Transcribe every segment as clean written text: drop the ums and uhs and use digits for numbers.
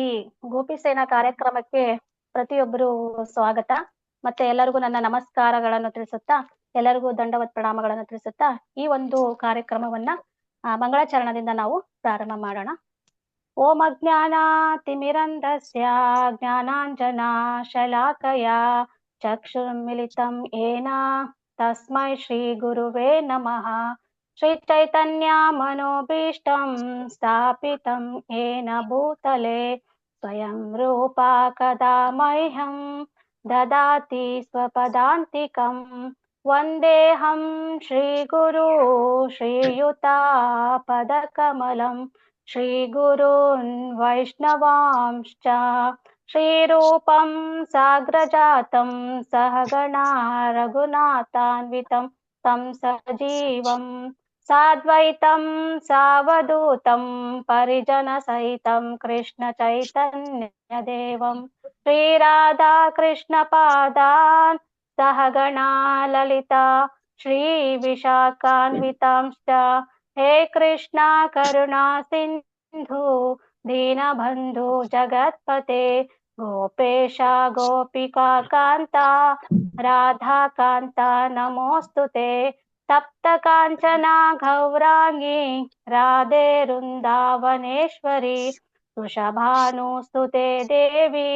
ಈ ಗೋಪಿಸೇನಾ ಕಾರ್ಯಕ್ರಮಕ್ಕೆ ಪ್ರತಿಯೊಬ್ಬರು ಸ್ವಾಗತ. ಮತ್ತೆ ಎಲ್ಲರಿಗೂ ನನ್ನ ನಮಸ್ಕಾರಗಳನ್ನು ತಿಳಿಸುತ್ತಾ, ಎಲ್ಲರಿಗೂ ದಂಡವತ್ ಪ್ರಣಾಮಗಳನ್ನು ತಿಳಿಸುತ್ತಾ ಈ ಒಂದು ಕಾರ್ಯಕ್ರಮವನ್ನ ಮಂಗಳಾಚರಣದಿಂದ ನಾವು ಪ್ರಾರಂಭ ಮಾಡೋಣ. ಓಂ ಅಜ್ಞಾನಾತಿಮಿರಂಧಸ್ಯ ಜ್ಞಾನಾಂಜನಾ ಶಲಾಕಯಾ ಚಕ್ಷುರ್ಮಿಲಿತಂ ಯೇನ ತಸ್ಮೈ ಶ್ರೀ ಗುರುವೇ ನಮಃ. ಶ್ರೀ ಚೈತನ್ಯ ಮನೋಭೀಷ್ಟಂ ಸ್ಥಾಪಿತಂ ಯೇನ ಭೂತಲೆ ಸ್ವಯಂ ರೂಪ ಕದಾ ಮಹ್ಯಂ ದದಾತಿ ಸ್ವಪದಾಂತಿಕಂ. ವಂದೇಹಂ ಶ್ರೀ ಗುರು ಶ್ರೀಯುತಾಪದಕಮಲಂ ಶ್ರೀ ಗುರುನ್ ವೈಷ್ಣವಾಂಶ್ಚ ಶ್ರೀರೂಪಂ ಸಾಗ್ರಜಾತಂ ಸಹಗಣಾ ರಘುನಾಥಾನ್ವಿತಂ ತಂ ಸಜೀವಂ ಸಾದ್ವೈತಂ ಸಾವಧೂತಂ ಪರಿಜನ ಸಹಿತಂ ಕೃಷ್ಣ ಚೈತನ್ಯ ದೇವಂ ಶ್ರೀರಾಧಾ ಕೃಷ್ಣ ಪಾದಾನ್ ಸಹಗಣಾ ಲಲಿತಾ ಶ್ರೀ ವಿಶಾಖಾನ್ವಿತಾಂಶ್ಚ. ಹೇ ಕೃಷ್ಣ ಕರುಣಾ ಸಿಂಧು ದೀನಬಂಧು ಜಗತ್ಪತೆ ಗೋಪೇಶ ಗೋಪಿಕಾ ಕಾಂತ ರಾಧಾ ಕಾಂತ ನಮೋಸ್ತುತೆ. ತಪ್ತ ಕಾಂಚನ ಗೌರಾಂಗಿ ರಾಧೆ ವೃಂದಾವನೇಶ್ವರಿ ವೃಷಭಾನುಸ್ತುತೆ ದೇವಿ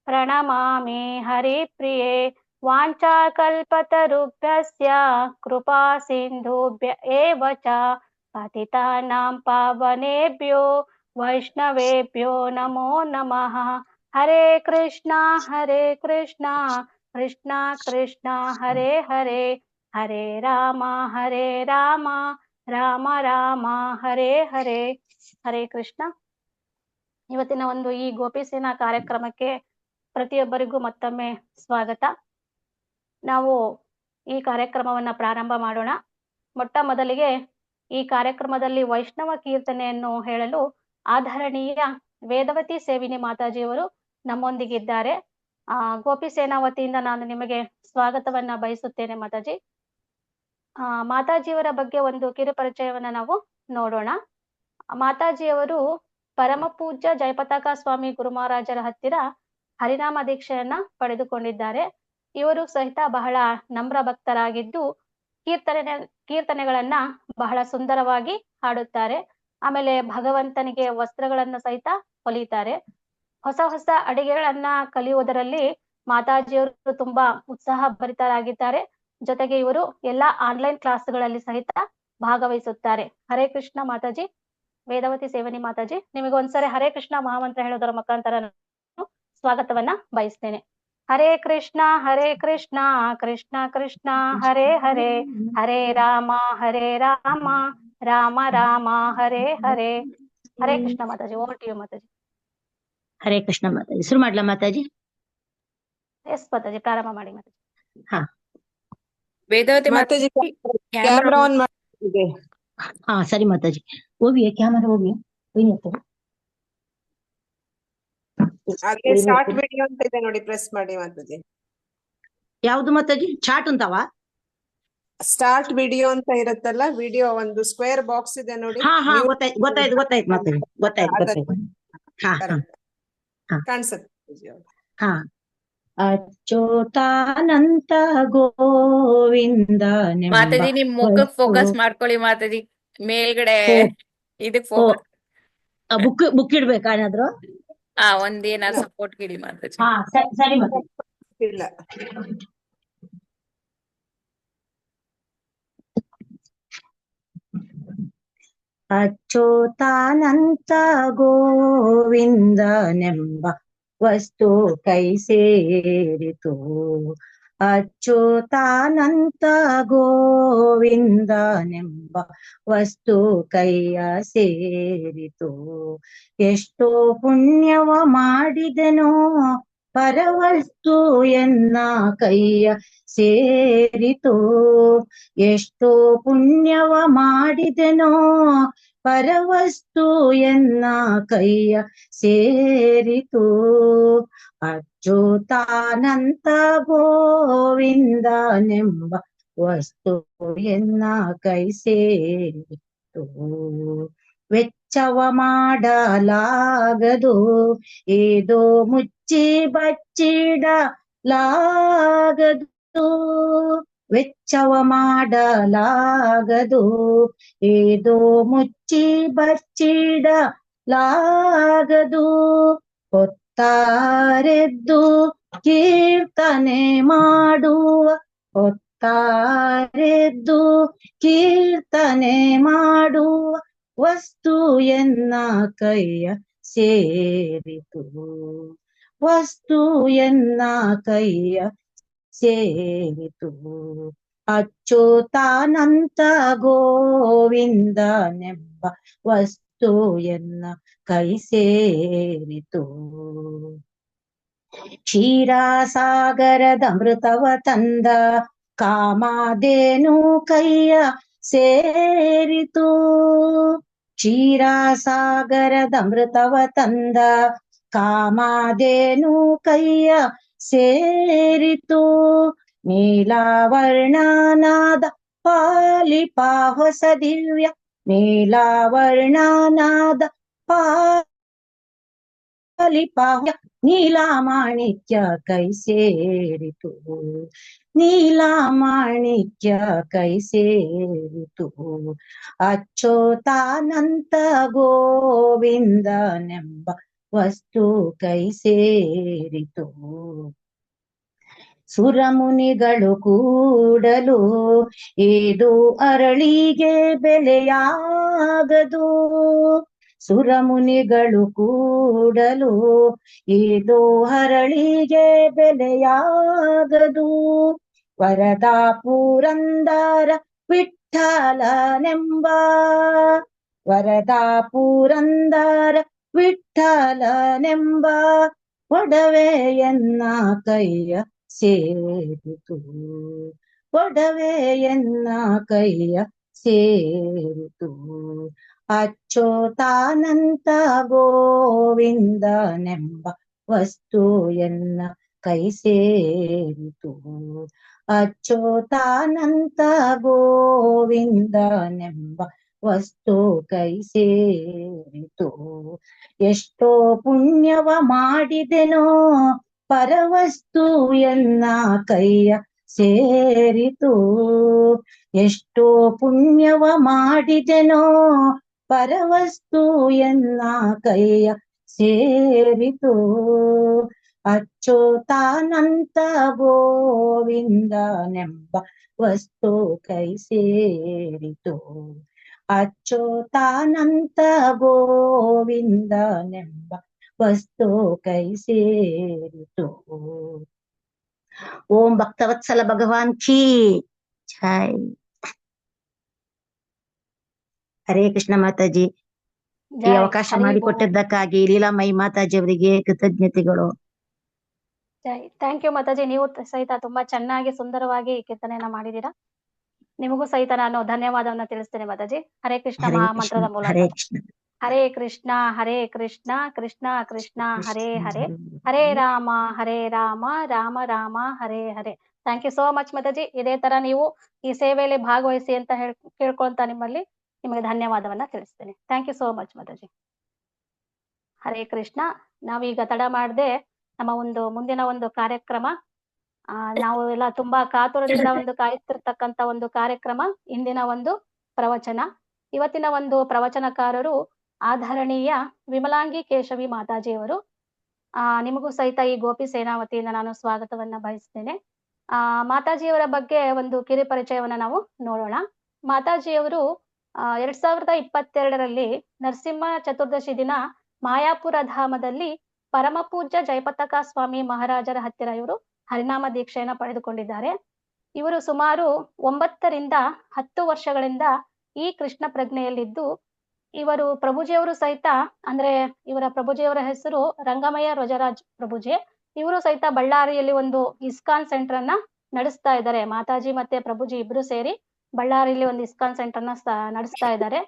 ಪ್ರಣಮಾಮಿ ಹರಿಪ್ರಿಯೆ. ವಾಂಛಾಕಲ್ಪತರುಭ್ಯಸ್ಯ ಕೃಪಾ ಸಿಂಧುಭ್ಯ ಏವ ಚ ಪತಿತಾನಾಂ ಪಾವನೇಭ್ಯೋ ವೈಷ್ಣವೇಭ್ಯೋ ನಮೋ ನಮಃ. ಹರೇ ಕೃಷ್ಣ ಕೃಷ್ಣ ಕೃಷ್ಣ ಹರೇ ಹರೇ ಹರೇ ರಾಮ ರಾಮ ರಾಮ ಹರೇ ಹರೇ. ಹರೇ ಕೃಷ್ಣ. ಇವತ್ತಿನ ಒಂದು ಈ ಗೋಪಿಸೇನಾ ಕಾರ್ಯಕ್ರಮಕ್ಕೆ ಪ್ರತಿಯೊಬ್ಬರಿಗೂ ಮತ್ತೊಮ್ಮೆ ಸ್ವಾಗತ. ನಾವು ಈ ಕಾರ್ಯಕ್ರಮವನ್ನ ಪ್ರಾರಂಭ ಮಾಡೋಣ. ಮೊಟ್ಟ ಮೊದಲಿಗೆ ಈ ಕಾರ್ಯಕ್ರಮದಲ್ಲಿ ವೈಷ್ಣವ ಕೀರ್ತನೆಯನ್ನು ಹೇಳಲು ಆಧರಣೀಯ ವೇದವತಿ ಸೇವಿನಿ ಮಾತಾಜಿಯವರು ನಮ್ಮೊಂದಿಗಿದ್ದಾರೆ. ಗೋಪಿಸೇನಾ ವತಿಯಿಂದ ನಾನು ನಿಮಗೆ ಸ್ವಾಗತವನ್ನ ಬಯಸುತ್ತೇನೆ ಮಾತಾಜಿ. ಮಾತಾಜಿಯವರ ಬಗ್ಗೆ ಒಂದು ಕಿರುಪರಿಚಯವನ್ನ ನಾವು ನೋಡೋಣ. ಮಾತಾಜಿಯವರು ಪರಮ ಪೂಜ್ಯ ಜಯಪತಾಕ ಸ್ವಾಮಿ ಗುರುಮಹಾರಾಜರ ಹತ್ತಿರ ಹರಿನಾಮ ದೀಕ್ಷೆಯನ್ನ ಪಡೆದುಕೊಂಡಿದ್ದಾರೆ. ಇವರು ಸಹಿತ ಬಹಳ ನಮ್ರ ಭಕ್ತರಾಗಿದ್ದು ಕೀರ್ತನೆಗಳನ್ನ ಬಹಳ ಸುಂದರವಾಗಿ ಹಾಡುತ್ತಾರೆ. ಆಮೇಲೆ ಭಗವಂತನಿಗೆ ವಸ್ತ್ರಗಳನ್ನ ಸಹಿತ ಹೊಲಿತಾರೆ. ಹೊಸ ಹೊಸ ಅಡಿಗೆಗಳನ್ನ ಕಲಿಯುವುದರಲ್ಲಿ ಮಾತಾಜಿಯವರು ತುಂಬಾ ಉತ್ಸಾಹ ಭರಿತರಾಗಿದ್ದಾರೆ. ಜೊತೆಗೆ ಇವರು ಎಲ್ಲಾ ಆನ್ಲೈನ್ ಕ್ಲಾಸ್ಗಳಲ್ಲಿ ಸಹಿತ ಭಾಗವಹಿಸುತ್ತಾರೆ. ಹರೇ ಕೃಷ್ಣ ಮಾತಾಜಿ. ವೇದವತಿ ಸೇವನಿ ಮಾತಾಜಿ, ನಿಮಗೆ ಒಂದ್ಸರಿ ಹರೇ ಕೃಷ್ಣ ಮಹಾಮಂತ್ರ ಹೇಳೋದರ ಮುಖಾಂತರ ನಾನು ಸ್ವಾಗತವನ್ನ ಬಯಸ್ತೇನೆ. ಹರೇ ಕೃಷ್ಣ ಕೃಷ್ಣ ಕೃಷ್ಣ ಹರೇ ಹರೇ ಹರೇ ರಾಮ ರಾಮ ರಾಮ ಹರೇ ಹರೇ. ಹರೇ ಕೃಷ್ಣ ಮಾತಾಜಿ. ಓವರ್ ಟು ಯು ಮಾತಾಜಿ. ಹರೇ ಕೃಷ್ಣ ಮಾತಾಜಿ. ಶುರು ಮಾಡ್ಲಾ ಮಾತಾಜಿ? ಎಸ್ ಮಾತಾಜಿ, ಪ್ರಾರಂಭ ಮಾಡಿ ಮಾತಾಜಿ. ಹಾ, ವೇದಾವತಿ ಮಾತಾಜಿ ಕ್ಯಾಮೆರಾ ಆನ್ ಮಾಡಿ. ಹಾ ಸರಿ ಮಾತಾಜಿ. ಹೋಗಿಯೇ ಕ್ಯಾಮರಾ ಹೋಗಿ. ಅದೇ ಸ್ಟಾರ್ಟ್ ವಿಡಿಯೋ ಅಂತ ಇದೆ ನೋಡಿ, ಪ್ರೆಸ್ ಮಾಡಿ ಮಾತಾಜಿ. ಯಾವ್ದು ಮಾತಾಜಿ? ಚಾಟ್ ಅಂತವ? ಸ್ಟಾರ್ಟ್ ವಿಡಿಯೋ ಅಂತ ಇರುತ್ತಲ್ಲ, ವಿಡಿಯೋ ಒಂದು ಸ್ಕ್ವೇರ್ ಬಾಕ್ಸ್ ಇದೆ ನೋಡಿ. ಹಾ ಹಾ ಗೊತ್ತಾಯ್ತು ಮಾತಾಜಿ, ಗೊತ್ತಾಯ್ತು. ಹಾ ಹಾ ಕಾಣಿಸುತ್ತೆ. ಹಾ. ಅಚ್ಯುತಾನಂತ ಗೋವಿಂದ ಮಾತಾಜಿ, ನಿಮ್ ಮುಖಕ್ ಫೋಕಸ್ ಮಾಡ್ಕೊಳ್ಳಿ ಮಾತಾಜಿ. ಮೇಲ್ಗಡೆ ಇದಕ್ ಫೋಕಸ್. ಬುಕ್ ಇಡ್ಬೇಕಾ ಏನಾದ್ರು? ಒಂದೇನಾದ್ರು ಸಪೋರ್ಟ್ ಗಿಡಿ ಮಾತಾಜಿ. ಹಾ ಸರಿ ಮಾತಾಜಿ. ಇಲ್ಲ ಅಚ್ಯುತಾನಂತ ಗೋವಿಂದನೆಂಬ ವಸ್ತು ಕೈ ಸೇರಿತು. ಅಚ್ಯುತಾನಂತ ಗೋವಿಂದನೆಂಬ ವಸ್ತು ಕೈಯ ಸೇರಿತು. ಎಷ್ಟೋ ಪುಣ್ಯವ ಮಾಡಿದೆನೋ ಪರವಸ್ತು ಎನ್ನ ಕೈಯ ಸೇರಿತು. ಎಷ್ಟೋ ಪುಣ್ಯವ ಮಾಡಿದೆನೋ ಪರವಸ್ತು ಎನ್ನ ಕೈಯ ಸೇರಿತು. ಅಚ್ಯುತಾನಂತ ಗೋವಿಂದನೆಂಬ ವಸ್ತು ಎನ್ನ ಕೈ ಸೇರಿತು. ವೆಚ್ಚವ ಮಾಡಲಾಗದು, ಏದೋ ಮುಚ್ಚಿ ಬಚ್ಚಿಡಲಾಗದು. ವೆಚ್ಚವ ಮಾಡಲಾಗದು, ಏದೋ ಮುಚ್ಚಿ ಬಚ್ಚಿಡಲಾಗದು. ಹೊತ್ತಾರೆದ್ದು ಕೀರ್ತನೆ ಮಾಡುವ, ಹೊತ್ತಾರೆದ್ದು ಕೀರ್ತನೆ ಮಾಡುವ ವಸ್ತು ಎನ್ನ ಕೈಯ ಸೇರಿತು, ವಸ್ತು ಎನ್ನ ಕೈಯ ಸೇರಿತು. ಅಚ್ಯುತಾನಂತ ಗೋವಿಂದನೆಂಬ ವಸ್ತು ಎನ್ನ ಕೈ ಸೇರಿತು. ಕ್ಷೀರಸಾಗರದ ಅಮೃತವ ತಂದ ಕಾಮಧೇನು ಕೈಯ ಸೇರಿತು. ಕ್ಷೀರಸಾಗರದ ಅಮೃತವ ತಂದ ಕಾಮಧೇನು ಕೈಯ ಸೇರಿತು. ನೀಲಾವರ್ಣನಾದ ಪಾಲಿಪ ಹೊಸ ದಿವ್ಯ, ನೀಲಾವರ್ಣನಾದ ಪಾಲಿಪ ನೀಲಮಾಣಿಕ್ಯ ಕೈ ಸೇರಿತು, ನೀಲಮಾಣಿಕ್ಯ ಕೈ ಸೇರಿತು. ಅಚ್ಯುತಾನಂತ ಗೋವಿಂದನೆಂಬ ವಸ್ತು ಕೈ ಸೇರಿತು. ಸುರಮುನಿಗಳು ಕೂಡಲು ಇದು ಅರಳಿಗೆ ಬೆಲೆಯಾಗದು, ಸುರಮುನಿಗಳು ಕೂಡಲು ಇದು ಹರಳಿಗೆ ಬೆಲೆಯಾಗದು. ವರದ ಪುರಂದರ ವಿಠ್ಠಲನೆಂಬ, ವರದ ಪುರಂದರ ವಿಠ್ಠಲನೆಂಬ ಒಡವೆಯನ್ನ ಕೈಯ ಸೇರಿತು, ಒಡವೆಯನ್ನ ಕೈಯ ಸೇರಿತು. ಅಚ್ಯುತಾನಂತ ಗೋವಿಂದನೆಂಬ ವಸ್ತು ಎನ್ನ ಕೈ ಸೇರಿತು. ಅಚ್ಯುತಾನಂತ ಗೋವಿಂದನೆಂಬ ವಸ್ತು ಕೈ ಸೇರಿತು. ಎಷ್ಟೋ ಪುಣ್ಯವ ಮಾಡಿದೆನೋ ಪರವಸ್ತು ಎನ್ನ ಕೈಯ ಸೇರಿತು. ಎಷ್ಟೋ ಪುಣ್ಯವ ಮಾಡಿದೆನೋ ಪರವಸ್ತು ಎನ್ನ ಕೈಯ ಸೇರಿತು. ಅಚ್ಯುತಾನಂತ ಗೋವಿಂದನೆಂಬ ವಸ್ತು ಕೈ ಸೇರಿತು. ಅಚ್ಯುತಾನಂತ ಗೋವಿಂದನೆಂಬ ವಸ್ತು ಕೈ ಸೇರಿತು. ಓಂ ಭಕ್ತವತ್ಸಲ ಭಗವಾನ್ ಕೀ ಜೈ. ಹರೇ ಕೃಷ್ಣ ಮಾತಾಜಿ, ಈ ಜೈ ಅವಕಾಶ ಹರಿ ಬೋಲ್. ಮಾಡಿಕೊಟ್ಟಿದ್ದಕ್ಕಾಗಿ ಲೀಲಾಮಯಿ ಮಾತಾಜಿ ಅವರಿಗೆ ಕೃತಜ್ಞತೆಗಳು. ಜೈ. ಥ್ಯಾಂಕ್ ಯು ಮಾತಾಜಿ, ನೀವು ಸಹಿತ ತುಂಬಾ ಚೆನ್ನಾಗಿ ಸುಂದರವಾಗಿ ಕೀರ್ತನೆಯನ್ನ ಮಾಡಿದೀರಾ. ನಿಮಗೂ ಸಹಿತ ನಾನು ಧನ್ಯವಾದವನ್ನ ತಿಳಿಸ್ತೇನೆ ಮಾತಾಜಿ. ಹರೇ ಕೃಷ್ಣ ಹರೇ ಮಹಾಮಂತ್ರದ ಕೃಷ್ಣ, ಮೂಲಕ. Hare Krishna, Hare Krishna Hare Krishna Krishna Krishna Hare Hare, Hare Rama Rama Rama Hare Hare. Thank you so much ಮಾತಾಜಿ. ಇದೇ ತರ ನೀವು ಈ ಸೇವೆಯಲ್ಲಿ ಭಾಗವಹಿಸಿ ಅಂತ ಕೇಳ್ಕೊಂತ ನಿಮ್ಮಲ್ಲಿ ನಿಮಗೆ ಧನ್ಯವಾದವನ್ನ ತಿಳಿಸ್ತೇನೆ. Thank you so much Mataji. ಹರೇ ಕೃಷ್ಣ. ನಾವೀಗ ತಡ ಮಾಡದೆ ನಮ್ಮ ಮುಂದಿನ ಒಂದು ಕಾರ್ಯಕ್ರಮ, ನಾವು ಎಲ್ಲ ತುಂಬಾ ಕಾತುರದಿಂದ ಕಾಯುತ್ತಿರ್ತಕ್ಕಂತ ಒಂದು ಕಾರ್ಯಕ್ರಮ, ಇಂದಿನ ಒಂದು ಪ್ರವಚನ. ಇವತ್ತಿನ ಒಂದು ಪ್ರವಚನಕಾರರು ಆಧರಣೀಯ ವಿಮಲಾಂಗಿ ಕೇಶವಿ ಮಾತಾಜಿಯವರು. ನಿಮಗೂ ಸಹಿತ ಈ ಗೋಪಿ ಸೇನಾವತಿಯಿಂದ ನಾನು ಸ್ವಾಗತವನ್ನ ಬಯಸ್ತೇನೆ. ಮಾತಾಜಿಯವರ ಬಗ್ಗೆ ಒಂದು ಕಿರು ಪರಿಚಯವನ್ನ ನಾವು ನೋಡೋಣ. ಮಾತಾಜಿಯವರು 2022ರಲ್ಲಿ ನರಸಿಂಹ ಚತುರ್ದಶಿ ದಿನ ಮಾಯಾಪುರ ಧಾಮದಲ್ಲಿ ಪರಮ ಪೂಜ್ಯ ಜಯಪತಾಕ ಸ್ವಾಮಿ ಮಹಾರಾಜರ ಹತ್ತಿರ ಇವರು ಹರಿನಾಮ ದೀಕ್ಷೆಯನ್ನ ಪಡೆದುಕೊಂಡಿದ್ದಾರೆ. ಇವರು ಸುಮಾರು 9 ರಿಂದ 10 ವರ್ಷಗಳಿಂದ ಈ ಕೃಷ್ಣ ಪ್ರಜ್ಞೆಯಲ್ಲಿದ್ದು, ಇವರು ಪ್ರಭುಜಿಯವರು ಸಹಿತ, ಅಂದ್ರೆ ಇವರ ಪ್ರಭುಜಿಯವರ ಹೆಸರು ರಂಗಮಯ್ಯ ರೋಜರಾಜ್ ಪ್ರಭುಜಿ. ಇವರು ಸಹಿತ ಬಳ್ಳಾರಿಯಲ್ಲಿ ಒಂದು ಇಸ್ಕಾನ್ ಸೆಂಟರ್ ಅನ್ನ ನಡೆಸ್ತಾ ಇದ್ದಾರೆ. ಮಾತಾಜಿ ಮತ್ತೆ ಪ್ರಭುಜಿ ಇಬ್ರು ಸೇರಿ ಬಳ್ಳಾರಿಯಲ್ಲಿ ಒಂದು ಇಸ್ಕಾನ್ ಸೆಂಟರ್ ನ ನಡೆಸ್ತಾ ಇದ್ದಾರೆ.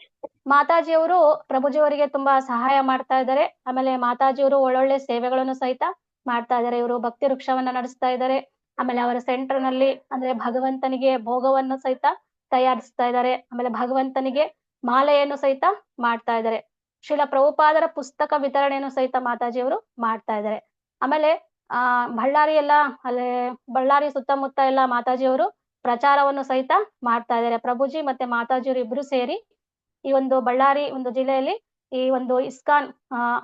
ಮಾತಾಜಿಯವರು ಪ್ರಭುಜಿಯವರಿಗೆ ತುಂಬಾ ಸಹಾಯ ಮಾಡ್ತಾ ಇದ್ದಾರೆ. ಆಮೇಲೆ ಮಾತಾಜಿಯವರು ಒಳ್ಳೊಳ್ಳೆ ಸೇವೆಗಳನ್ನು ಸಹಿತ ಮಾಡ್ತಾ ಇದ್ದಾರೆ. ಇವರು ಭಕ್ತಿ ವೃಕ್ಷವನ್ನ ನಡೆಸ್ತಾ ಇದ್ದಾರೆ. ಆಮೇಲೆ ಅವರ ಸೆಂಟರ್ ನಲ್ಲಿ ಅಂದ್ರೆ ಭಗವಂತನಿಗೆ ಭೋಗವನ್ನು ಸಹಿತ ತಯಾರಿಸ್ತಾ ಇದ್ದಾರೆ. ಆಮೇಲೆ ಭಗವಂತನಿಗೆ ಮಾಲೆಯನ್ನು ಸಹಿತ ಮಾಡ್ತಾ ಇದ್ದಾರೆ. ಶ್ರೀಲ ಪ್ರಭುಪಾದರ ಪುಸ್ತಕ ವಿತರಣೆಯನ್ನು ಸಹಿತ ಮಾತಾಜಿಯವರು ಮಾಡ್ತಾ ಇದ್ದಾರೆ. ಆಮೇಲೆ ಬಳ್ಳಾರಿ ಎಲ್ಲ ಅಲ್ಲೇ ಬಳ್ಳಾರಿ ಸುತ್ತಮುತ್ತ ಎಲ್ಲ ಮಾತಾಜಿಯವರು ಪ್ರಚಾರವನ್ನು ಸಹಿತ ಮಾಡ್ತಾ ಇದ್ದಾರೆ. ಪ್ರಭುಜಿ ಮತ್ತೆ ಮಾತಾಜಿಯವರು ಇಬ್ರು ಸೇರಿ ಈ ಒಂದು ಬಳ್ಳಾರಿ ಒಂದು ಜಿಲ್ಲೆಯಲ್ಲಿ ಈ ಒಂದು ಇಸ್ಕಾನ್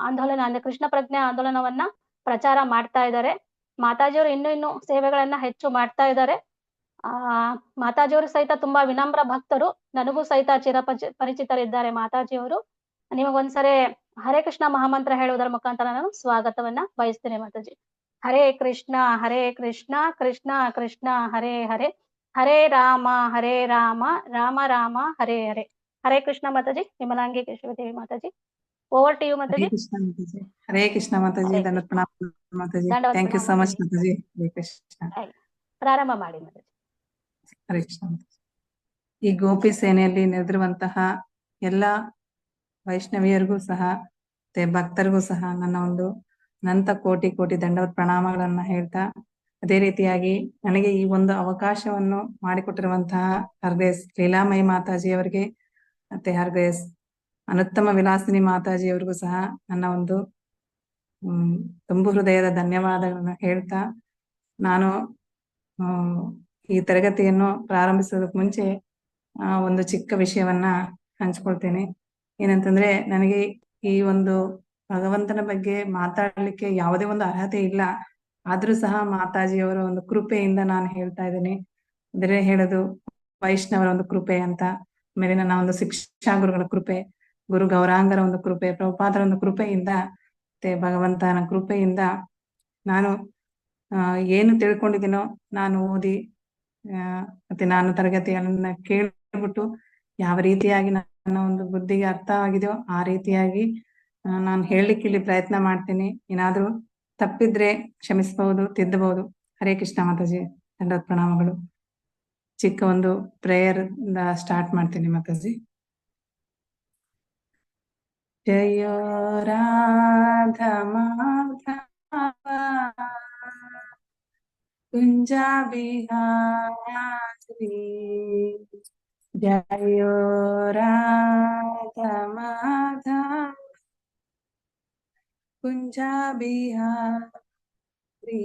ಆಂದೋಲನ ಅಂದ್ರೆ ಕೃಷ್ಣ ಪ್ರಜ್ಞೆ ಆಂದೋಲನವನ್ನ ಪ್ರಚಾರ ಮಾಡ್ತಾ ಇದ್ದಾರೆ. ಮಾತಾಜಿಯವರು ಇನ್ನೂ ಸೇವೆಗಳನ್ನ ಹೆಚ್ಚು ಮಾಡ್ತಾ ಇದ್ದಾರೆ. ಮಾತಾಜಿಯವರು ಸಹಿತ ತುಂಬಾ ವಿನಮ್ರ ಭಕ್ತರು. ನನಗೂ ಸಹಿತ ಪರಿಚಿತರಿದ್ದಾರೆ ಮಾತಾಜಿಯವರು. ನಿಮಗೊಂದ್ಸರಿ ಹರೇ ಕೃಷ್ಣ ಮಹಾಮಂತ್ರ ಹೇಳುವುದರ ಮುಖಾಂತರ ನಾನು ಸ್ವಾಗತವನ್ನ ಬಯಸ್ತೇನೆ ಮಾತಾಜಿ. ಹರೇ ಕೃಷ್ಣ ಕೃಷ್ಣ ಕೃಷ್ಣ ಹರೇ ಹರೇ, ಹರೇ ರಾಮ ರಾಮ ರಾಮ ಹರೇ ಹರೇ. ಹರೇ ಕೃಷ್ಣ ಮಾತಾಜಿ. ವಿಮಲಾಂಗಿ ಕೇಶವದೇವಿ ಮಾತಾಜಿ, ಓವರ್ ಟು ಯು ಹರೇ ಮಾತಾಜಿ. ಕೃಷ್ಣ ಮಾತಾಜಿ. ಹರೇ ಕೃಷ್ಣ ಮಾತಾಜಿ. ಹರೇ ದಂಡವತ್ ಕೃಷ್ಣ. ಪ್ರಣಾಮ ಮಾತಾಜಿ. ದಂಡವತ್ ಥ್ಯಾಂಕ್ ಯು ಪ್ರಣಾಮ ಸೋ ಮಚ್ ಮಾತಾಜಿ. ಮಾತಾಜಿ. ಹರೇ ಕೃಷ್ಣ. ಪ್ರಾರಂಭ ಮಾಡಿ ಮಾತಾಜಿ. ಹರೇ ಕೃಷ್ಣ ಮಾತಾಜಿ. ಈ ಗೋಪಿ ಸೇನೆಯಲ್ಲಿ ನೆರೆದಿರುವಂತಹ ಎಲ್ಲ ವೈಷ್ಣವಿಯರಿಗೂ ಸಹ ಮತ್ತೆ ಭಕ್ತರಿಗೂ ಸಹ ನನ್ನ ಒಂದು ಅನಂತ ಕೋಟಿ ಕೋಟಿ ದಂಡವತ್ ಪ್ರಣಾಮಗಳನ್ನ ಹೇಳ್ತಾ, ಅದೇ ರೀತಿಯಾಗಿ ನನಗೆ ಈ ಒಂದು ಅವಕಾಶವನ್ನು ಮಾಡಿಕೊಟ್ಟಿರುವಂತಹ ಹರ್ಗ್ರೇಸ್ ಲೀಲಾಮಯಿ ಮಾತಾಜಿಯವರಿಗೆ ಮತ್ತೆ ಹರ್ಗ್ರೇಸ್ ಅನುತ್ತಮ ವಿಲಾಸಿನಿ ಮಾತಾಜಿಯವರಿಗೂ ಸಹ ನನ್ನ ಒಂದು ತುಂಬು ಹೃದಯದ ಧನ್ಯವಾದಗಳನ್ನ ಹೇಳ್ತಾ, ನಾನು ಈ ತರಗತಿಯನ್ನು ಪ್ರಾರಂಭಿಸೋದಕ್ಕೆ ಮುಂಚೆ ಒಂದು ಚಿಕ್ಕ ವಿಷಯವನ್ನ ಹಂಚ್ಕೊಳ್ತೇನೆ. ಏನಂತಂದ್ರೆ, ನನಗೆ ಈ ಒಂದು ಭಗವಂತನ ಬಗ್ಗೆ ಮಾತಾಡ್ಲಿಕ್ಕೆ ಯಾವುದೇ ಒಂದು ಅರ್ಹತೆ ಇಲ್ಲ. ಆದ್ರೂ ಸಹ ಮಾತಾಜಿಯವರ ಒಂದು ಕೃಪೆಯಿಂದ ನಾನು ಹೇಳ್ತಾ ಇದ್ದೀನಿ. ಅಂದ್ರೆ ಹೇಳೋದು ವೈಷ್ಣವರ ಒಂದು ಕೃಪೆ ಅಂತ, ಆಮೇಲೆ ನನ್ನ ಒಂದು ಶಿಕ್ಷಾ ಗುರುಗಳ ಕೃಪೆ, ಗುರು ಗೌರಾಂಗರ ಒಂದು ಕೃಪೆ, ಪ್ರಭುಪಾದರ ಒಂದು ಕೃಪೆಯಿಂದ ಮತ್ತೆ ಭಗವಂತನ ಕೃಪೆಯಿಂದ ನಾನು ಏನು ತಿಳ್ಕೊಂಡಿದ್ದೀನೋ ನಾನು ಓದಿ ಮತ್ತೆ ನಾನು ತರಗತಿಗಳನ್ನ ಕೇಳ್ಬಿಟ್ಟು ಯಾವ ರೀತಿಯಾಗಿ ನನ್ನ ಒಂದು ಬುದ್ಧಿಗೆ ಅರ್ಥ ಆಗಿದೆಯೋ ಆ ರೀತಿಯಾಗಿ ನಾನು ಹೇಳಲಿಕ್ಕೆ ಇಲ್ಲಿ ಪ್ರಯತ್ನ ಮಾಡ್ತೀನಿ. ಏನಾದ್ರೂ ತಪ್ಪಿದ್ರೆ ಕ್ಷಮಿಸಬಹುದು, ತಿದ್ದಬಹುದು. ಹರೇ ಕೃಷ್ಣ ಮಾತಾಜಿ. ದಂಡವತ್ ಪ್ರಣಾಮಗಳು. ಚಿಕ್ಕ ಒಂದು ಪ್ರೇಯರ್ ಇಂದ ಸ್ಟಾರ್ಟ್ ಮಾಡ್ತೀನಿ ಮಾತಾಜಿ. ಜಯ ರಾಧಾ ಮಾಧವ ಕುಂಜಾ ಬಿಹಾರಿ, ಜಯ ರಾಧಾ ಮಾಧವ ಕುಂಜಾ ಬಿಹಾರಿ,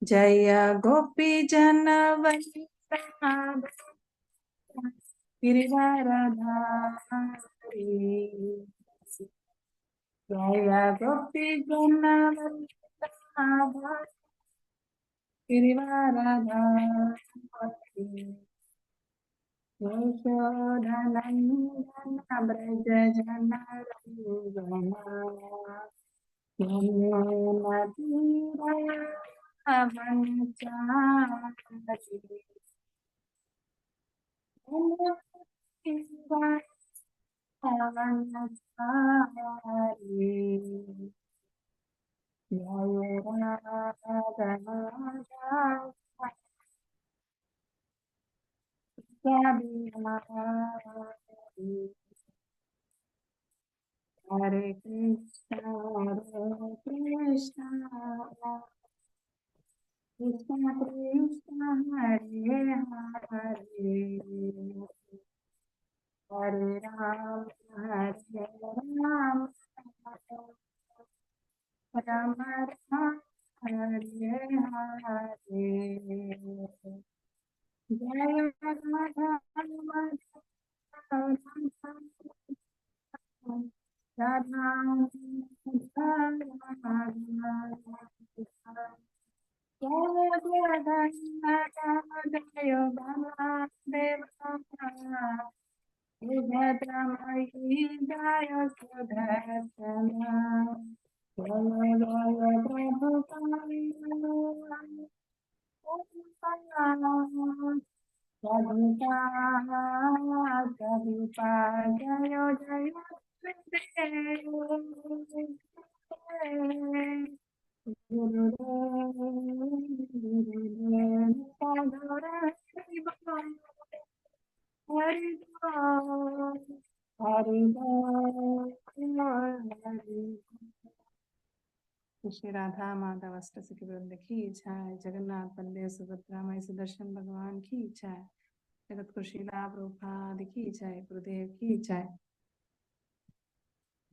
ಜಯ ಗೋಪಿ ಜನ ಗಿರಿವರಧಾರಿ, ಜಯ ಗೋಪಿ ಜನ ಗಿರಿವರಧಾರಿ, ಯಶೋಧನಂದನ ಬ್ರಜ ಜನ ರಂಗನ, ಯಮುನಾ ತೀರ ವಂಚಾರಿ, Hare Krishna, Krishna Krishna Krishna, Hare Hare, Hare Ram, Hare Ram, Rama Rama, Hare Hare, Jaya Radha Radha Shri Radha Madhav अष्ट सखी वृंद की जय, जगन्नाथ बलदेव सुभद्रा मई सुदर्शन भगवान की जय, जगद्गुरु शीला प्रभुपाद की जय, गुरुदेव की जय।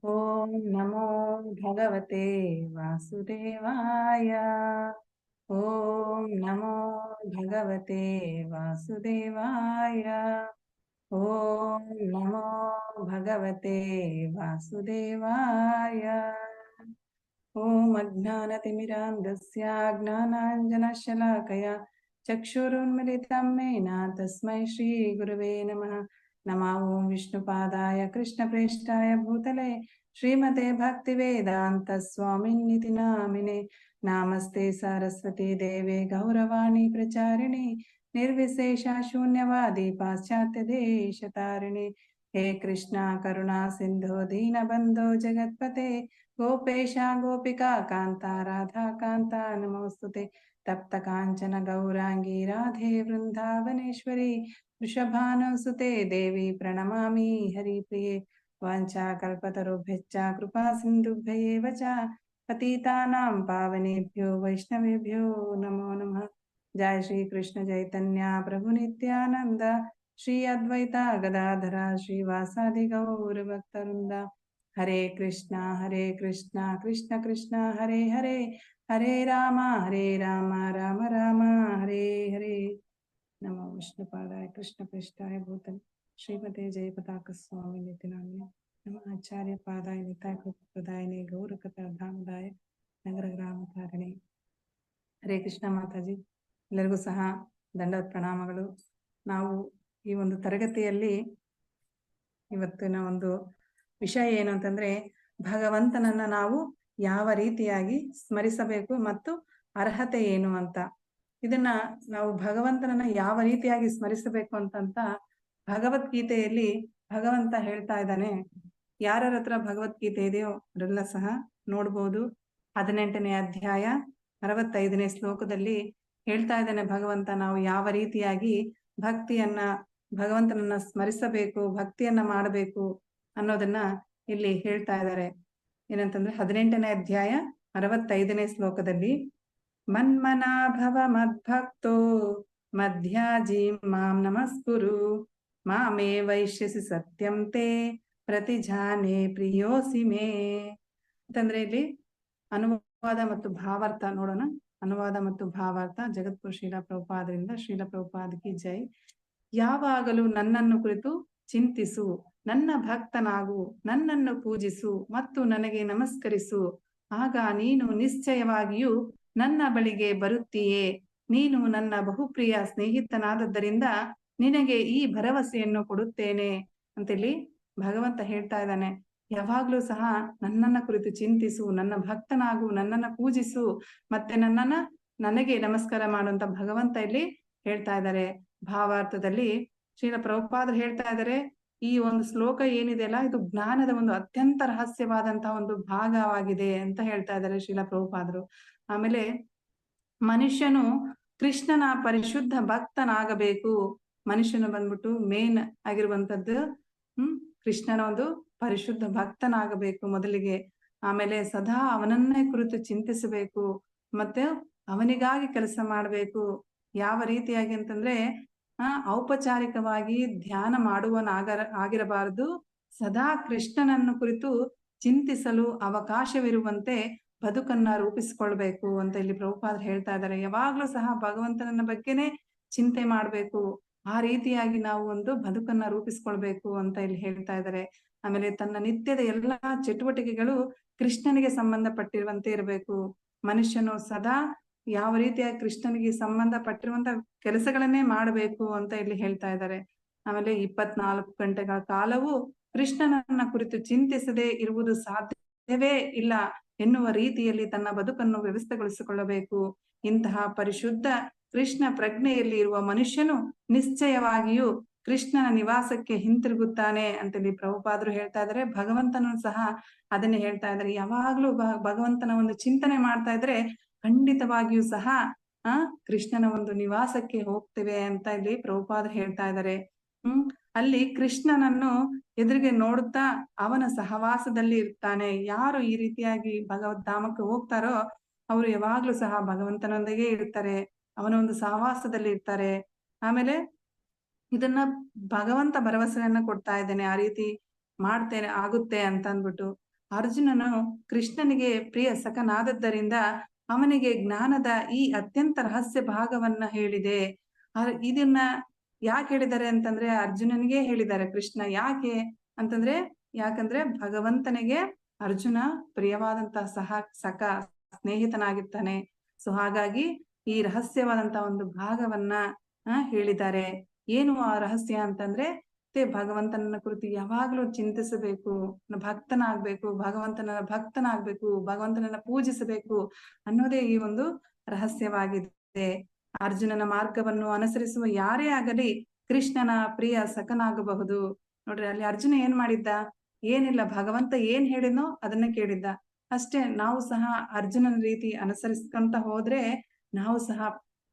ओम नमो भगवते वासुदेवाय। ओम नमो भगवते वासुदेवाय। ओम नमो भगवते वासुदेवाय। ओम अज्ञानतिमिरान्धस्य ज्ञानाञ्जनशलाकया चक्षुरुन्मिलितं येन तस्मै श्रीगुरवे नमः। नमः ओं विष्णुपादाय कृष्णप्रेष्ठाय भूतले श्रीमते भक्तिवेदान्तस्वामिन्निति नामिने। नामस्ते सरस्वती देवे गौरवाणी प्रचारिणे निर्विशेषा शून्यवादी पाश्चात्यदेशतारिणे। हे कृष्णा करुणा सिन्धो दीनबन्धो जगत्पते गोपेशा गोपिका कान्ता राधा कान्ता नमोस्तुते। तप्त काञ्चन गौरांगी राधे वृन्दावनेश्वरी वृषभानुसुते देवी प्रणमामि हरिप्रिये। वाञ्छाकल्पतरुभ्यश्च कृपा सिन्धुभ्यैव च पतितानां पावनेभ्यो वैष्णवेभ्यो नमो नमः। जय श्री कृष्ण चैतन्य प्रभु नित्यानंद श्री अद्वैता गदाधरा श्रीवासादि गौर भक्तवृंद। हरे कृष्णा कृष्ण कृष्ण हरे हरे, हरे राम राम राम हरे हरे। नमो विष्णुपादाय कृष्ण प्रेष्ठाय भूतले श्रीमते जयपताक स्वामी निति नामिने। नमः आचार्य पादाय निताय कृपप्रदायिने गौरकथा धामदाय नगर ग्राम ಕಾರಣೆ। ಹರೇ ಕೃಷ್ಣ ಮಾತಾಜಿ, ಎಲ್ಲರಿಗೂ ಸಹ ದಂಡವತ್ ಪ್ರಣಾಮಗಳು. ನಾವು ಈ ಒಂದು ತರಗತಿಯಲ್ಲಿ ಇವತ್ತಿನ ಒಂದು ವಿಷಯ ಏನು ಅಂತಂದ್ರೆ, ಭಗವಂತನನ್ನ ನಾವು ಯಾವ ರೀತಿಯಾಗಿ ಸ್ಮರಿಸಬೇಕು ಮತ್ತು ಅರ್ಹತೆ ಏನು ಅಂತ. ಇದನ್ನ ನಾವು ಭಗವಂತನನ್ನ ಯಾವ ರೀತಿಯಾಗಿ ಸ್ಮರಿಸಬೇಕು ಅಂತಂತ ಭಗವದ್ಗೀತೆಯಲ್ಲಿ ಭಗವಂತ ಹೇಳ್ತಾ ಇದ್ದಾನೆ. ಯಾರ ಹತ್ರ ಭಗವದ್ಗೀತೆ ಇದೆಯೋ ಅವರೆಲ್ಲ ಸಹ ನೋಡ್ಬೋದು. 18ನೇ ಅಧ್ಯಾಯ 65ನೇ ಶ್ಲೋಕದಲ್ಲಿ ಹೇಳ್ತಾ ಇದ್ದಾನೆ ಭಗವಂತ, ನಾವು ಯಾವ ರೀತಿಯಾಗಿ ಭಗವಂತನನ್ನ ಸ್ಮರಿಸಬೇಕು, ಭಕ್ತಿಯನ್ನ ಮಾಡಬೇಕು ಅನ್ನೋದನ್ನ ಇಲ್ಲಿ ಹೇಳ್ತಾ ಇದ್ದಾರೆ. ಏನಂತಂದ್ರೆ 18ನೇ ಅಧ್ಯಾಯ 65ನೇ ಶ್ಲೋಕದಲ್ಲಿ, ಮನ್ಮನಾಭವ ಮದ್ಭಕ್ತೋ ಮಧ್ಯಾಜಿ ಮಾಂ ನಮಸ್ಕುರು ಮಾಮೇ ವೈಶ್ಯಸಿ ಸತ್ಯಂ ತೇ ಪ್ರತಿಜಾನೆ ಪ್ರಿಯೋಸಿ ಮೇ ಅಂತಂದ್ರೆ ಇಲ್ಲಿ ಅನುವಾದ ಮತ್ತು ಭಾವಾರ್ಥ ನೋಡೋಣ. ಅನುವಾದ ಮತ್ತು ಭಾವಾರ್ಥ ಜಗದ್ಗುರು ಶ್ರೀಲ ಪ್ರಭುಪಾದರಿಂದ. ಶ್ರೀಲ ಪ್ರಭುಪಾದ ಕಿ ಜೈ. ಯಾವಾಗಲೂ ನನ್ನನ್ನು ಕುರಿತು ಚಿಂತಿಸು, ನನ್ನ ಭಕ್ತನಾಗು, ನನ್ನನ್ನು ಪೂಜಿಸು ಮತ್ತು ನನಗೆ ನಮಸ್ಕರಿಸು. ಆಗ ನೀನು ನಿಶ್ಚಯವಾಗಿಯೂ ನನ್ನ ಬಳಿಗೆ ಬರುತ್ತೀಯೇ. ನೀನು ನನ್ನ ಬಹುಪ್ರಿಯ ಸ್ನೇಹಿತನಾದದ್ದರಿಂದ ನಿನಗೆ ಈ ಭರವಸೆಯನ್ನು ಕೊಡುತ್ತೇನೆ ಅಂತೇಳಿ ಭಗವಂತ ಹೇಳ್ತಾ ಇದ್ದಾನೆ. ಯಾವಾಗ್ಲೂ ಸಹ ನನ್ನನ್ನ ಕುರಿತು ಚಿಂತಿಸು, ನನ್ನ ಭಕ್ತನಾಗು, ನನ್ನನ್ನ ಪೂಜಿಸು, ಮತ್ತೆ ನನಗೆ ನಮಸ್ಕಾರ ಮಾಡುವಂತ ಭಗವಂತ ಇಲ್ಲಿ ಹೇಳ್ತಾ ಇದ್ದಾರೆ. ಭಾವಾರ್ಥದಲ್ಲಿ ಶ್ರೀಲ ಪ್ರಭುಪಾದರು ಹೇಳ್ತಾ ಇದ್ದಾರೆ, ಈ ಒಂದು ಶ್ಲೋಕ ಏನಿದೆ ಅಲ್ಲ, ಇದು ಜ್ಞಾನದ ಒಂದು ಅತ್ಯಂತ ರಹಸ್ಯವಾದಂತಹ ಒಂದು ಭಾಗವಾಗಿದೆ ಅಂತ ಹೇಳ್ತಾ ಇದ್ದಾರೆ ಶ್ರೀಲ ಪ್ರಭುಪಾದರು. ಆಮೇಲೆ ಮನುಷ್ಯನು ಕೃಷ್ಣನ ಪರಿಶುದ್ಧ ಭಕ್ತನಾಗಬೇಕು. ಮನುಷ್ಯನು ಬಂದ್ಬಿಟ್ಟು ಮೇನ್ ಆಗಿರುವಂತದ್ದು ಕೃಷ್ಣನ ಒಂದು ಪರಿಶುದ್ಧ ಭಕ್ತನಾಗಬೇಕು ಮೊದಲಿಗೆ. ಆಮೇಲೆ ಸದಾ ಅವನನ್ನೇ ಕುರಿತು ಚಿಂತಿಸಬೇಕು, ಮತ್ತೆ ಅವನಿಗಾಗಿ ಕೆಲಸ ಮಾಡಬೇಕು. ಯಾವ ರೀತಿಯಾಗಿ ಅಂತಂದ್ರೆ, ಔಪಚಾರಿಕವಾಗಿ ಧ್ಯಾನ ಆಗಿರಬಾರದು. ಸದಾ ಕೃಷ್ಣನನ್ನು ಕುರಿತು ಚಿಂತಿಸಲು ಅವಕಾಶವಿರುವಂತೆ ಬದುಕನ್ನ ರೂಪಿಸ್ಕೊಳ್ಬೇಕು ಅಂತ ಇಲ್ಲಿ ಪ್ರಭುಪಾದರು ಹೇಳ್ತಾ ಇದ್ದಾರೆ. ಯಾವಾಗ್ಲೂ ಸಹ ಭಗವಂತನ ಬಗ್ಗೆನೆ ಚಿಂತೆ ಮಾಡ್ಬೇಕು. ಆ ರೀತಿಯಾಗಿ ನಾವು ಒಂದು ಬದುಕನ್ನ ರೂಪಿಸ್ಕೊಳ್ಬೇಕು ಅಂತ ಇಲ್ಲಿ ಹೇಳ್ತಾ ಇದ್ದಾರೆ. ಆಮೇಲೆ ತನ್ನ ನಿತ್ಯದ ಎಲ್ಲಾ ಚಟುವಟಿಕೆಗಳು ಕೃಷ್ಣನಿಗೆ ಸಂಬಂಧಪಟ್ಟಿರುವಂತೆ ಇರಬೇಕು. ಮನುಷ್ಯನು ಸದಾ ಯಾವ ರೀತಿಯಾಗಿ ಕೃಷ್ಣನಿಗೆ ಸಂಬಂಧಪಟ್ಟಿರುವಂತ ಕೆಲಸಗಳನ್ನೇ ಮಾಡಬೇಕು ಅಂತ ಇಲ್ಲಿ ಹೇಳ್ತಾ ಇದ್ದಾರೆ. ಆಮೇಲೆ 24 ಗಂಟೆಗಳ ಕಾಲವೂ ಕೃಷ್ಣನನ್ನ ಕುರಿತು ಚಿಂತಿಸದೆ ಇರುವುದು ಸಾಧ್ಯವೇ ಇಲ್ಲ ಎನ್ನುವ ರೀತಿಯಲ್ಲಿ ತನ್ನ ಬದುಕನ್ನು ವ್ಯವಸ್ಥೆಗೊಳಿಸಿಕೊಳ್ಳಬೇಕು. ಇಂತಹ ಪರಿಶುದ್ಧ ಕೃಷ್ಣ ಪ್ರಜ್ಞೆಯಲ್ಲಿ ಇರುವ ಮನುಷ್ಯನು ನಿಶ್ಚಯವಾಗಿಯೂ ಕೃಷ್ಣನ ನಿವಾಸಕ್ಕೆ ಹಿಂತಿರುಗುತ್ತಾನೆ ಅಂತೇಳಿ ಪ್ರಭುಪಾದರು ಹೇಳ್ತಾ ಇದ್ದಾರೆ. ಭಗವಂತನು ಸಹ ಅದನ್ನೇ ಹೇಳ್ತಾ ಇದ್ದಾರೆ. ಯಾವಾಗ್ಲೂ ಭಗವಂತನ ಒಂದು ಚಿಂತನೆ ಮಾಡ್ತಾ ಇದ್ರೆ ಖಂಡಿತವಾಗಿಯೂ ಸಹ ಕೃಷ್ಣನ ಒಂದು ನಿವಾಸಕ್ಕೆ ಹೋಗ್ತೇವೆ ಅಂತ ಇಲ್ಲಿ ಪ್ರಭುಪಾದರು ಹೇಳ್ತಾ ಇದ್ದಾರೆ. ಅಲ್ಲಿ ಕೃಷ್ಣನನ್ನು ಎದುರಿಗೆ ನೋಡುತ್ತಾ ಅವನ ಸಹವಾಸದಲ್ಲಿ ಇರ್ತಾನೆ. ಯಾರು ಈ ರೀತಿಯಾಗಿ ಭಗವದ್ಧಾಮಕ್ಕೆ ಹೋಗ್ತಾರೋ ಅವರು ಯಾವಾಗ್ಲೂ ಸಹ ಭಗವಂತನೊಂದಿಗೆ ಇರ್ತಾರೆ, ಅವನ ಒಂದು ಸಹವಾಸದಲ್ಲಿ ಇರ್ತಾರೆ. ಆಮೇಲೆ ಇದನ್ನ ಭಗವಂತ ಭರವಸೆಯನ್ನ ಕೊಡ್ತಾ ಇದ್ದೇನೆ, ಆ ರೀತಿ ಮಾಡ್ತೇನೆ, ಆಗುತ್ತೆ ಅಂತ ಅಂದ್ಬಿಟ್ಟು. ಅರ್ಜುನನು ಕೃಷ್ಣನಿಗೆ ಪ್ರಿಯ ಸಖನಾದದ್ದರಿಂದ ಅವನಿಗೆ ಜ್ಞಾನದ ಈ ಅತ್ಯಂತ ರಹಸ್ಯ ಭಾಗವನ್ನ ಹೇಳಿದೆ. ಇದನ್ನ ಯಾಕೆ ಹೇಳಿದ್ದಾರೆ ಅಂತಂದ್ರೆ ಅರ್ಜುನನಿಗೆ ಹೇಳಿದ್ದಾರೆ ಕೃಷ್ಣ. ಯಾಕೆ ಅಂತಂದ್ರೆ ಯಾಕಂದ್ರೆ ಭಗವಂತನಿಗೆ ಅರ್ಜುನ ಪ್ರಿಯವಾದಂತಹ ಸಖ ಸ್ನೇಹಿತನಾಗಿರ್ತಾನೆ. ಸೊ ಹಾಗಾಗಿ ಈ ರಹಸ್ಯವಾದಂತಹ ಒಂದು ಭಾಗವನ್ನ ಹೇಳಿದ್ದಾರೆ. ಏನು ಆ ರಹಸ್ಯ ಅಂತಂದ್ರೆ ಭಗವಂತನ ಕುರಿತು ಯಾವಾಗ್ಲೂ ಚಿಂತಿಸಬೇಕು, ಭಕ್ತನಾಗ್ಬೇಕು, ಭಗವಂತನನ್ನ ಪೂಜಿಸಬೇಕು ಅನ್ನೋದೇ ಈ ಒಂದು ರಹಸ್ಯವಾಗಿದೆ. ಅರ್ಜುನನ ಮಾರ್ಗವನ್ನು ಅನುಸರಿಸುವ ಯಾರೇ ಆಗಲಿ ಕೃಷ್ಣನ ಪ್ರಿಯ ಸಖನಾಗಬಹುದು. ನೋಡ್ರಿ, ಅಲ್ಲಿ ಅರ್ಜುನ ಏನ್ ಮಾಡಿದ್ದ? ಏನಿಲ್ಲ, ಭಗವಂತ ಏನ್ ಹೇಳಿದ್ನೋ ಅದನ್ನ ಕೇಳಿದ್ದ ಅಷ್ಟೇ. ನಾವು ಸಹ ಅರ್ಜುನನ ರೀತಿ ಅನುಸರಿಸ್ಕೊಂತ ಹೋದ್ರೆ ನಾವು ಸಹ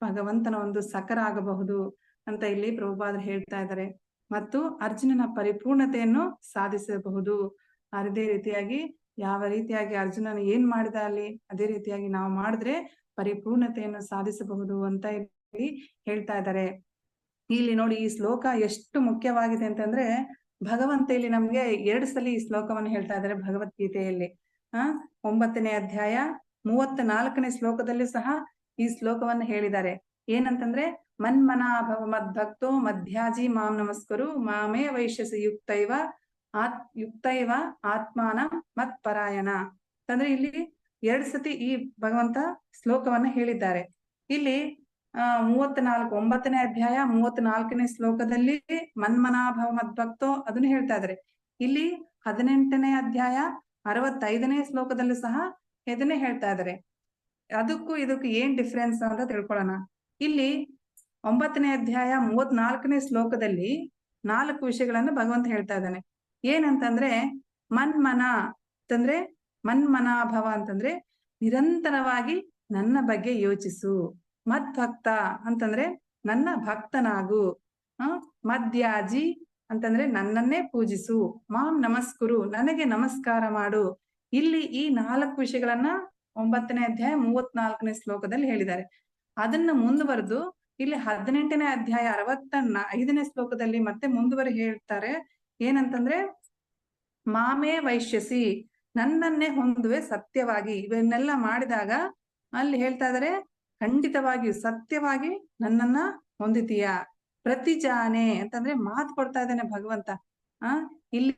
ಭಗವಂತನ ಒಂದು ಸಖರಾಗಬಹುದು ಅಂತ ಇಲ್ಲಿ ಪ್ರಭುಪಾದರು ಹೇಳ್ತಾ ಇದ್ದಾರೆ. ಮತ್ತು ಅರ್ಜುನನ ಪರಿಪೂರ್ಣತೆಯನ್ನು ಸಾಧಿಸಬಹುದು. ಅದೇ ರೀತಿಯಾಗಿ ಯಾವ ರೀತಿಯಾಗಿ ಅರ್ಜುನನ ಏನ್ ಮಾಡಿದ ಅಲ್ಲಿ ಅದೇ ರೀತಿಯಾಗಿ ನಾವು ಮಾಡಿದ್ರೆ ಪರಿಪೂರ್ಣತೆಯನ್ನು ಸಾಧಿಸಬಹುದು ಅಂತ ಇಲ್ಲಿ ಹೇಳ್ತಾ ಇದ್ದಾರೆ. ಇಲ್ಲಿ ನೋಡಿ, ಈ ಶ್ಲೋಕ ಎಷ್ಟು ಮುಖ್ಯವಾಗಿದೆ ಅಂತಂದ್ರೆ ಭಗವಂತ ಇಲ್ಲಿ ನಮ್ಗೆ 2 ಸಲ ಈ ಶ್ಲೋಕವನ್ನು ಹೇಳ್ತಾ ಇದ್ದಾರೆ ಭಗವದ್ಗೀತೆಯಲ್ಲಿ. 9ನೇ ಅಧ್ಯಾಯ 34ನೇ ಶ್ಲೋಕದಲ್ಲಿ ಸಹ ಈ ಶ್ಲೋಕವನ್ನು ಹೇಳಿದ್ದಾರೆ. ಏನಂತಂದ್ರೆ ಮನ್ಮನಾಭವ ಮದ್ಭಕ್ತೋ ಮಧ್ಯಾಜಿ ಮಾಂ ನಮಸ್ಕರು ಮಾಮೇ ವೈಶ್ಯಸಿ ಯುಕ್ತೈವ ಆತ್ಮಾನ ಮತ್ ಪರಾಯಣ ಅಂತಂದ್ರೆ ಇಲ್ಲಿ 2 ಸತಿ ಈ ಭಗವಂತ ಶ್ಲೋಕವನ್ನ ಹೇಳಿದ್ದಾರೆ. ಇಲ್ಲಿ 9ನೇ ಅಧ್ಯಾಯ 34ನೇ ಶ್ಲೋಕದಲ್ಲಿ ಮನ್ಮನಾಭವ ಮದ್ಭಕ್ತೋ ಅದನ್ನು ಹೇಳ್ತಾ ಇದ್ದಾರೆ. ಇಲ್ಲಿ 18ನೇ ಅಧ್ಯಾಯ 65ನೇ ಶ್ಲೋಕದಲ್ಲೂ ಸಹ ಇದನ್ನೇ ಹೇಳ್ತಾ ಇದ್ದಾರೆ. ಅದಕ್ಕೂ ಇದಕ್ಕೂ ಏನ್ ಡಿಫ್ರೆನ್ಸ್ ಅಂತ ತಿಳ್ಕೊಳ್ಳೋಣ. ಇಲ್ಲಿ 9ನೇ ಅಧ್ಯಾಯ 34ನೇ ಶ್ಲೋಕದಲ್ಲಿ 4 ವಿಷಯಗಳನ್ನ ಭಗವಂತ ಹೇಳ್ತಾ ಇದ್ದಾನೆ. ಏನಂತಂದ್ರೆ ಮನ್ಮನ ಅಂತಂದ್ರೆ ಮನ್ಮನಾಭವ ಅಂತಂದ್ರೆ ನಿರಂತರವಾಗಿ ನನ್ನ ಬಗ್ಗೆ ಯೋಚಿಸು. ಮದ್ಭಕ್ತ ಅಂತಂದ್ರೆ ನನ್ನ ಭಕ್ತನಾಗು. ಮಧ್ಯಾಜಿ ಅಂತಂದ್ರೆ ನನ್ನನ್ನೇ ಪೂಜಿಸು. ಮಾಂ ನಮಸ್ಕುರು ನನಗೆ ನಮಸ್ಕಾರ ಮಾಡು. ಇಲ್ಲಿ ಈ 4 ವಿಷಯಗಳನ್ನ 9ನೇ ಅಧ್ಯಾಯ 34ನೇ ಶ್ಲೋಕದಲ್ಲಿ ಹೇಳಿದ್ದಾರೆ. ಅದನ್ನ ಮುಂದುವರೆದು ಇಲ್ಲಿ 18ನೇ ಅಧ್ಯಾಯ 65ನೇ ಶ್ಲೋಕದಲ್ಲಿ ಮತ್ತೆ ಮುಂದುವರೆ ಹೇಳ್ತಾರೆ. ಏನಂತಂದ್ರೆ ಮಾಮೇ ವೈಶ್ಯಸಿ ನನ್ನನ್ನೇ ಹೊಂದುವೆ ಸತ್ಯವಾಗಿ. ಇವನ್ನೆಲ್ಲ ಮಾಡಿದಾಗ ಅಲ್ಲಿ ಹೇಳ್ತಾ ಇದಾರೆ ಖಂಡಿತವಾಗಿಯೂ ಸತ್ಯವಾಗಿ ನನ್ನನ್ನ ಹೊಂದಿತೀಯ. ಪ್ರತಿಜಾನೆ ಅಂತಂದ್ರೆ ಮಾತು ಕೊಡ್ತಾ ಇದ್ದಾನೆ ಭಗವಂತ. ಇಲ್ಲಿ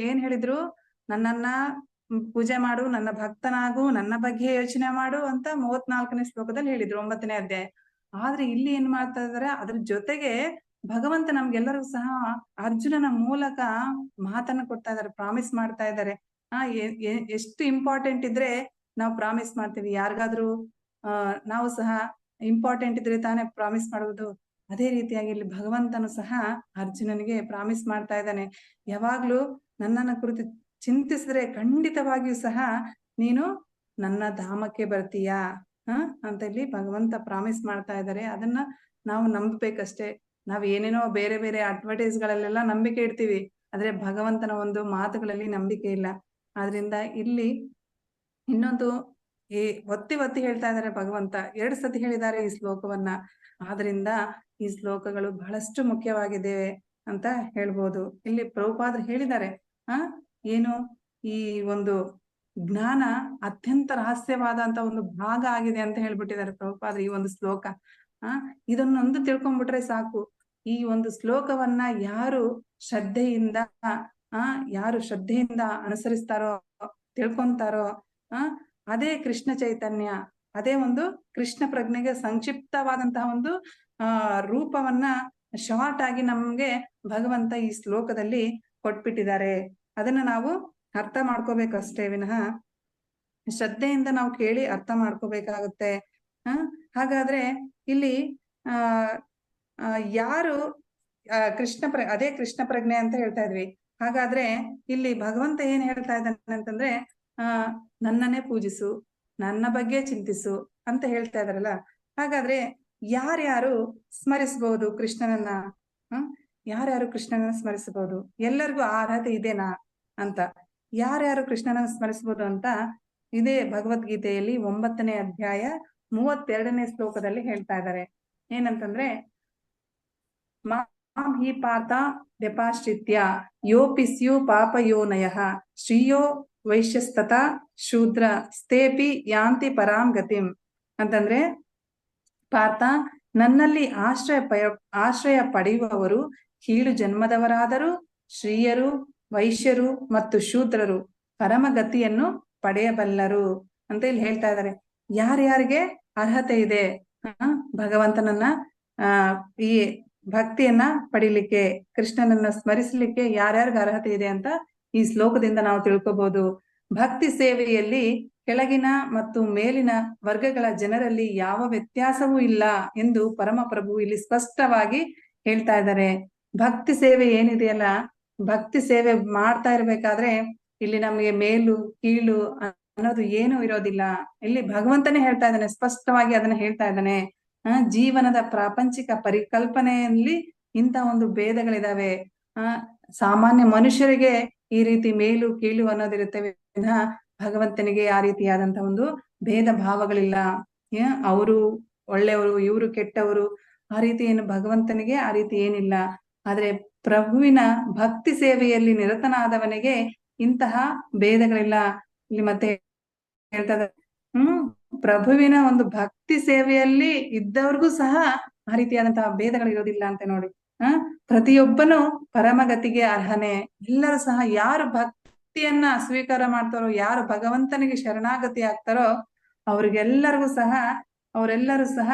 ಏನ್ ಹೇಳಿದ್ರು? ನನ್ನನ್ನ ಪೂಜೆ ಮಾಡು, ನನ್ನ ಭಕ್ತನಾಗು, ನನ್ನ ಬಗ್ಗೆ ಯೋಚನೆ ಮಾಡು ಅಂತ 34ನೇ ಶ್ಲೋಕದಲ್ಲಿ ಹೇಳಿದ್ರು 9ನೇ ಅಧ್ಯಾಯ. ಆದ್ರೆ ಇಲ್ಲಿ ಏನ್ ಮಾಡ್ತಾ ಇದಾರೆ? ಅದ್ರ ಜೊತೆಗೆ ಭಗವಂತ ನಮ್ಗೆಲ್ಲರಿಗೂ ಸಹ ಅರ್ಜುನನ ಮೂಲಕ ಮಾತನ್ನ ಕೊಡ್ತಾ ಇದಾರೆ, ಪ್ರಾಮಿಸ್ ಮಾಡ್ತಾ ಇದ್ದಾರೆ. ಎಷ್ಟು ಇಂಪಾರ್ಟೆಂಟ್ ಇದ್ರೆ ನಾವು ಪ್ರಾಮಿಸ್ ಮಾಡ್ತೀವಿ. ಯಾರಿಗಾದ್ರೂ ನಾವು ಸಹ ಇಂಪಾರ್ಟೆಂಟ್ ಇದ್ರೆ ತಾನೇ ಪ್ರಾಮಿಸ್ ಮಾಡುವುದು. ಅದೇ ರೀತಿಯಾಗಿ ಇಲ್ಲಿ ಭಗವಂತನು ಸಹ ಅರ್ಜುನನಿಗೆ ಪ್ರಾಮಿಸ್ ಮಾಡ್ತಾ ಇದ್ದಾನೆ. ಯಾವಾಗ್ಲೂ ನನ್ನನ್ನ ಕುರಿತು ಚಿಂತಿಸಿದ್ರೆ ಖಂಡಿತವಾಗಿಯೂ ಸಹ ನೀನು ನನ್ನ ಧಾಮಕ್ಕೆ ಬರ್ತೀಯಾ ಅಂತ ಇಲ್ಲಿ ಭಗವಂತ ಪ್ರಾಮಿಸ್ ಮಾಡ್ತಾ ಇದ್ದಾರೆ. ಅದನ್ನ ನಾವು ನಂಬಬೇಕಷ್ಟೇ. ನಾವ್ ಏನೇನೋ ಬೇರೆ ಬೇರೆ ಅಡ್ವರ್ಟೈಸ್ ಗಳಲ್ಲೆಲ್ಲ ನಂಬಿಕೆ ಇಡ್ತೀವಿ, ಆದ್ರೆ ಭಗವಂತನ ಒಂದು ಮಾತುಗಳಲ್ಲಿ ನಂಬಿಕೆ ಇಲ್ಲ. ಆದ್ರಿಂದ ಇಲ್ಲಿ ಇನ್ನೊಂದು ಒತ್ತಿ ಹೇಳ್ತಾ ಇದ್ದಾರೆ ಭಗವಂತ. 2 ಸತಿ ಹೇಳಿದ್ದಾರೆ ಈ ಶ್ಲೋಕವನ್ನ. ಆದ್ರಿಂದ ಈ ಶ್ಲೋಕಗಳು ಬಹಳಷ್ಟು ಮುಖ್ಯವಾಗಿದೆ ಅಂತ ಹೇಳ್ಬೋದು. ಇಲ್ಲಿ ಪ್ರಭುಪಾದರು ಹೇಳಿದ್ದಾರೆ ಏನು ಈ ಒಂದು ಜ್ಞಾನ ಅತ್ಯಂತ ರಹಸ್ಯವಾದಂತ ಒಂದು ಭಾಗ ಆಗಿದೆ ಅಂತ ಹೇಳ್ಬಿಟ್ಟಿದ್ದಾರೆ ಪ್ರಭುಪಾದರು ಈ ಒಂದು ಶ್ಲೋಕ. ಇದನ್ನೊಂದು ತಿಳ್ಕೊಂಡ್ಬಿಟ್ರೆ ಸಾಕು. ಈ ಒಂದು ಶ್ಲೋಕವನ್ನ ಯಾರು ಶ್ರದ್ಧೆಯಿಂದ ಅನುಸರಿಸ್ತಾರೋ, ತಿಳ್ಕೊಂತಾರೋ ಅದೇ ಕೃಷ್ಣ ಚೈತನ್ಯ, ಅದೇ ಒಂದು ಕೃಷ್ಣ ಪ್ರಜ್ಞೆಗೆ ಸಂಕ್ಷಿಪ್ತವಾದಂತಹ ಒಂದು ರೂಪವನ್ನ ಶಾರ್ಟ್ ಆಗಿ ನಮ್ಗೆ ಭಗವಂತ ಈ ಶ್ಲೋಕದಲ್ಲಿ ಕೊಟ್ಬಿಟ್ಟಿದ್ದಾರೆ. ಅದನ್ನ ನಾವು ಅರ್ಥ ಮಾಡ್ಕೋಬೇಕಷ್ಟೇ ವಿನಃ ಶ್ರದ್ಧೆಯಿಂದ ನಾವು ಕೇಳಿ ಅರ್ಥ ಮಾಡ್ಕೋಬೇಕಾಗುತ್ತೆ. ಹಾಗಾದ್ರೆ ಇಲ್ಲಿ ಯಾರು ಅದೇ ಕೃಷ್ಣ ಪ್ರಜ್ಞೆ ಅಂತ ಹೇಳ್ತಾ ಇದ್ವಿ. ಹಾಗಾದ್ರೆ ಇಲ್ಲಿ ಭಗವಂತ ಏನ್ ಹೇಳ್ತಾ ಇದ್ದಾನೆ ಅಂತಂದ್ರೆ ನನ್ನನ್ನೇ ಪೂಜಿಸು, ನನ್ನ ಬಗ್ಗೆ ಚಿಂತಿಸು ಅಂತ ಹೇಳ್ತಾ ಇದಾರಲ್ಲ. ಹಾಗಾದ್ರೆ ಯಾರ್ಯಾರು ಸ್ಮರಿಸಬಹುದು ಕೃಷ್ಣನನ್ನ? ಯಾರ್ಯಾರು ಕೃಷ್ಣನನ್ನ ಸ್ಮರಿಸಬಹುದು? ಎಲ್ಲರಿಗೂ ಆ ಅರ್ಹತೆ ಇದೆನಾ ಅಂತ. ಯಾರ್ಯಾರು ಕೃಷ್ಣನನ್ನ ಸ್ಮರಿಸಬಹುದು ಅಂತ ಇದೇ ಭಗವದ್ಗೀತೆಯಲ್ಲಿ 9ನೇ ಅಧ್ಯಾಯ 32ನೇ ಶ್ಲೋಕದಲ್ಲಿ ಹೇಳ್ತಾ ಇದ್ದಾರೆ. ಏನಂತಂದ್ರೆ ಹಿ ಪಾತ ವ್ಯಪಾಶ್ರಿತ್ಯ ಯೋಪಿ ಸ್ಯು ಪಾಪಯೋನಯಃ ಶ್ರೀಯೋ ವೈಶ್ಯಸ್ತತ ಶೂದ್ರ ಸ್ಥೇಪಿ ಯಾಂತಿ ಪರಾಂ ಗತಿಂ ಅಂತಂದ್ರೆ, ಪಾರ್ಥ, ನನ್ನಲ್ಲಿ ಆಶ್ರಯ ಪಡೆಯುವವರು ಕೀಳು ಜನ್ಮದವರಾದರೂ ಶ್ರೀಯರು, ವೈಶ್ಯರು ಮತ್ತು ಶೂದ್ರರು ಪರಮಗತಿಯನ್ನು ಪಡೆಯಬಲ್ಲರು ಅಂತ ಇಲ್ಲಿ ಹೇಳ್ತಾ ಇದ್ದಾರೆ. ಯಾರ್ಯಾರಿಗೆ ಅರ್ಹತೆ ಇದೆ ಭಗವಂತನನ್ನ ಈ ಭಕ್ತಿಯನ್ನ ಪಡಿಲಿಕ್ಕೆ, ಕೃಷ್ಣನನ್ನ ಸ್ಮರಿಸಲಿಕ್ಕೆ ಯಾರ್ಯಾರಿಗೆ ಅರ್ಹತೆ ಇದೆ ಅಂತ ಈ ಶ್ಲೋಕದಿಂದ ನಾವು ತಿಳ್ಕೊಬಹುದು. ಭಕ್ತಿ ಸೇವೆಯಲ್ಲಿ ಕೆಳಗಿನ ಮತ್ತು ಮೇಲಿನ ವರ್ಗಗಳ ಜನರಲ್ಲಿ ಯಾವ ವ್ಯತ್ಯಾಸವೂ ಇಲ್ಲ ಎಂದು ಪರಮಪ್ರಭು ಇಲ್ಲಿ ಸ್ಪಷ್ಟವಾಗಿ ಹೇಳ್ತಾ ಇದ್ದಾರೆ. ಭಕ್ತಿ ಸೇವೆ ಏನಿದೆಯಲ್ಲ, ಭಕ್ತಿ ಸೇವೆ ಮಾಡ್ತಾ ಇರ್ಬೇಕಾದ್ರೆ ಇಲ್ಲಿ ನಮಗೆ ಮೇಲು ಕೀಳು ಅನ್ನೋದು ಏನು ಇರೋದಿಲ್ಲ. ಇಲ್ಲಿ ಭಗವಂತನೇ ಹೇಳ್ತಾ ಇದ್ದಾನೆ, ಸ್ಪಷ್ಟವಾಗಿ ಅದನ್ನ ಹೇಳ್ತಾ ಇದ್ದಾನೆ. ಜೀವನದ ಪ್ರಾಪಂಚಿಕ ಪರಿಕಲ್ಪನೆಯಲ್ಲಿ ಇಂಥ ಒಂದು ಭೇದಗಳಿದಾವೆ. ಸಾಮಾನ್ಯ ಮನುಷ್ಯರಿಗೆ ಈ ರೀತಿ ಮೇಲು ಕೀಳು ಅನ್ನೋದಿರುತ್ತೆ, ಭಗವಂತನಿಗೆ ಆ ರೀತಿಯಾದಂತಹ ಒಂದು ಭೇದ ಭಾವಗಳಿಲ್ಲ. ಅವರು ಒಳ್ಳೆಯವರು, ಇವರು ಕೆಟ್ಟವರು, ಆ ರೀತಿ ಏನು ಭಗವಂತನಿಗೆ ಆ ರೀತಿ ಏನಿಲ್ಲ. ಆದ್ರೆ ಪ್ರಭುವಿನ ಭಕ್ತಿ ಸೇವೆಯಲ್ಲಿ ನಿರತನಾದವನಿಗೆ ಇಂತಹ ಭೇದಗಳಿಲ್ಲ. ಇಲ್ಲಿ ಮತ್ತೆ ಹೇಳ್ತಾ ಇದ್ದಾರೆ, ಪ್ರಭುವಿನ ಒಂದು ಭಕ್ತಿ ಸೇವೆಯಲ್ಲಿ ಇದ್ದವ್ರಿಗೂ ಸಹ ಆ ರೀತಿಯಾದಂತಹ ಭೇದಗಳಿರೋದಿಲ್ಲ ಅಂತ ನೋಡಿ. ಪ್ರತಿಯೊಬ್ಬನು ಪರಮಗತಿಗೆ ಅರ್ಹನೆ. ಎಲ್ಲರೂ ಸಹ ಯಾರು ಭಕ್ತಿಯನ್ನ ಸ್ವೀಕಾರ ಮಾಡ್ತಾರೋ, ಯಾರು ಭಗವಂತನಿಗೆ ಶರಣಾಗತಿ ಆಗ್ತಾರೋ ಅವರೆಲ್ಲರೂ ಸಹ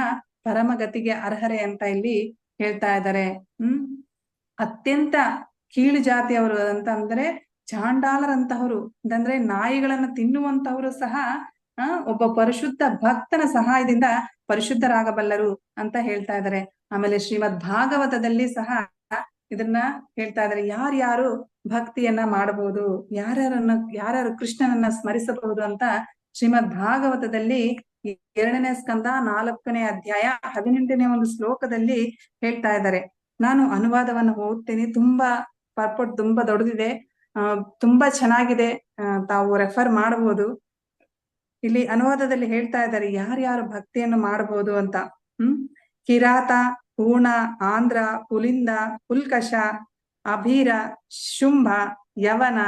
ಪರಮಗತಿಗೆ ಅರ್ಹರೆ ಅಂತ ಇಲ್ಲಿ ಹೇಳ್ತಾ ಇದ್ದಾರೆ. ಅತ್ಯಂತ ಕೀಳು ಜಾತಿಯವರು ಅಂತಂದ್ರೆ ಚಾಂಡಾಲರಂತಹವರು, ಅಂತಂದ್ರೆ ನಾಯಿಗಳನ್ನ ತಿನ್ನುವಂತಹವರು ಸಹ ಒಬ್ಬ ಪರಿಶುದ್ಧ ಭಕ್ತನ ಸಹಾಯದಿಂದ ಪರಿಶುದ್ಧರಾಗಬಲ್ಲರು ಅಂತ ಹೇಳ್ತಾ ಇದ್ದಾರೆ. ಆಮೇಲೆ ಶ್ರೀಮದ್ ಭಾಗವತದಲ್ಲಿ ಸಹ ಇದನ್ನ ಹೇಳ್ತಾ ಇದ್ದಾರೆ. ಯಾರ್ಯಾರು ಭಕ್ತಿಯನ್ನ ಮಾಡಬಹುದು, ಯಾರ್ಯಾರು ಕೃಷ್ಣನನ್ನ ಸ್ಮರಿಸಬಹುದು ಅಂತ ಶ್ರೀಮದ್ ಭಾಗವತದಲ್ಲಿ 2ನೇ ಸ್ಕಂದ 4ನೇ ಅಧ್ಯಾಯ 18ನೇ ಒಂದು ಶ್ಲೋಕದಲ್ಲಿ ಹೇಳ್ತಾ ಇದ್ದಾರೆ. ನಾನು ಅನುವಾದವನ್ನ ಓದ್ತೇನೆ. ತುಂಬಾ ಪರ್ಪಟ್ ತುಂಬಾ ದೊಡ್ಡದಿದೆ, ತುಂಬಾ ಚೆನ್ನಾಗಿದೆ, ತಾವು ರೆಫರ್ ಮಾಡಬಹುದು. ಇಲ್ಲಿ ಅನುವಾದದಲ್ಲಿ ಹೇಳ್ತಾ ಇದ್ದಾರೆ ಯಾರ್ಯಾರು ಭಕ್ತಿಯನ್ನು ಮಾಡಬಹುದು ಅಂತ. ಕಿರಾತ, ಪೂರ್ಣ, ಆಂಧ್ರ, ಪುಲಿಂದ, ಪುಲ್ಕಶ, ಅಭೀರ, ಶುಂಭ, ಯವನ,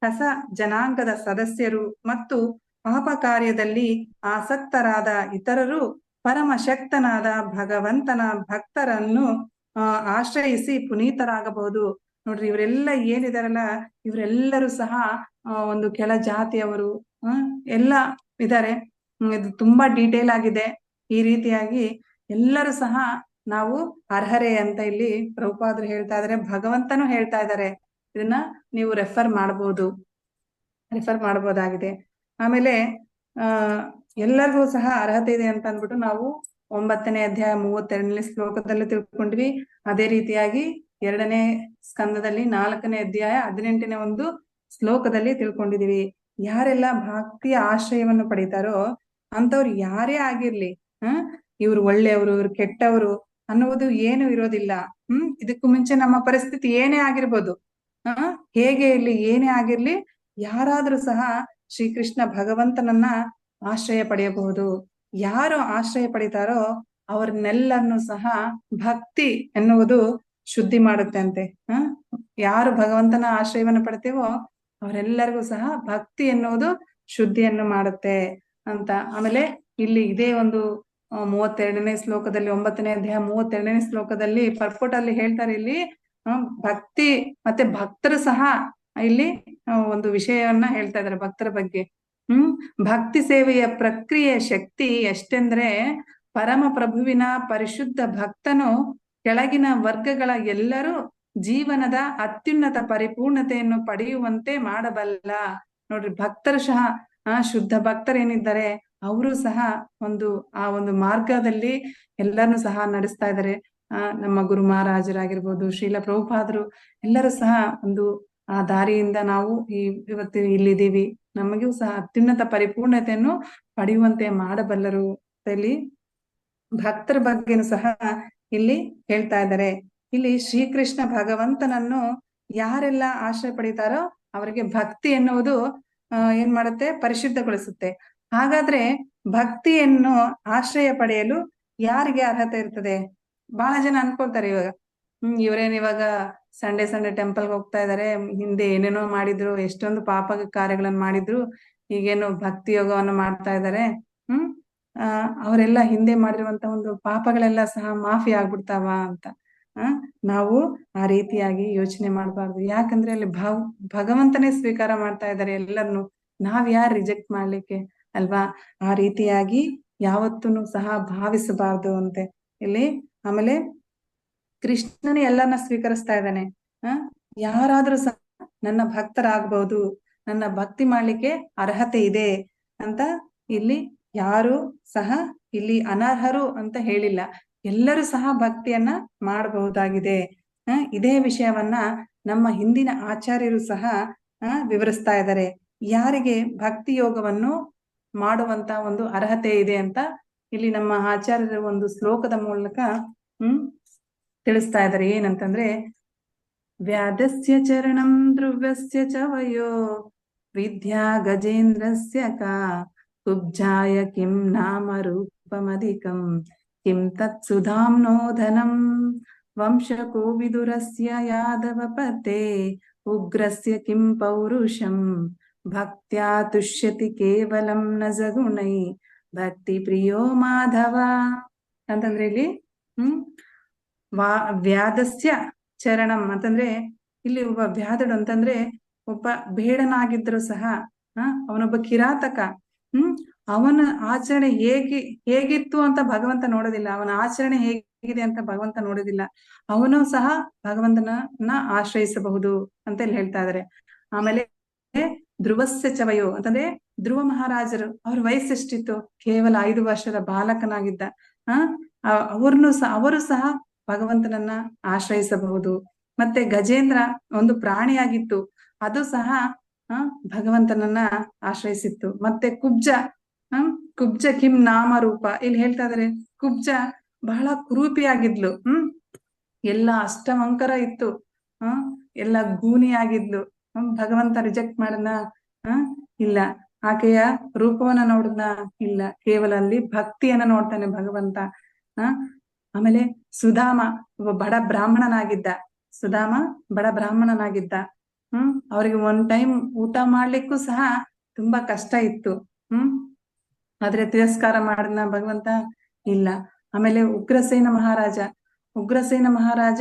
ಕಸ ಜನಾಂಗದ ಸದಸ್ಯರು ಮತ್ತು ಪಾಪ ಕಾರ್ಯದಲ್ಲಿ ಆಸಕ್ತರಾದ ಇತರರು ಪರಮಶಕ್ತನಾದ ಭಗವಂತನ ಭಕ್ತರನ್ನು ಆಶ್ರಯಿಸಿ ಪುನೀತರಾಗಬಹುದು. ನೋಡ್ರಿ, ಇವರೆಲ್ಲ ಏನಿದಾರಲ್ಲ, ಇವರೆಲ್ಲರೂ ಸಹ ಒಂದು ಕೆಳ ಜಾತಿಯವರು ಎಲ್ಲ ಇದ್ದಾರೆ. ಇದು ತುಂಬಾ ಡೀಟೇಲ್ ಆಗಿದೆ. ಈ ರೀತಿಯಾಗಿ ಎಲ್ಲರೂ ಸಹ ನಾವು ಅರ್ಹರೇ ಅಂತ ಇಲ್ಲಿ ಪ್ರಭುಪಾದರು ಹೇಳ್ತಾ ಇದಾರೆ, ಭಗವಂತನು ಹೇಳ್ತಾ ಇದ್ದಾರೆ. ಇದನ್ನ ನೀವು ರೆಫರ್ ಮಾಡಬಹುದಾಗಿದೆ. ಆಮೇಲೆ ಎಲ್ಲರಿಗೂ ಸಹ ಅರ್ಹತೆ ಇದೆ ಅಂತ ಅಂದ್ಬಿಟ್ಟು ನಾವು 9ನೇ ಅಧ್ಯಾಯ 32ನೇ ಶ್ಲೋಕದಲ್ಲಿ ತಿಳ್ಕೊಂಡ್ವಿ. ಅದೇ ರೀತಿಯಾಗಿ 2ನೇ ಸ್ಕಂದದಲ್ಲಿ 4ನೇ ಅಧ್ಯಾಯ 18ನೇ ಒಂದು ಶ್ಲೋಕದಲ್ಲಿ ತಿಳ್ಕೊಂಡಿದೀವಿ. ಯಾರೆಲ್ಲ ಭಕ್ತಿಯ ಆಶ್ರಯವನ್ನು ಪಡಿತಾರೋ ಅಂತವ್ರು ಯಾರೇ ಆಗಿರ್ಲಿ, ಇವ್ರು ಒಳ್ಳೆಯವರು, ಇವ್ರು ಕೆಟ್ಟವರು ಅನ್ನುವುದು ಏನು ಇರೋದಿಲ್ಲ. ಇದಕ್ಕೂ ಮುಂಚೆ ನಮ್ಮ ಪರಿಸ್ಥಿತಿ ಏನೇ ಆಗಿರ್ಬೋದು, ಹೇಗೆ ಇರ್ಲಿ, ಏನೇ ಆಗಿರ್ಲಿ, ಯಾರಾದ್ರೂ ಸಹ ಶ್ರೀಕೃಷ್ಣ ಭಗವಂತನನ್ನ ಆಶ್ರಯ ಪಡೆಯಬಹುದು. ಯಾರು ಆಶ್ರಯ ಪಡಿತಾರೋ ಅವ್ರನ್ನೆಲ್ಲರನ್ನು ಸಹ ಭಕ್ತಿ ಎನ್ನುವುದು ಶುದ್ಧಿ ಮಾಡುತ್ತೆ ಅಂತೆ. ಯಾರು ಭಗವಂತನ ಆಶ್ರಯವನ್ನು ಪಡ್ತೇವೋ ಅವರೆಲ್ಲರಿಗೂ ಸಹ ಭಕ್ತಿ ಎನ್ನುವುದು ಶುದ್ಧಿಯನ್ನು ಮಾಡುತ್ತೆ ಅಂತ. ಆಮೇಲೆ ಇಲ್ಲಿ ಇದೇ ಒಂದು 32ನೇ ಶ್ಲೋಕದಲ್ಲಿ 9ನೇ ಅಧ್ಯಾಯ 32ನೇ ಶ್ಲೋಕದಲ್ಲಿ ಪರ್ಪೋಟಲ್ಲಿ ಹೇಳ್ತಾರೆ. ಇಲ್ಲಿ ಭಕ್ತಿ ಮತ್ತೆ ಭಕ್ತರು ಸಹ ಇಲ್ಲಿ ಒಂದು ವಿಷಯವನ್ನ ಹೇಳ್ತಾ ಇದ್ದಾರೆ ಭಕ್ತರ ಬಗ್ಗೆ. ಭಕ್ತಿ ಸೇವೆಯ ಪ್ರಕ್ರಿಯೆ ಶಕ್ತಿ ಎಷ್ಟೆಂದ್ರೆ, ಪರಮ ಪ್ರಭುವಿನ ಪರಿಶುದ್ಧ ಭಕ್ತನು ಕೆಳಗಿನ ವರ್ಗಗಳ ಎಲ್ಲರೂ ಜೀವನದ ಅತ್ಯುನ್ನತ ಪರಿಪೂರ್ಣತೆಯನ್ನು ಪಡೆಯುವಂತೆ ಮಾಡಬಲ್ಲ. ನೋಡ್ರಿ, ಭಕ್ತರು ಸಹ ಶುದ್ಧ ಭಕ್ತರೇನಿದ್ದಾರೆ ಅವರು ಸಹ ಆ ಒಂದು ಮಾರ್ಗದಲ್ಲಿ ಎಲ್ಲರನ್ನು ಸಹ ನಡೆಸ್ತಾ ಇದ್ದಾರೆ. ನಮ್ಮ ಗುರು ಮಹಾರಾಜರಾಗಿರ್ಬೋದು, ಶ್ರೀಲ ಪ್ರಭುಪಾದರು ಎಲ್ಲರೂ ಸಹ ಆ ದಾರಿಯಿಂದ ನಾವು ಇವತ್ತು ಇಲ್ಲಿದ್ದೀವಿ. ನಮಗೂ ಸಹ ಅತ್ಯುನ್ನತ ಪರಿಪೂರ್ಣತೆಯನ್ನು ಪಡೆಯುವಂತೆ ಮಾಡಬಲ್ಲರು. ಇಲ್ಲಿ ಭಕ್ತರ ಬಗ್ಗೆನೂ ಸಹ ಇಲ್ಲಿ ಹೇಳ್ತಾ ಇದ್ದಾರೆ. ಇಲ್ಲಿ ಶ್ರೀಕೃಷ್ಣ ಭಗವಂತನನ್ನು ಯಾರೆಲ್ಲ ಆಶ್ರಯ ಪಡಿತಾರೋ ಅವರಿಗೆ ಭಕ್ತಿ ಎನ್ನುವುದು ಏನ್ ಮಾಡುತ್ತೆ, ಪರಿಶುದ್ಧಗೊಳಿಸುತ್ತೆ. ಹಾಗಾದ್ರೆ ಭಕ್ತಿಯನ್ನು ಆಶ್ರಯ ಪಡೆಯಲು ಯಾರಿಗೆ ಅರ್ಹತೆ ಇರ್ತದೆ? ಬಹಳ ಜನ ಅನ್ಕೊಳ್ತಾರೆ ಇವಾಗ, ಇವ್ರೇನ್ ಇವಾಗ ಸಂಡೆ ಟೆಂಪಲ್ಗೆ ಹೋಗ್ತಾ ಇದಾರೆ, ಹಿಂದೆ ಏನೇನೋ ಮಾಡಿದ್ರು, ಎಷ್ಟೊಂದು ಪಾಪ ಕಾರ್ಯಗಳನ್ನ ಮಾಡಿದ್ರು, ಈಗೇನು ಭಕ್ತಿ ಯೋಗವನ್ನು ಮಾಡ್ತಾ ಇದ್ದಾರೆ. ಅವರೆಲ್ಲ ಹಿಂದೆ ಮಾಡಿರುವಂತ ಒಂದು ಪಾಪಗಳೆಲ್ಲ ಸಹ ಮಾಫಿ ಆಗ್ಬಿಡ್ತಾವ ಅಂತ. ನಾವು ಆ ರೀತಿಯಾಗಿ ಯೋಚನೆ ಮಾಡಬಾರ್ದು. ಯಾಕಂದ್ರೆ ಅಲ್ಲಿ ಭಗವಂತನೇ ಸ್ವೀಕಾರ ಮಾಡ್ತಾ ಇದ್ದಾರೆ ಎಲ್ಲರನ್ನು, ನಾವ್ ಯಾರು ರಿಜೆಕ್ಟ್ ಮಾಡ್ಲಿಕ್ಕೆ ಅಲ್ವಾ? ಆ ರೀತಿಯಾಗಿ ಯಾವತ್ತೂ ಸಹ ಭಾವಿಸಬಾರ್ದು ಅಂತೆ ಇಲ್ಲಿ. ಆಮೇಲೆ ಕೃಷ್ಣನೇ ಎಲ್ಲರನ್ನ ಸ್ವೀಕರಿಸ್ತಾ ಇದ್ದಾನೆ. ಯಾರಾದ್ರೂ ಸಹ ನನ್ನ ಭಕ್ತರಾಗಬಹುದು, ನನ್ನ ಭಕ್ತಿ ಮಾಡ್ಲಿಕ್ಕೆ ಅರ್ಹತೆ ಇದೆ ಅಂತ ಇಲ್ಲಿ ಯಾರು ಸಹ ಇಲ್ಲಿ ಅನರ್ಹರು ಅಂತ ಹೇಳಿಲ್ಲ. ಎಲ್ಲರೂ ಸಹ ಭಕ್ತಿಯನ್ನ ಮಾಡಬಹುದಾಗಿದೆ. ಇದೇ ವಿಷಯವನ್ನ ನಮ್ಮ ಹಿಂದಿನ ಆಚಾರ್ಯರು ಸಹ ವಿವರಿಸ್ತಾ ಇದ್ದಾರೆ. ಯಾರಿಗೆ ಭಕ್ತಿ ಯೋಗವನ್ನು ಮಾಡುವಂತ ಒಂದು ಅರ್ಹತೆ ಇದೆ ಅಂತ ಇಲ್ಲಿ ನಮ್ಮ ಆಚಾರ್ಯರು ಒಂದು ಶ್ಲೋಕದ ಮೂಲಕ ತಿಳಿಸ್ತಾ ಇದ್ದಾರೆ. ಏನಂತಂದ್ರೆ, ವ್ಯಾದಸ್ಯ ಚರಣಂ ಧ್ರುವಸ್ಯ ಚ ವಯೋ ವಿದ್ಯಾ ಗಜೇಂದ್ರಸ್ಯ ಕಾ ಕುಬ್ಜಾಯ ಕಿಂ ನಾಮ ರೂಪಮಧಿಕಂ ಕಿಂ ತತ್ ಸುಧಾಮ್ನೋಧನಂ ವಂಶಕೋ ವಿದುರಸ್ಯ ಯಾದವ ಪತೆ ಉಗ್ರಸ್ಯ ಕಿಂ ಪೌರುಷಂ ಭಕ್ತ್ಯಾ ತುಷ್ಯತಿ ಕೇವಲಂ ನ ಸಗುಣೈ ಭಕ್ತಿ ಪ್ರಿಯೋ ಮಾಧವ ಅಂತಂದ್ರೆ ಇಲ್ಲಿ ವ್ಯಾದಸ್ಯ ಚರಣಂ ಅಂತಂದ್ರೆ ಇಲ್ಲಿ ಒಬ್ಬ ವ್ಯಾಧಡು ಅಂತಂದ್ರೆ ಒಬ್ಬ ಬೇಡನಾಗಿದ್ರು ಸಹ ಅವನೊಬ್ಬ ಕಿರಾತಕ. ಅವನ ಆಚರಣೆ ಹೇಗಿತ್ತು ಅಂತ ಭಗವಂತ ನೋಡೋದಿಲ್ಲ, ಅವನ ಆಚರಣೆ ಹೇಗಿದೆ ಅಂತ ಭಗವಂತ ನೋಡೋದಿಲ್ಲ. ಅವನು ಸಹ ಭಗವಂತನನ್ನ ಆಶ್ರಯಿಸಬಹುದು ಅಂತ ಇಲ್ಲಿ ಹೇಳ್ತಾ ಇದಾರೆ. ಆಮೇಲೆ ಧ್ರುವಸ್ಯ ಚವಯೋ ಅಂತಂದ್ರೆ ಧ್ರುವ ಮಹಾರಾಜರು, ಅವ್ರ ವಯಸ್ಸೆಷ್ಟಿತ್ತು? ಕೇವಲ 5 ವರ್ಷದ ಬಾಲಕನಾಗಿದ್ದ. ಅವರು ಸಹ ಭಗವಂತನನ್ನ ಆಶ್ರಯಿಸಬಹುದು. ಮತ್ತೆ ಗಜೇಂದ್ರ ಒಂದು ಪ್ರಾಣಿಯಾಗಿತ್ತು, ಅದು ಸಹ ಭಗವಂತನನ್ನ ಆಶ್ರಯಿಸಿತ್ತು. ಮತ್ತೆ ಕುಬ್ಜ ಕಿಂ ನಾಮ ರೂಪ, ಇಲ್ಲಿ ಹೇಳ್ತಾ ಇದಾರೆ ಕುಬ್ಜ ಬಹಳ ಕುರೂಪಿಯಾಗಿದ್ಲು. ಎಲ್ಲ ಅಷ್ಟಮಂಕರ ಇತ್ತು, ಎಲ್ಲ ಗೂನಿಯಾಗಿದ್ಲು. ಭಗವಂತ ರಿಜೆಕ್ಟ್ ಮಾಡನ? ಇಲ್ಲ. ಆಕೆಯ ರೂಪವನ್ನ ನೋಡಿದ್ನ? ಇಲ್ಲ. ಕೇವಲ ಅಲ್ಲಿ ಭಕ್ತಿಯನ್ನ ನೋಡ್ತಾನೆ ಭಗವಂತ. ಆಮೇಲೆ ಸುಧಾಮ ಒಬ್ಬ ಬಡ ಬ್ರಾಹ್ಮಣನಾಗಿದ್ದ. ಅವ್ರಿಗೆ 1 ಟೈಮ್ ಊಟ ಮಾಡ್ಲಿಕ್ಕೂ ಸಹ ತುಂಬಾ ಕಷ್ಟ ಇತ್ತು. ಆದ್ರೆ ತಿರಸ್ಕಾರ ಮಾಡಿದ್ನ ಭಗವಂತ? ಇಲ್ಲ. ಆಮೇಲೆ ಉಗ್ರಸೇನ ಮಹಾರಾಜ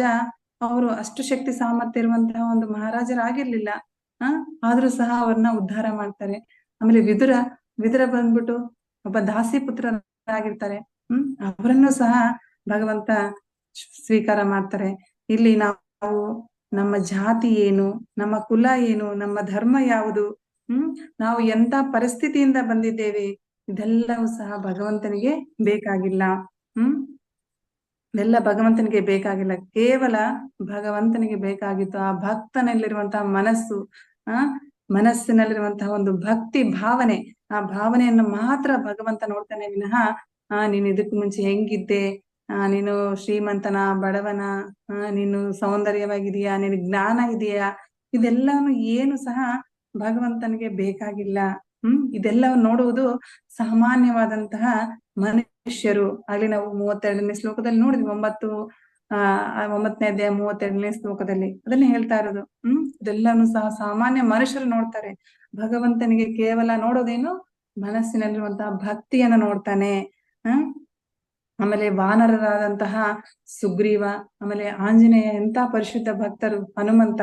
ಅವರು ಅಷ್ಟು ಶಕ್ತಿ ಸಾಮರ್ಥ್ಯ ಇರುವಂತಹ ಒಂದು ಮಹಾರಾಜರಾಗಿರ್ಲಿಲ್ಲ. ಆದ್ರೂ ಸಹ ಅವ್ರನ್ನ ಉದ್ಧಾರ ಮಾಡ್ತಾರೆ. ಆಮೇಲೆ ವಿದುರ ಬಂದ್ಬಿಟ್ಟು ಒಬ್ಬ ದಾಸಿ ಪುತ್ರರಾಗಿರ್ತಾರೆ. ಅವರನ್ನು ಸಹ ಭಗವಂತ ಸ್ವೀಕಾರ ಮಾಡ್ತಾರೆ. ಇಲ್ಲಿ ನಾವು ನಮ್ಮ ಜಾತಿ ಏನು, ನಮ್ಮ ಕುಲ ಏನು, ನಮ್ಮ ಧರ್ಮ ಯಾವುದು, ನಾವು ಎಂತ ಪರಿಸ್ಥಿತಿಯಿಂದ ಬಂದಿದ್ದೇವೆ, ಇದೆಲ್ಲವೂ ಸಹ ಭಗವಂತನಿಗೆ ಬೇಕಾಗಿಲ್ಲ. ಇದೆಲ್ಲ ಭಗವಂತನಿಗೆ ಬೇಕಾಗಿಲ್ಲ. ಕೇವಲ ಭಗವಂತನಿಗೆ ಬೇಕಾಗಿತ್ತು ಆ ಭಕ್ತನಲ್ಲಿರುವಂತಹ ಮನಸ್ಸಿನಲ್ಲಿರುವಂತಹ ಒಂದು ಭಕ್ತಿ ಭಾವನೆ. ಆ ಭಾವನೆಯನ್ನು ಮಾತ್ರ ಭಗವಂತ ನೋಡ್ತಾನೆ ವಿನಃ ನೀನು ಇದಕ್ಕೂ ಮುಂಚೆ ಹೆಂಗಿದ್ದೆ, ನೀನು ಶ್ರೀಮಂತನ ಬಡವನ, ನೀನು ಸೌಂದರ್ಯವಾಗಿದೆಯಾ, ನಿನಗೆ ಜ್ಞಾನ ಇದೆಯಾ, ಇದೆಲ್ಲವನ್ನು ಏನು ಸಹ ಭಗವಂತನಿಗೆ ಬೇಕಾಗಿಲ್ಲ. ಇದೆಲ್ಲವನ್ನು ನೋಡುವುದು ಸಾಮಾನ್ಯವಾದಂತಹ ಮನುಷ್ಯರು. ಅಲ್ಲಿ ನಾವು 32ನೇ ಶ್ಲೋಕದಲ್ಲಿ ನೋಡಿದ್ವಿ, 9ನೇ ಅಧ್ಯಾಯ 32ನೇ ಶ್ಲೋಕದಲ್ಲಿ ಅದನ್ನೇ ಹೇಳ್ತಾ ಇರೋದು. ಇದೆಲ್ಲಾನು ಸಹ ಸಾಮಾನ್ಯ ಮನುಷ್ಯರು ನೋಡ್ತಾರೆ. ಭಗವಂತನಿಗೆ ಕೇವಲ ನೋಡೋದೇನು? ಮನಸ್ಸಿನಲ್ಲಿರುವಂತಹ ಭಕ್ತಿಯನ್ನು ನೋಡ್ತಾನೆ. ಆಮೇಲೆ ವಾನರರಾದಂತಹ ಸುಗ್ರೀವ, ಆಮೇಲೆ ಆಂಜನೇಯ, ಎಂತ ಪರಿಶುದ್ಧ ಭಕ್ತರು, ಹನುಮಂತ,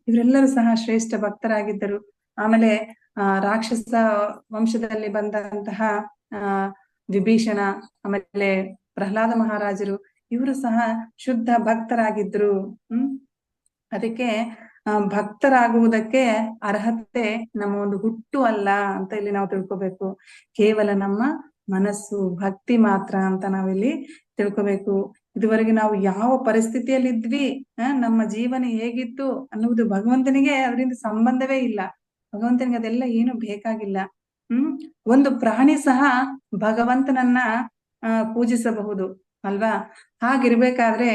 ಇವರೆಲ್ಲರೂ ಸಹ ಶ್ರೇಷ್ಠ ಭಕ್ತರಾಗಿದ್ದರು. ಆಮೇಲೆ ರಾಕ್ಷಸ ವಂಶದಲ್ಲಿ ಬಂದಂತಹ ವಿಭೀಷಣ, ಆಮೇಲೆ ಪ್ರಹ್ಲಾದ ಮಹಾರಾಜರು, ಇವರು ಸಹ ಶುದ್ಧ ಭಕ್ತರಾಗಿದ್ರು. ಅದಕ್ಕೆ ಭಕ್ತರಾಗುವುದಕ್ಕೆ ಅರ್ಹತೆ ನಮ್ಮ ಒಂದು ಹುಟ್ಟು ಅಲ್ಲ ಅಂತ ಇಲ್ಲಿ ನಾವು ತಿಳ್ಕೊಬೇಕು. ಕೇವಲ ನಮ್ಮ ಮನಸ್ಸು ಭಕ್ತಿ ಮಾತ್ರ ಅಂತ ನಾವಿಲ್ಲಿ ತಿಳ್ಕೊಬೇಕು. ಇದುವರೆಗೆ ನಾವು ಯಾವ ಪರಿಸ್ಥಿತಿಯಲ್ಲಿ ಇದ್ವಿ, ನಮ್ಮ ಜೀವನ ಹೇಗಿತ್ತು ಅನ್ನುವುದು ಭಗವಂತನಿಗೆ ಅದರಿಂದ ಸಂಬಂಧವೇ ಇಲ್ಲ. ಭಗವಂತನಿಗೆ ಅದೆಲ್ಲ ಏನು ಬೇಕಾಗಿಲ್ಲ. ಒಂದು ಪ್ರಾಣಿ ಸಹ ಭಗವಂತನನ್ನ ಪೂಜಿಸಬಹುದು ಅಲ್ವಾ? ಹಾಗಿರ್ಬೇಕಾದ್ರೆ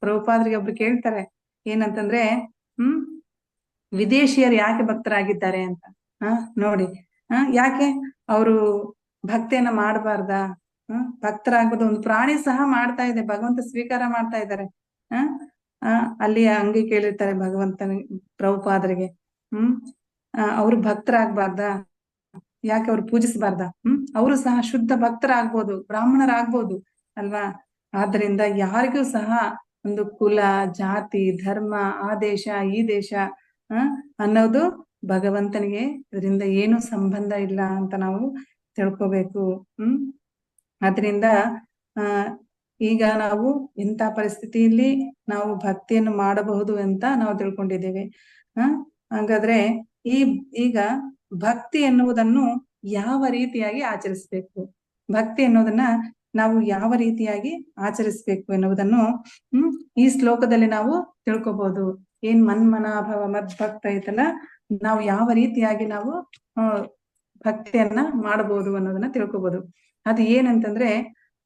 ಪ್ರಭುಪಾದರಿಗೆ ಒಬ್ರು ಕೇಳ್ತಾರೆ, ಏನಂತಂದ್ರೆ ವಿದೇಶಿಯರು ಯಾಕೆ ಭಕ್ತರಾಗಿದ್ದಾರೆ ಅಂತ. ನೋಡಿ, ಯಾಕೆ ಅವರು ಭಕ್ತಿಯನ್ನ ಮಾಡಬಾರ್ದಾ? ಭಕ್ತರಾಗ್ಬೋದು. ಒಂದು ಪ್ರಾಣಿ ಸಹ ಮಾಡ್ತಾ ಇದೆ, ಭಗವಂತ ಸ್ವೀಕಾರ ಮಾಡ್ತಾ ಇದ್ದಾರೆ. ಆ ಆ, ಅಲ್ಲಿ ಹಂಗೆ ಕೇಳಿರ್ತಾರೆ ಭಗವಂತನ ಪ್ರಭುಪಾದರಿಗೆ. ಅವ್ರು ಭಕ್ತರಾಗ್ಬಾರ್ದಾ, ಯಾಕೆ ಅವ್ರು ಪೂಜಿಸಬಾರ್ದ? ಅವರು ಸಹ ಶುದ್ಧ ಭಕ್ತರಾಗ್ಬೋದು, ಬ್ರಾಹ್ಮಣರಾಗ್ಬೋದು ಅಲ್ವಾ? ಆದ್ರಿಂದ ಯಾರಿಗೂ ಸಹ ಒಂದು ಕುಲ, ಜಾತಿ, ಧರ್ಮ, ಆ ದೇಶ ಈ ದೇಶ ಅನ್ನೋದು ಭಗವಂತನಿಗೆ ಇದರಿಂದ ಏನು ಸಂಬಂಧ ಇಲ್ಲ ಅಂತ ನಾವು ತಿಳ್ಕೊಬೇಕು. ಅದರಿಂದ ಈಗ ನಾವು ಇಂಥ ಪರಿಸ್ಥಿತಿಯಲ್ಲಿ ನಾವು ಭಕ್ತಿಯನ್ನು ಮಾಡಬಹುದು ಅಂತ ನಾವು ತಿಳ್ಕೊಂಡಿದ್ದೇವೆ. ಹಾಗಾದ್ರೆ ಈಗ ಭಕ್ತಿ ಎನ್ನುವುದನ್ನು ಯಾವ ರೀತಿಯಾಗಿ ಆಚರಿಸ್ಬೇಕು, ಭಕ್ತಿ ಎನ್ನುವುದನ್ನ ನಾವು ಯಾವ ರೀತಿಯಾಗಿ ಆಚರಿಸ್ಬೇಕು ಎನ್ನುವುದನ್ನು ಈ ಶ್ಲೋಕದಲ್ಲಿ ನಾವು ತಿಳ್ಕೊಬಹುದು. ಏನ್ ಮನ್ಮನಾಭವ ಮದ್ಭಕ್ತ ಐತಲ್ಲ, ನಾವು ಯಾವ ರೀತಿಯಾಗಿ ನಾವು ಭಕ್ತಿಯನ್ನ ಮಾಡಬಹುದು ಅನ್ನೋದನ್ನ ತಿಳ್ಕೊಬಹುದು. ಅದು ಏನಂತಂದ್ರೆ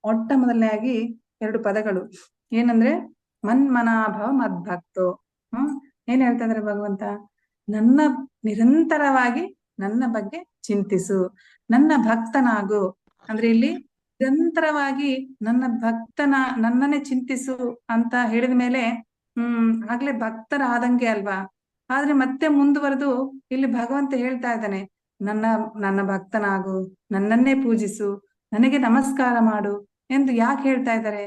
ಮೊಟ್ಟ ಮೊದಲನೇಯಾಗಿ 2 ಪದಗಳು ಏನಂದ್ರೆ ಮನ್ಮನಾಭವ ಮದ್ಭಕ್ತೋ. ಏನ್ ಹೇಳ್ತಾ ಇದಾರೆ ಭಗವಂತ? ನನ್ನ ನಿರಂತರವಾಗಿ ನನ್ನ ಬಗ್ಗೆ ಚಿಂತಿಸು, ನನ್ನ ಭಕ್ತನಾಗು. ಅಂದ್ರೆ ಇಲ್ಲಿ ನಿರಂತರವಾಗಿ ನನ್ನನ್ನೇ ಚಿಂತಿಸು ಅಂತ ಹೇಳಿದ ಮೇಲೆ ಆಗ್ಲೇ ಭಕ್ತರಾದಂಗೆ ಅಲ್ವಾ? ಆದ್ರೆ ಮತ್ತೆ ಮುಂದುವರೆದು ಇಲ್ಲಿ ಭಗವಂತ ಹೇಳ್ತಾ ಇದ್ದಾನೆ, ನನ್ನ ಭಕ್ತನಾಗು, ನನ್ನನ್ನೇ ಪೂಜಿಸು, ನನಗೆ ನಮಸ್ಕಾರ ಮಾಡು ಎಂದು ಯಾಕೆ ಹೇಳ್ತಾ ಇದ್ದಾರೆ?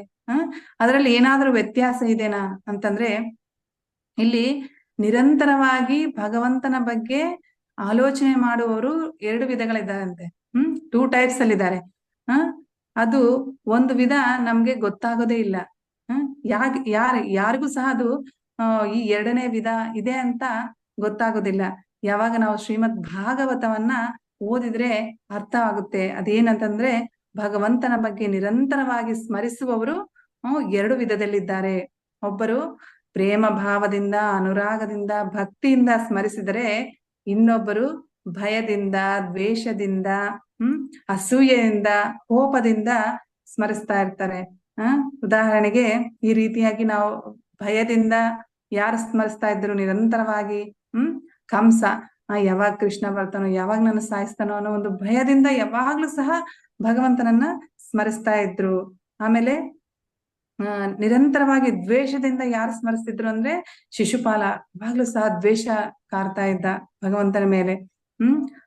ಅದರಲ್ಲಿ ಏನಾದ್ರೂ ವ್ಯತ್ಯಾಸ ಇದೆನಾ ಅಂತಂದ್ರೆ, ಇಲ್ಲಿ ನಿರಂತರವಾಗಿ ಭಗವಂತನ ಬಗ್ಗೆ ಆಲೋಚನೆ ಮಾಡುವವರು 2 ವಿಧಗಳಿದ್ದಾರಂತೆ. 2 ಟೈಪ್ಸ್ ಅಲ್ಲಿ ಇದ್ದಾರೆ. ಅದು ಒಂದು ವಿಧ ನಮ್ಗೆ ಗೊತ್ತಾಗೋದೇ ಇಲ್ಲ. ಯಾರಿಗೂ ಸಹ ಅದು ಈ 2ನೇ ವಿಧ ಇದೆ ಅಂತ ಗೊತ್ತಾಗೋದಿಲ್ಲ. ಯಾವಾಗ ನಾವು ಶ್ರೀಮದ್ ಭಾಗವತವನ್ನ ಓದಿದ್ರೆ ಅರ್ಥ ಆಗುತ್ತೆ. ಅದೇನಂತಂದ್ರೆ ಭಗವಂತನ ಬಗ್ಗೆ ನಿರಂತರವಾಗಿ ಸ್ಮರಿಸುವವರು 2 ವಿಧದಲ್ಲಿದ್ದಾರೆ. ಒಬ್ಬರು ಪ್ರೇಮ ಭಾವದಿಂದ, ಅನುರಾಗದಿಂದ, ಭಕ್ತಿಯಿಂದ ಸ್ಮರಿಸಿದರೆ, ಇನ್ನೊಬ್ಬರು ಭಯದಿಂದ, ದ್ವೇಷದಿಂದ, ಅಸೂಯೆಯಿಂದ, ಕೋಪದಿಂದ ಸ್ಮರಿಸ್ತಾ ಇರ್ತಾರೆ. ಉದಾಹರಣೆಗೆ ಈ ರೀತಿಯಾಗಿ ನಾವು ಭಯದಿಂದ ಯಾರು ಸ್ಮರಿಸ್ತಾ ಇದ್ರು ನಿರಂತರವಾಗಿ? ಕಂಸ, ಯಾವಾಗ ಕೃಷ್ಣ ಬರ್ತಾನೋ, ಯಾವಾಗ ನನ್ನ ಸಾಯಿಸ್ತಾನೋ ಅನ್ನೋ ಒಂದು ಭಯದಿಂದ ಯಾವಾಗ್ಲೂ ಸಹ ಭಗವಂತನನ್ನ ಸ್ಮರಿಸ್ತಾ ಇದ್ರು. ಆಮೇಲೆ ನಿರಂತರವಾಗಿ ದ್ವೇಷದಿಂದ ಯಾರು ಸ್ಮರಿಸ್ತಿದ್ರು ಅಂದ್ರೆ ಶಿಶುಪಾಲ, ಯಾವಾಗ್ಲೂ ಸಹ ದ್ವೇಷ ಕಾರ್ತಾ ಇದ್ದ ಭಗವಂತನ ಮೇಲೆ.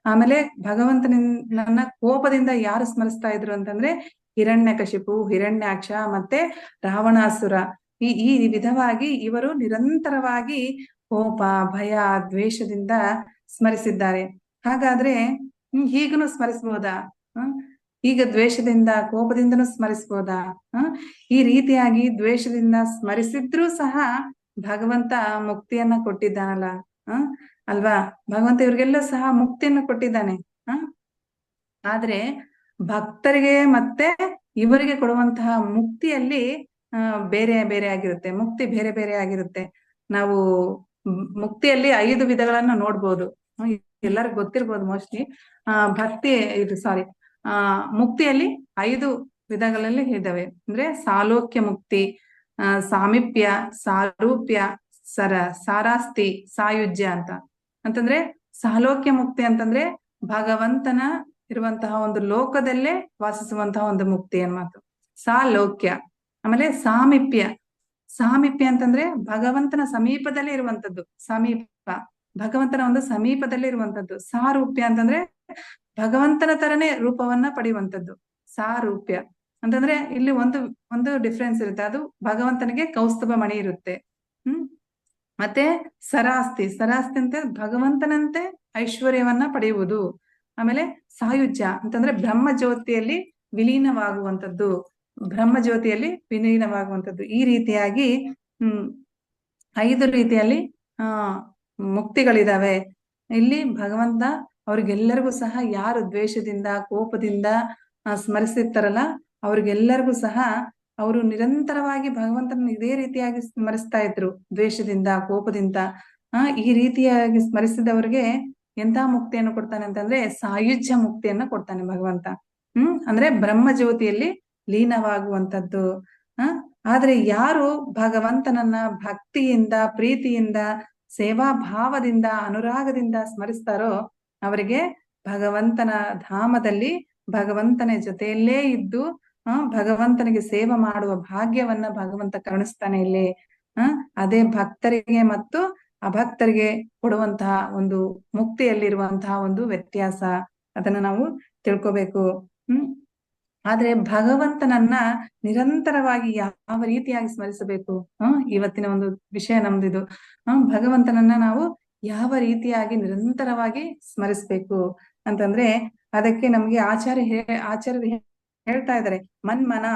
ಆಮೇಲೆ ಭಗವಂತನ ಕೋಪದಿಂದ ಯಾರು ಸ್ಮರಿಸ್ತಾ ಇದ್ರು ಅಂತಂದ್ರೆ ಹಿರಣ್ಯಕಶಿಪು, ಹಿರಣ್ಯಾಕ್ಷ ಮತ್ತೆ ರಾವಣಾಸುರ. ಈ ವಿಧವಾಗಿ ಇವರು ನಿರಂತರವಾಗಿ ಕೋಪ, ಭಯ, ದ್ವೇಷದಿಂದ ಸ್ಮರಿಸಿದ್ದಾರೆ. ಹಾಗಾದ್ರೆ ಹೀಗನು ಸ್ಮರಿಸ್ಬೋದಾ? ಈಗ ದ್ವೇಷದಿಂದ, ಕೋಪದಿಂದನೂ ಸ್ಮರಿಸ್ಬೋದಾ? ಈ ರೀತಿಯಾಗಿ ದ್ವೇಷದಿಂದ ಸ್ಮರಿಸಿದ್ರೂ ಸಹ ಭಗವಂತ ಮುಕ್ತಿಯನ್ನ ಕೊಟ್ಟಿದ್ದಾನಲ್ಲ ಅಲ್ವಾ? ಭಗವಂತ ಇವ್ರಿಗೆಲ್ಲ ಸಹ ಮುಕ್ತಿಯನ್ನು ಕೊಟ್ಟಿದ್ದಾನೆ. ಆದ್ರೆ ಭಕ್ತರಿಗೆ ಮತ್ತೆ ಇವರಿಗೆ ಕೊಡುವಂತಹ ಮುಕ್ತಿಯಲ್ಲಿ ಬೇರೆ ಬೇರೆ ಆಗಿರುತ್ತೆ. ಮುಕ್ತಿ ಬೇರೆ ಬೇರೆ ಆಗಿರುತ್ತೆ. ನಾವು ಮುಕ್ತಿಯಲ್ಲಿ 5 ವಿಧಗಳನ್ನ ನೋಡ್ಬೋದು. ಎಲ್ಲರಿಗೂ ಗೊತ್ತಿರ್ಬೋದು ಮೋಸ್ಟ್ಲಿ. ಮುಕ್ತಿಯಲ್ಲಿ 5 ವಿಧಗಳಲ್ಲಿ ಇದ್ದಾವೆ. ಅಂದ್ರೆ ಸಾಲೋಕ್ಯ ಮುಕ್ತಿ, ಸಾಮೀಪ್ಯ, ಸಾರೂಪ್ಯ, ಸಾರಾಸ್ತಿ, ಸಾಯುಜ್ಯ ಅಂತಂದ್ರೆ ಸಾಲೋಕ್ಯ ಮುಕ್ತಿ ಅಂತಂದ್ರೆ ಭಗವಂತನ ಇರುವಂತಹ ಒಂದು ಲೋಕದಲ್ಲೇ ವಾಸಿಸುವಂತಹ ಒಂದು ಮುಕ್ತಿ ಮಾತು, ಸಾಲೋಕ್ಯ. ಆಮೇಲೆ ಸಾಮೀಪ್ಯ ಅಂತಂದ್ರೆ ಭಗವಂತನ ಸಮೀಪದಲ್ಲೇ ಇರುವಂತದ್ದು, ಸಮೀಪ, ಭಗವಂತನ ಒಂದು ಸಮೀಪದಲ್ಲೇ ಇರುವಂತದ್ದು. ಸಾರೂಪ್ಯ ಅಂತಂದ್ರೆ ಭಗವಂತನ ತರನೇ ರೂಪವನ್ನ ಪಡೆಯುವಂತದ್ದು, ಸಾರೂಪ್ಯ ಅಂತಂದ್ರೆ ಇಲ್ಲಿ ಒಂದು ಡಿಫ್ರೆನ್ಸ್ ಇರುತ್ತೆ. ಅದು ಭಗವಂತನಿಗೆ ಕೌಸ್ತುಭ ಮಣಿ ಇರುತ್ತೆ. ಮತ್ತೆ ಸರಾಸ್ತಿ ಅಂತ ಭಗವಂತನಂತೆ ಐಶ್ವರ್ಯವನ್ನ ಪಡೆಯುವುದು. ಆಮೇಲೆ ಸಾಯುಜ್ಯ ಅಂತಂದ್ರೆ ಬ್ರಹ್ಮ ಜ್ಯೋತಿಯಲ್ಲಿ ವಿಲೀನವಾಗುವಂಥದ್ದು. ಈ ರೀತಿಯಾಗಿ 5 ರೀತಿಯಲ್ಲಿ ಮುಕ್ತಿಗಳಿದಾವೆ. ಇಲ್ಲಿ ಭಗವಂತ ಅವ್ರಿಗೆಲ್ಲರಿಗೂ ಸಹ ಯಾರು ದ್ವೇಷದಿಂದ, ಕೋಪದಿಂದ ಸ್ಮರಿಸಿರ್ತಾರಲ್ಲ ಅವ್ರಿಗೆಲ್ಲರಿಗೂ ಸಹ ಅವರು ನಿರಂತರವಾಗಿ ಭಗವಂತನ ಇದೇ ರೀತಿಯಾಗಿ ಸ್ಮರಿಸ್ತಾ ಇದ್ರು. ದ್ವೇಷದಿಂದ, ಕೋಪದಿಂದ ಈ ರೀತಿಯಾಗಿ ಸ್ಮರಿಸಿದವರಿಗೆ ಎಂತ ಮುಕ್ತಿಯನ್ನು ಕೊಡ್ತಾನೆ ಅಂತಂದ್ರೆ ಸಾಯುಜ್ಯ ಮುಕ್ತಿಯನ್ನ ಕೊಡ್ತಾನೆ ಭಗವಂತ. ಅಂದ್ರೆ ಬ್ರಹ್ಮ ಜ್ಯೋತಿಯಲ್ಲಿ ಲೀನವಾಗುವಂತದ್ದು. ಆದ್ರೆ ಯಾರು ಭಗವಂತನನ್ನ ಭಕ್ತಿಯಿಂದ, ಪ್ರೀತಿಯಿಂದ, ಸೇವಾ ಭಾವದಿಂದ, ಅನುರಾಗದಿಂದ ಸ್ಮರಿಸ್ತಾರೋ ಅವರಿಗೆ ಭಗವಂತನ ಧಾಮದಲ್ಲಿ ಭಗವಂತನ ಜೊತೆಯಲ್ಲೇ ಇದ್ದು ಭಗವಂತನಿಗೆ ಸೇವೆ ಮಾಡುವ ಭಾಗ್ಯವನ್ನ ಭಗವಂತ ಕರುಣಿಸ್ತಾನೆ ಇಲ್ಲಿ ಅದೇ ಭಕ್ತರಿಗೆ ಮತ್ತು ಅಭಕ್ತರಿಗೆ ಕೊಡುವಂತಹ ಒಂದು ಮುಕ್ತಿಯಲ್ಲಿರುವಂತಹ ಒಂದು ವ್ಯತ್ಯಾಸ, ಅದನ್ನ ನಾವು ತಿಳ್ಕೊಬೇಕು. ಆದ್ರೆ ಭಗವಂತನನ್ನ ನಿರಂತರವಾಗಿ ಯಾವ ರೀತಿಯಾಗಿ ಸ್ಮರಿಸಬೇಕು? ಇವತ್ತಿನ ಒಂದು ವಿಷಯ ನಮ್ದಿದು. ಭಗವಂತನನ್ನ ನಾವು ಯಾವ ರೀತಿಯಾಗಿ ನಿರಂತರವಾಗಿ ಸ್ಮರಿಸ್ಬೇಕು ಅಂತಂದ್ರೆ, ಅದಕ್ಕೆ ನಮ್ಗೆ ಆಚಾರ್ಯರು ಹೇಳ್ತಾ ಇದ್ದಾರೆ, ಮನ್ಮನ,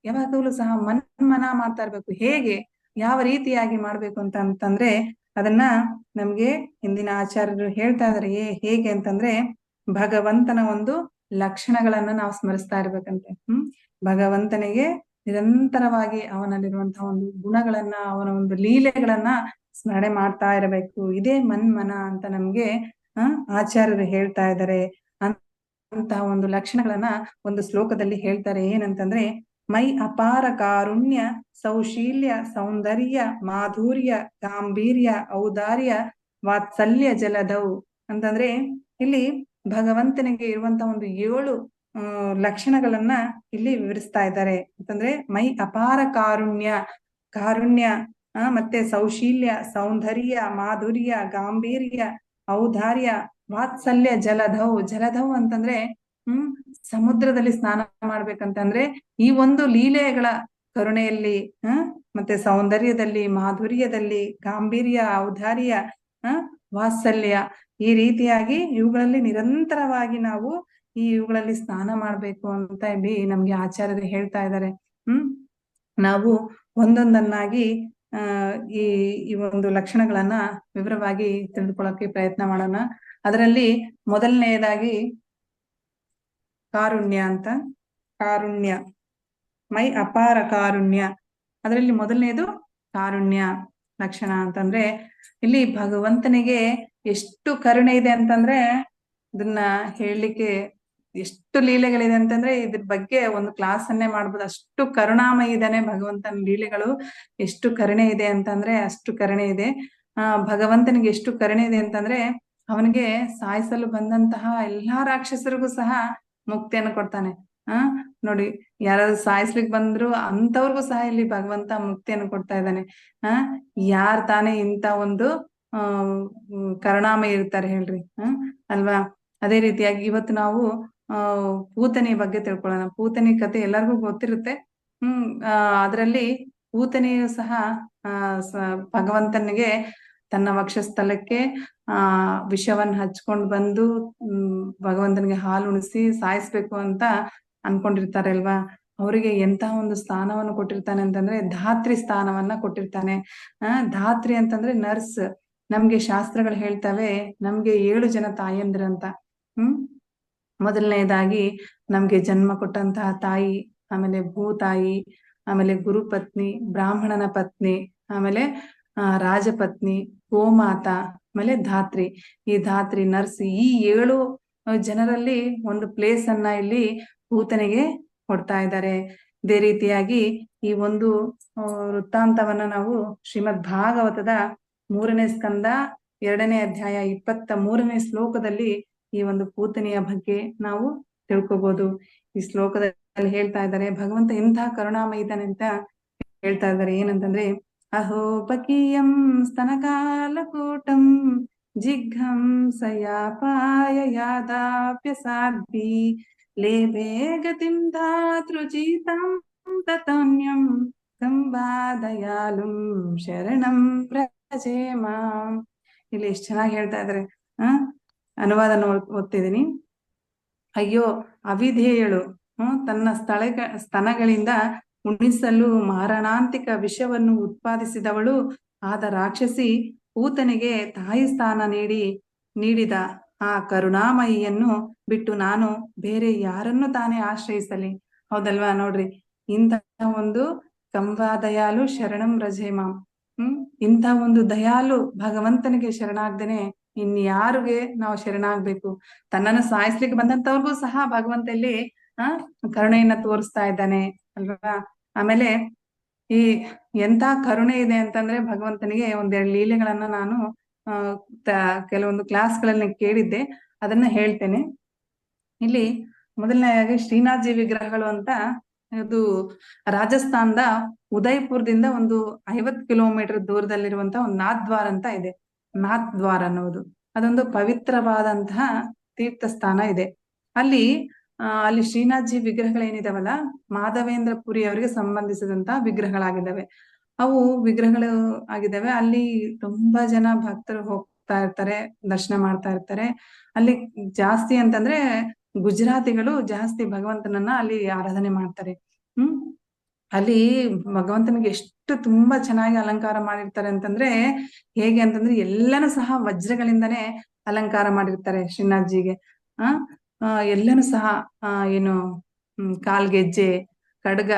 ಯಾವಾಗಲೂ ಸಹ ಮನ್ಮನ ಮಾಡ್ತಾ ಇರ್ಬೇಕು. ಹೇಗೆ, ಯಾವ ರೀತಿಯಾಗಿ ಮಾಡ್ಬೇಕು ಅಂತಂದ್ರೆ ಅದನ್ನ ನಮ್ಗೆ ಹಿಂದಿನ ಆಚಾರ್ಯರು ಹೇಳ್ತಾ ಇದಾರೆ. ಹೇಗೆ ಅಂತಂದ್ರೆ, ಭಗವಂತನ ಒಂದು ಲಕ್ಷಣಗಳನ್ನ ನಾವು ಸ್ಮರಿಸ್ತಾ ಇರ್ಬೇಕಂತೆ. ಭಗವಂತನಿಗೆ ನಿರಂತರವಾಗಿ ಅವನಲ್ಲಿರುವಂತಹ ಒಂದು ಗುಣಗಳನ್ನ, ಅವನ ಒಂದು ಲೀಲೆಗಳನ್ನ ಸ್ಮರಣೆ ಮಾಡ್ತಾ ಇರಬೇಕು. ಇದೇ ಮನ್ಮನ ಅಂತ ನಮ್ಗೆ ಆಚಾರ್ಯರು ಹೇಳ್ತಾ ಇದ್ದಾರೆ. ಅಂತಹ ಒಂದು ಲಕ್ಷಣಗಳನ್ನ ಒಂದು ಶ್ಲೋಕದಲ್ಲಿ ಹೇಳ್ತಾರೆ. ಏನಂತಂದ್ರೆ, ಮೈ ಅಪಾರ ಕಾರುಣ್ಯ ಸೌಶೀಲ್ಯ ಸೌಂದರ್ಯ ಮಾಧುರ್ಯ ಗಾಂಭೀರ್ಯ ಔದಾರ್ಯ ವಾತ್ಸಲ್ಯ ಜಲದವು ಅಂತಂದ್ರೆ, ಇಲ್ಲಿ ಭಗವಂತನಿಗೆ ಇರುವಂತಹ ಒಂದು 7 ಲಕ್ಷಣಗಳನ್ನ ಇಲ್ಲಿ ವಿವರಿಸ್ತಾ ಇದ್ದಾರೆ. ಅಂತಂದ್ರೆ, ಮೈ ಅಪಾರ ಕಾರುಣ್ಯ ಮತ್ತೆ ಸೌಶೀಲ್ಯ ಸೌಂದರ್ಯ ಮಾಧುರ್ಯ ಗಾಂಭೀರ್ಯ ಔದಾರ್ಯ ವಾತ್ಸಲ್ಯ ಜಲಧೌ ಅಂತಂದ್ರೆ ಸಮುದ್ರದಲ್ಲಿ ಸ್ನಾನ ಮಾಡ್ಬೇಕಂತಂದ್ರೆ ಈ ಒಂದು ಲೀಲೆಗಳ ಕರುಣೆಯಲ್ಲಿ, ಮತ್ತೆ ಸೌಂದರ್ಯದಲ್ಲಿ, ಮಾಧುರ್ಯದಲ್ಲಿ, ಗಾಂಭೀರ್ಯ, ಔದಾರ್ಯ, ವಾತ್ಸಲ್ಯ, ಈ ರೀತಿಯಾಗಿ ಇವುಗಳಲ್ಲಿ ನಿರಂತರವಾಗಿ ನಾವು ಇವುಗಳಲ್ಲಿ ಸ್ನಾನ ಮಾಡ್ಬೇಕು ಅಂತ ಇಲ್ಲಿ ನಮ್ಗೆ ಆಚಾರ್ಯರು ಹೇಳ್ತಾ ಇದ್ದಾರೆ. ನಾವು ಒಂದೊಂದನ್ನಾಗಿ ಈ ಒಂದು ಲಕ್ಷಣಗಳನ್ನ ವಿವರವಾಗಿ ತಿಳಿದುಕೊಳ್ಳಕ್ಕೆ ಪ್ರಯತ್ನ ಮಾಡೋಣ. ಅದರಲ್ಲಿ ಮೊದಲನೆಯದಾಗಿ ಕಾರುಣ್ಯ, ಮೈ ಅಪಾರ ಕಾರುಣ್ಯ. ಅದರಲ್ಲಿ ಮೊದಲನೇದು ಕಾರುಣ್ಯ ಲಕ್ಷಣ ಅಂತಂದ್ರೆ, ಇಲ್ಲಿ ಭಗವಂತನಿಗೆ ಎಷ್ಟು ಕರುಣೆ ಇದೆ ಅಂತಂದ್ರೆ ಇದನ್ನ ಹೇಳಲಿಕ್ಕೆ ಎಷ್ಟು ಲೀಲೆಗಳಿದೆ ಅಂತಂದ್ರೆ ಇದ್ರ ಬಗ್ಗೆ ಒಂದು ಕ್ಲಾಸ್ ಅನ್ನೇ ಮಾಡ್ಬೋದು. ಅಷ್ಟು ಕರುಣಾಮಯ ಇದ್ದಾನೆ ಭಗವಂತನ ಲೀಲೆಗಳು. ಎಷ್ಟು ಕರುಣೆ ಇದೆ ಅಂತಂದ್ರೆ ಅಷ್ಟು ಕರುಣೆ ಇದೆ. ಭಗವಂತನಿಗೆ ಎಷ್ಟು ಕರುಣೆ ಇದೆ ಅಂತಂದ್ರೆ, ಅವನಿಗೆ ಸಾಯಿಸಲು ಬಂದಂತಹ ಎಲ್ಲಾ ರಾಕ್ಷಸರಿಗೂ ಸಹ ಮುಕ್ತಿಯನ್ನು ಕೊಡ್ತಾನೆ. ನೋಡಿ, ಯಾರಾದ್ರೂ ಸಾಯಿಸ್ಲಿಕ್ಕೆ ಬಂದ್ರು ಅಂತವ್ರಿಗೂ ಸಹ ಇಲ್ಲಿ ಭಗವಂತ ಮುಕ್ತಿಯನ್ನು ಕೊಡ್ತಾ ಇದ್ದಾನೆ. ಯಾರ್ ತಾನೇ ಇಂತ ಒಂದು ಕರುಣಾಮಯ ಇರ್ತಾರೆ ಹೇಳ್ರಿ, ಅಲ್ವಾ? ಅದೇ ರೀತಿಯಾಗಿ ಇವತ್ತು ನಾವು ಪೂತನಿ ಬಗ್ಗೆ ತಿಳ್ಕೊಳ್ಳೋಣ. ಪೂತನಿ ಕತೆ ಎಲ್ಲರಿಗೂ ಗೊತ್ತಿರುತ್ತೆ. ಅದರಲ್ಲಿ ಪೂತನಿಯು ಸಹ ಭಗವಂತನಿಗೆ ತನ್ನ ವಕ್ಷಸ್ಥಲಕ್ಕೆ ವಿಷವನ್ನ ಹಚ್ಕೊಂಡು ಬಂದು ಭಗವಂತನಿಗೆ ಹಾಲು ಉಣಿಸಿ ಸಾಯಿಸ್ಬೇಕು ಅಂತ ಅನ್ಕೊಂಡಿರ್ತಾರೆ ಅಲ್ವಾ? ಅವರಿಗೆ ಎಂತಹ ಒಂದು ಸ್ಥಾನವನ್ನು ಕೊಟ್ಟಿರ್ತಾನೆ ಅಂತಂದ್ರೆ ಧಾತ್ರಿ ಸ್ಥಾನವನ್ನ ಕೊಟ್ಟಿರ್ತಾನೆ. ಧಾತ್ರಿ ಅಂತಂದ್ರೆ ನರ್ಸ್. ನಮ್ಗೆ ಶಾಸ್ತ್ರಗಳು ಹೇಳ್ತವೆ ನಮ್ಗೆ 7 ಜನ ತಾಯಂದಿರಂತ. ಮೊದಲನೇದಾಗಿ ನಮ್ಗೆ ಜನ್ಮ ಕೊಟ್ಟಂತಹ ತಾಯಿ, ಆಮೇಲೆ ಭೂತಾಯಿ, ಆಮೇಲೆ ಗುರುಪತ್ನಿ, ಬ್ರಾಹ್ಮಣನ ಪತ್ನಿ, ಆಮೇಲೆ ರಾಜಪತ್ನಿ, ಗೋಮಾತ, ಆಮೇಲೆ ಧಾತ್ರಿ. ಈ ಧಾತ್ರಿ ನರ್ಸ್, ಈ 7 ಜನರಲ್ಲಿ ಒಂದು ಪ್ಲೇಸ್ ಅನ್ನ ಇಲ್ಲಿ ಪೂತನಿಗೆ ಕೊಡ್ತಾ ಇದ್ದಾರೆ. ಇದೇ ರೀತಿಯಾಗಿ ಈ ಒಂದು ವೃತ್ತಾಂತವನ್ನ ನಾವು ಶ್ರೀಮದ್ ಭಾಗವತದ 3ನೇ ಸ್ಕಂದ 2ನೇ ಅಧ್ಯಾಯ 23ನೇ ಶ್ಲೋಕದಲ್ಲಿ ಈ ಒಂದು ಪೂತನಿಯ ಬಗ್ಗೆ ನಾವು ತಿಳ್ಕೊಬಹುದು. ಈ ಶ್ಲೋಕದಲ್ಲಿ ಹೇಳ್ತಾ ಇದ್ದಾರೆ ಭಗವಂತ ಎಂತಹ ಕರುಣಾಮಯ ಇದ್ದಾನೆ ಅಂತ ಹೇಳ್ತಾ ಇದ್ದಾರೆ. ಏನಂತಂದ್ರೆ, ಅಹೋ ಬಕೀಯಂ ಸ್ತನಕಾಲಕೂಟಂ ಜಿಘ್ಘಂ ಸಯಾಪಾಯ ಯಾದಾಪ್ಯಸಾದ್ಭಿ ಲೇಭೆ ಗತಿಂ ಧಾತೃಜೀತಂ ತತನ್ಯಂ ಕಂಬಾದಯಾಲುಂ ಶರಣಂ ವ್ರಜೇಮ. ಇಲ್ಲಿ ಎಷ್ಟು ಚೆನ್ನಾಗಿ ಹೇಳ್ತಾ ಇದ್ದಾರೆ. ಅನುವಾದ ಓದ್ತಿದ್ದೀನಿ. ಅಯ್ಯೋ ಅವಿಧೇಯಳು, ತನ್ನ ಸ್ತನಗಳಿಂದ ಉಣಿಸಲು ಮಾರಣಾಂತಿಕ ವಿಷವನ್ನು ಉತ್ಪಾದಿಸಿದವಳು ಆದ ರಾಕ್ಷಸಿ ಪೂತನಿಗೆ ತಾಯಿ ಸ್ಥಾನ ನೀಡಿದ ಆ ಕರುಣಾಮಯಿಯನ್ನು ಬಿಟ್ಟು ನಾನು ಬೇರೆ ಯಾರನ್ನು ತಾನೇ ಆಶ್ರಯಿಸಲಿ? ಹೌದಲ್ವಾ? ನೋಡ್ರಿ, ಇಂತಹ ಒಂದು ಕಂಬಾದಯಾಲು ಶರಣಂ ರಜೇಮಾಂ. ಇಂಥ ಒಂದು ದಯಾಲು ಭಗವಂತನಿಗೆ ಶರಣಾಗ್ದೇನೆ ಇನ್ಯಾರಿಗೆ ನಾವು ಶರಣಾಗ್ಬೇಕು? ತನ್ನನ್ನು ಸಾಯಿಸ್ಲಿಕ್ಕೆ ಬಂದಂತವ್ರಿಗೂ ಸಹ ಭಗವಂತ ಇಲ್ಲಿ ಕರುಣೆಯನ್ನ ತೋರಿಸ್ತಾ ಇದ್ದಾನೆ ಅಲ್ವಾ? ಆಮೇಲೆ ಈ ಎಂತ ಕರುಣೆ ಇದೆ ಅಂತಂದ್ರೆ ಭಗವಂತನಿಗೆ 1-2 ಲೀಲೆಗಳನ್ನ ನಾನು ಕೆಲವೊಂದು ಕ್ಲಾಸ್ಗಳಲ್ಲಿ ಕೇಳಿದ್ದೆ, ಅದನ್ನ ಹೇಳ್ತೇನೆ. ಇಲ್ಲಿ ಮೊದಲನೇದಾಗಿ ಶ್ರೀನಾಥ್ಜಿ ವಿಗ್ರಹಗಳು ಅಂತ ಇದು ರಾಜಸ್ಥಾನದ ಉದಯ್ಪುರದಿಂದ ಒಂದು 50 ಕಿಲೋಮೀಟರ್ ದೂರದಲ್ಲಿರುವಂತ ಒಂದು ನಾಥ್ದ್ವಾರ ಅಂತ ಇದೆ. ನಾಥ್ದ್ವಾರ ಅನ್ನೋದು ಅದೊಂದು ಪವಿತ್ರವಾದಂತಹ ತೀರ್ಥ ಸ್ಥಾನ ಇದೆ. ಅಲ್ಲಿ ಅಲ್ಲಿ ಶ್ರೀನಾಥ್ಜಿ ವಿಗ್ರಹಗಳೇನಿದಾವಲ್ಲ, ಮಾಧವೇಂದ್ರ ಪುರಿ ಅವರಿಗೆ ಸಂಬಂಧಿಸಿದಂತಹ ವಿಗ್ರಹಗಳಾಗಿದ್ದಾವೆ. ಅವು ವಿಗ್ರಹಗಳು ಆಗಿದ್ದಾವೆ. ಅಲ್ಲಿ ತುಂಬಾ ಜನ ಭಕ್ತರು ಹೋಗ್ತಾ ಇರ್ತಾರೆ, ದರ್ಶನ ಮಾಡ್ತಾ ಇರ್ತಾರೆ. ಅಲ್ಲಿ ಜಾಸ್ತಿ ಅಂತಂದ್ರೆ ಗುಜರಾತಿಗಳು ಜಾಸ್ತಿ ಭಗವಂತನನ್ನ ಅಲ್ಲಿ ಆರಾಧನೆ ಮಾಡ್ತಾರೆ. ಅಲ್ಲಿ ಭಗವಂತನಿಗೆ ಎಷ್ಟು ತುಂಬಾ ಚೆನ್ನಾಗಿ ಅಲಂಕಾರ ಮಾಡಿರ್ತಾರೆ ಅಂತಂದ್ರೆ, ಹೇಗೆ ಅಂತಂದ್ರೆ ಎಲ್ಲಾನು ಸಹ ವಜ್ರಗಳಿಂದನೇ ಅಲಂಕಾರ ಮಾಡಿರ್ತಾರೆ ಶ್ರೀನಾಥ್ಜಿಗೆ. ಎಲ್ಲಾನು ಸಹ ಏನು ಕಾಲ್ಗೆಜ್ಜೆ, ಖಡ್ಗ,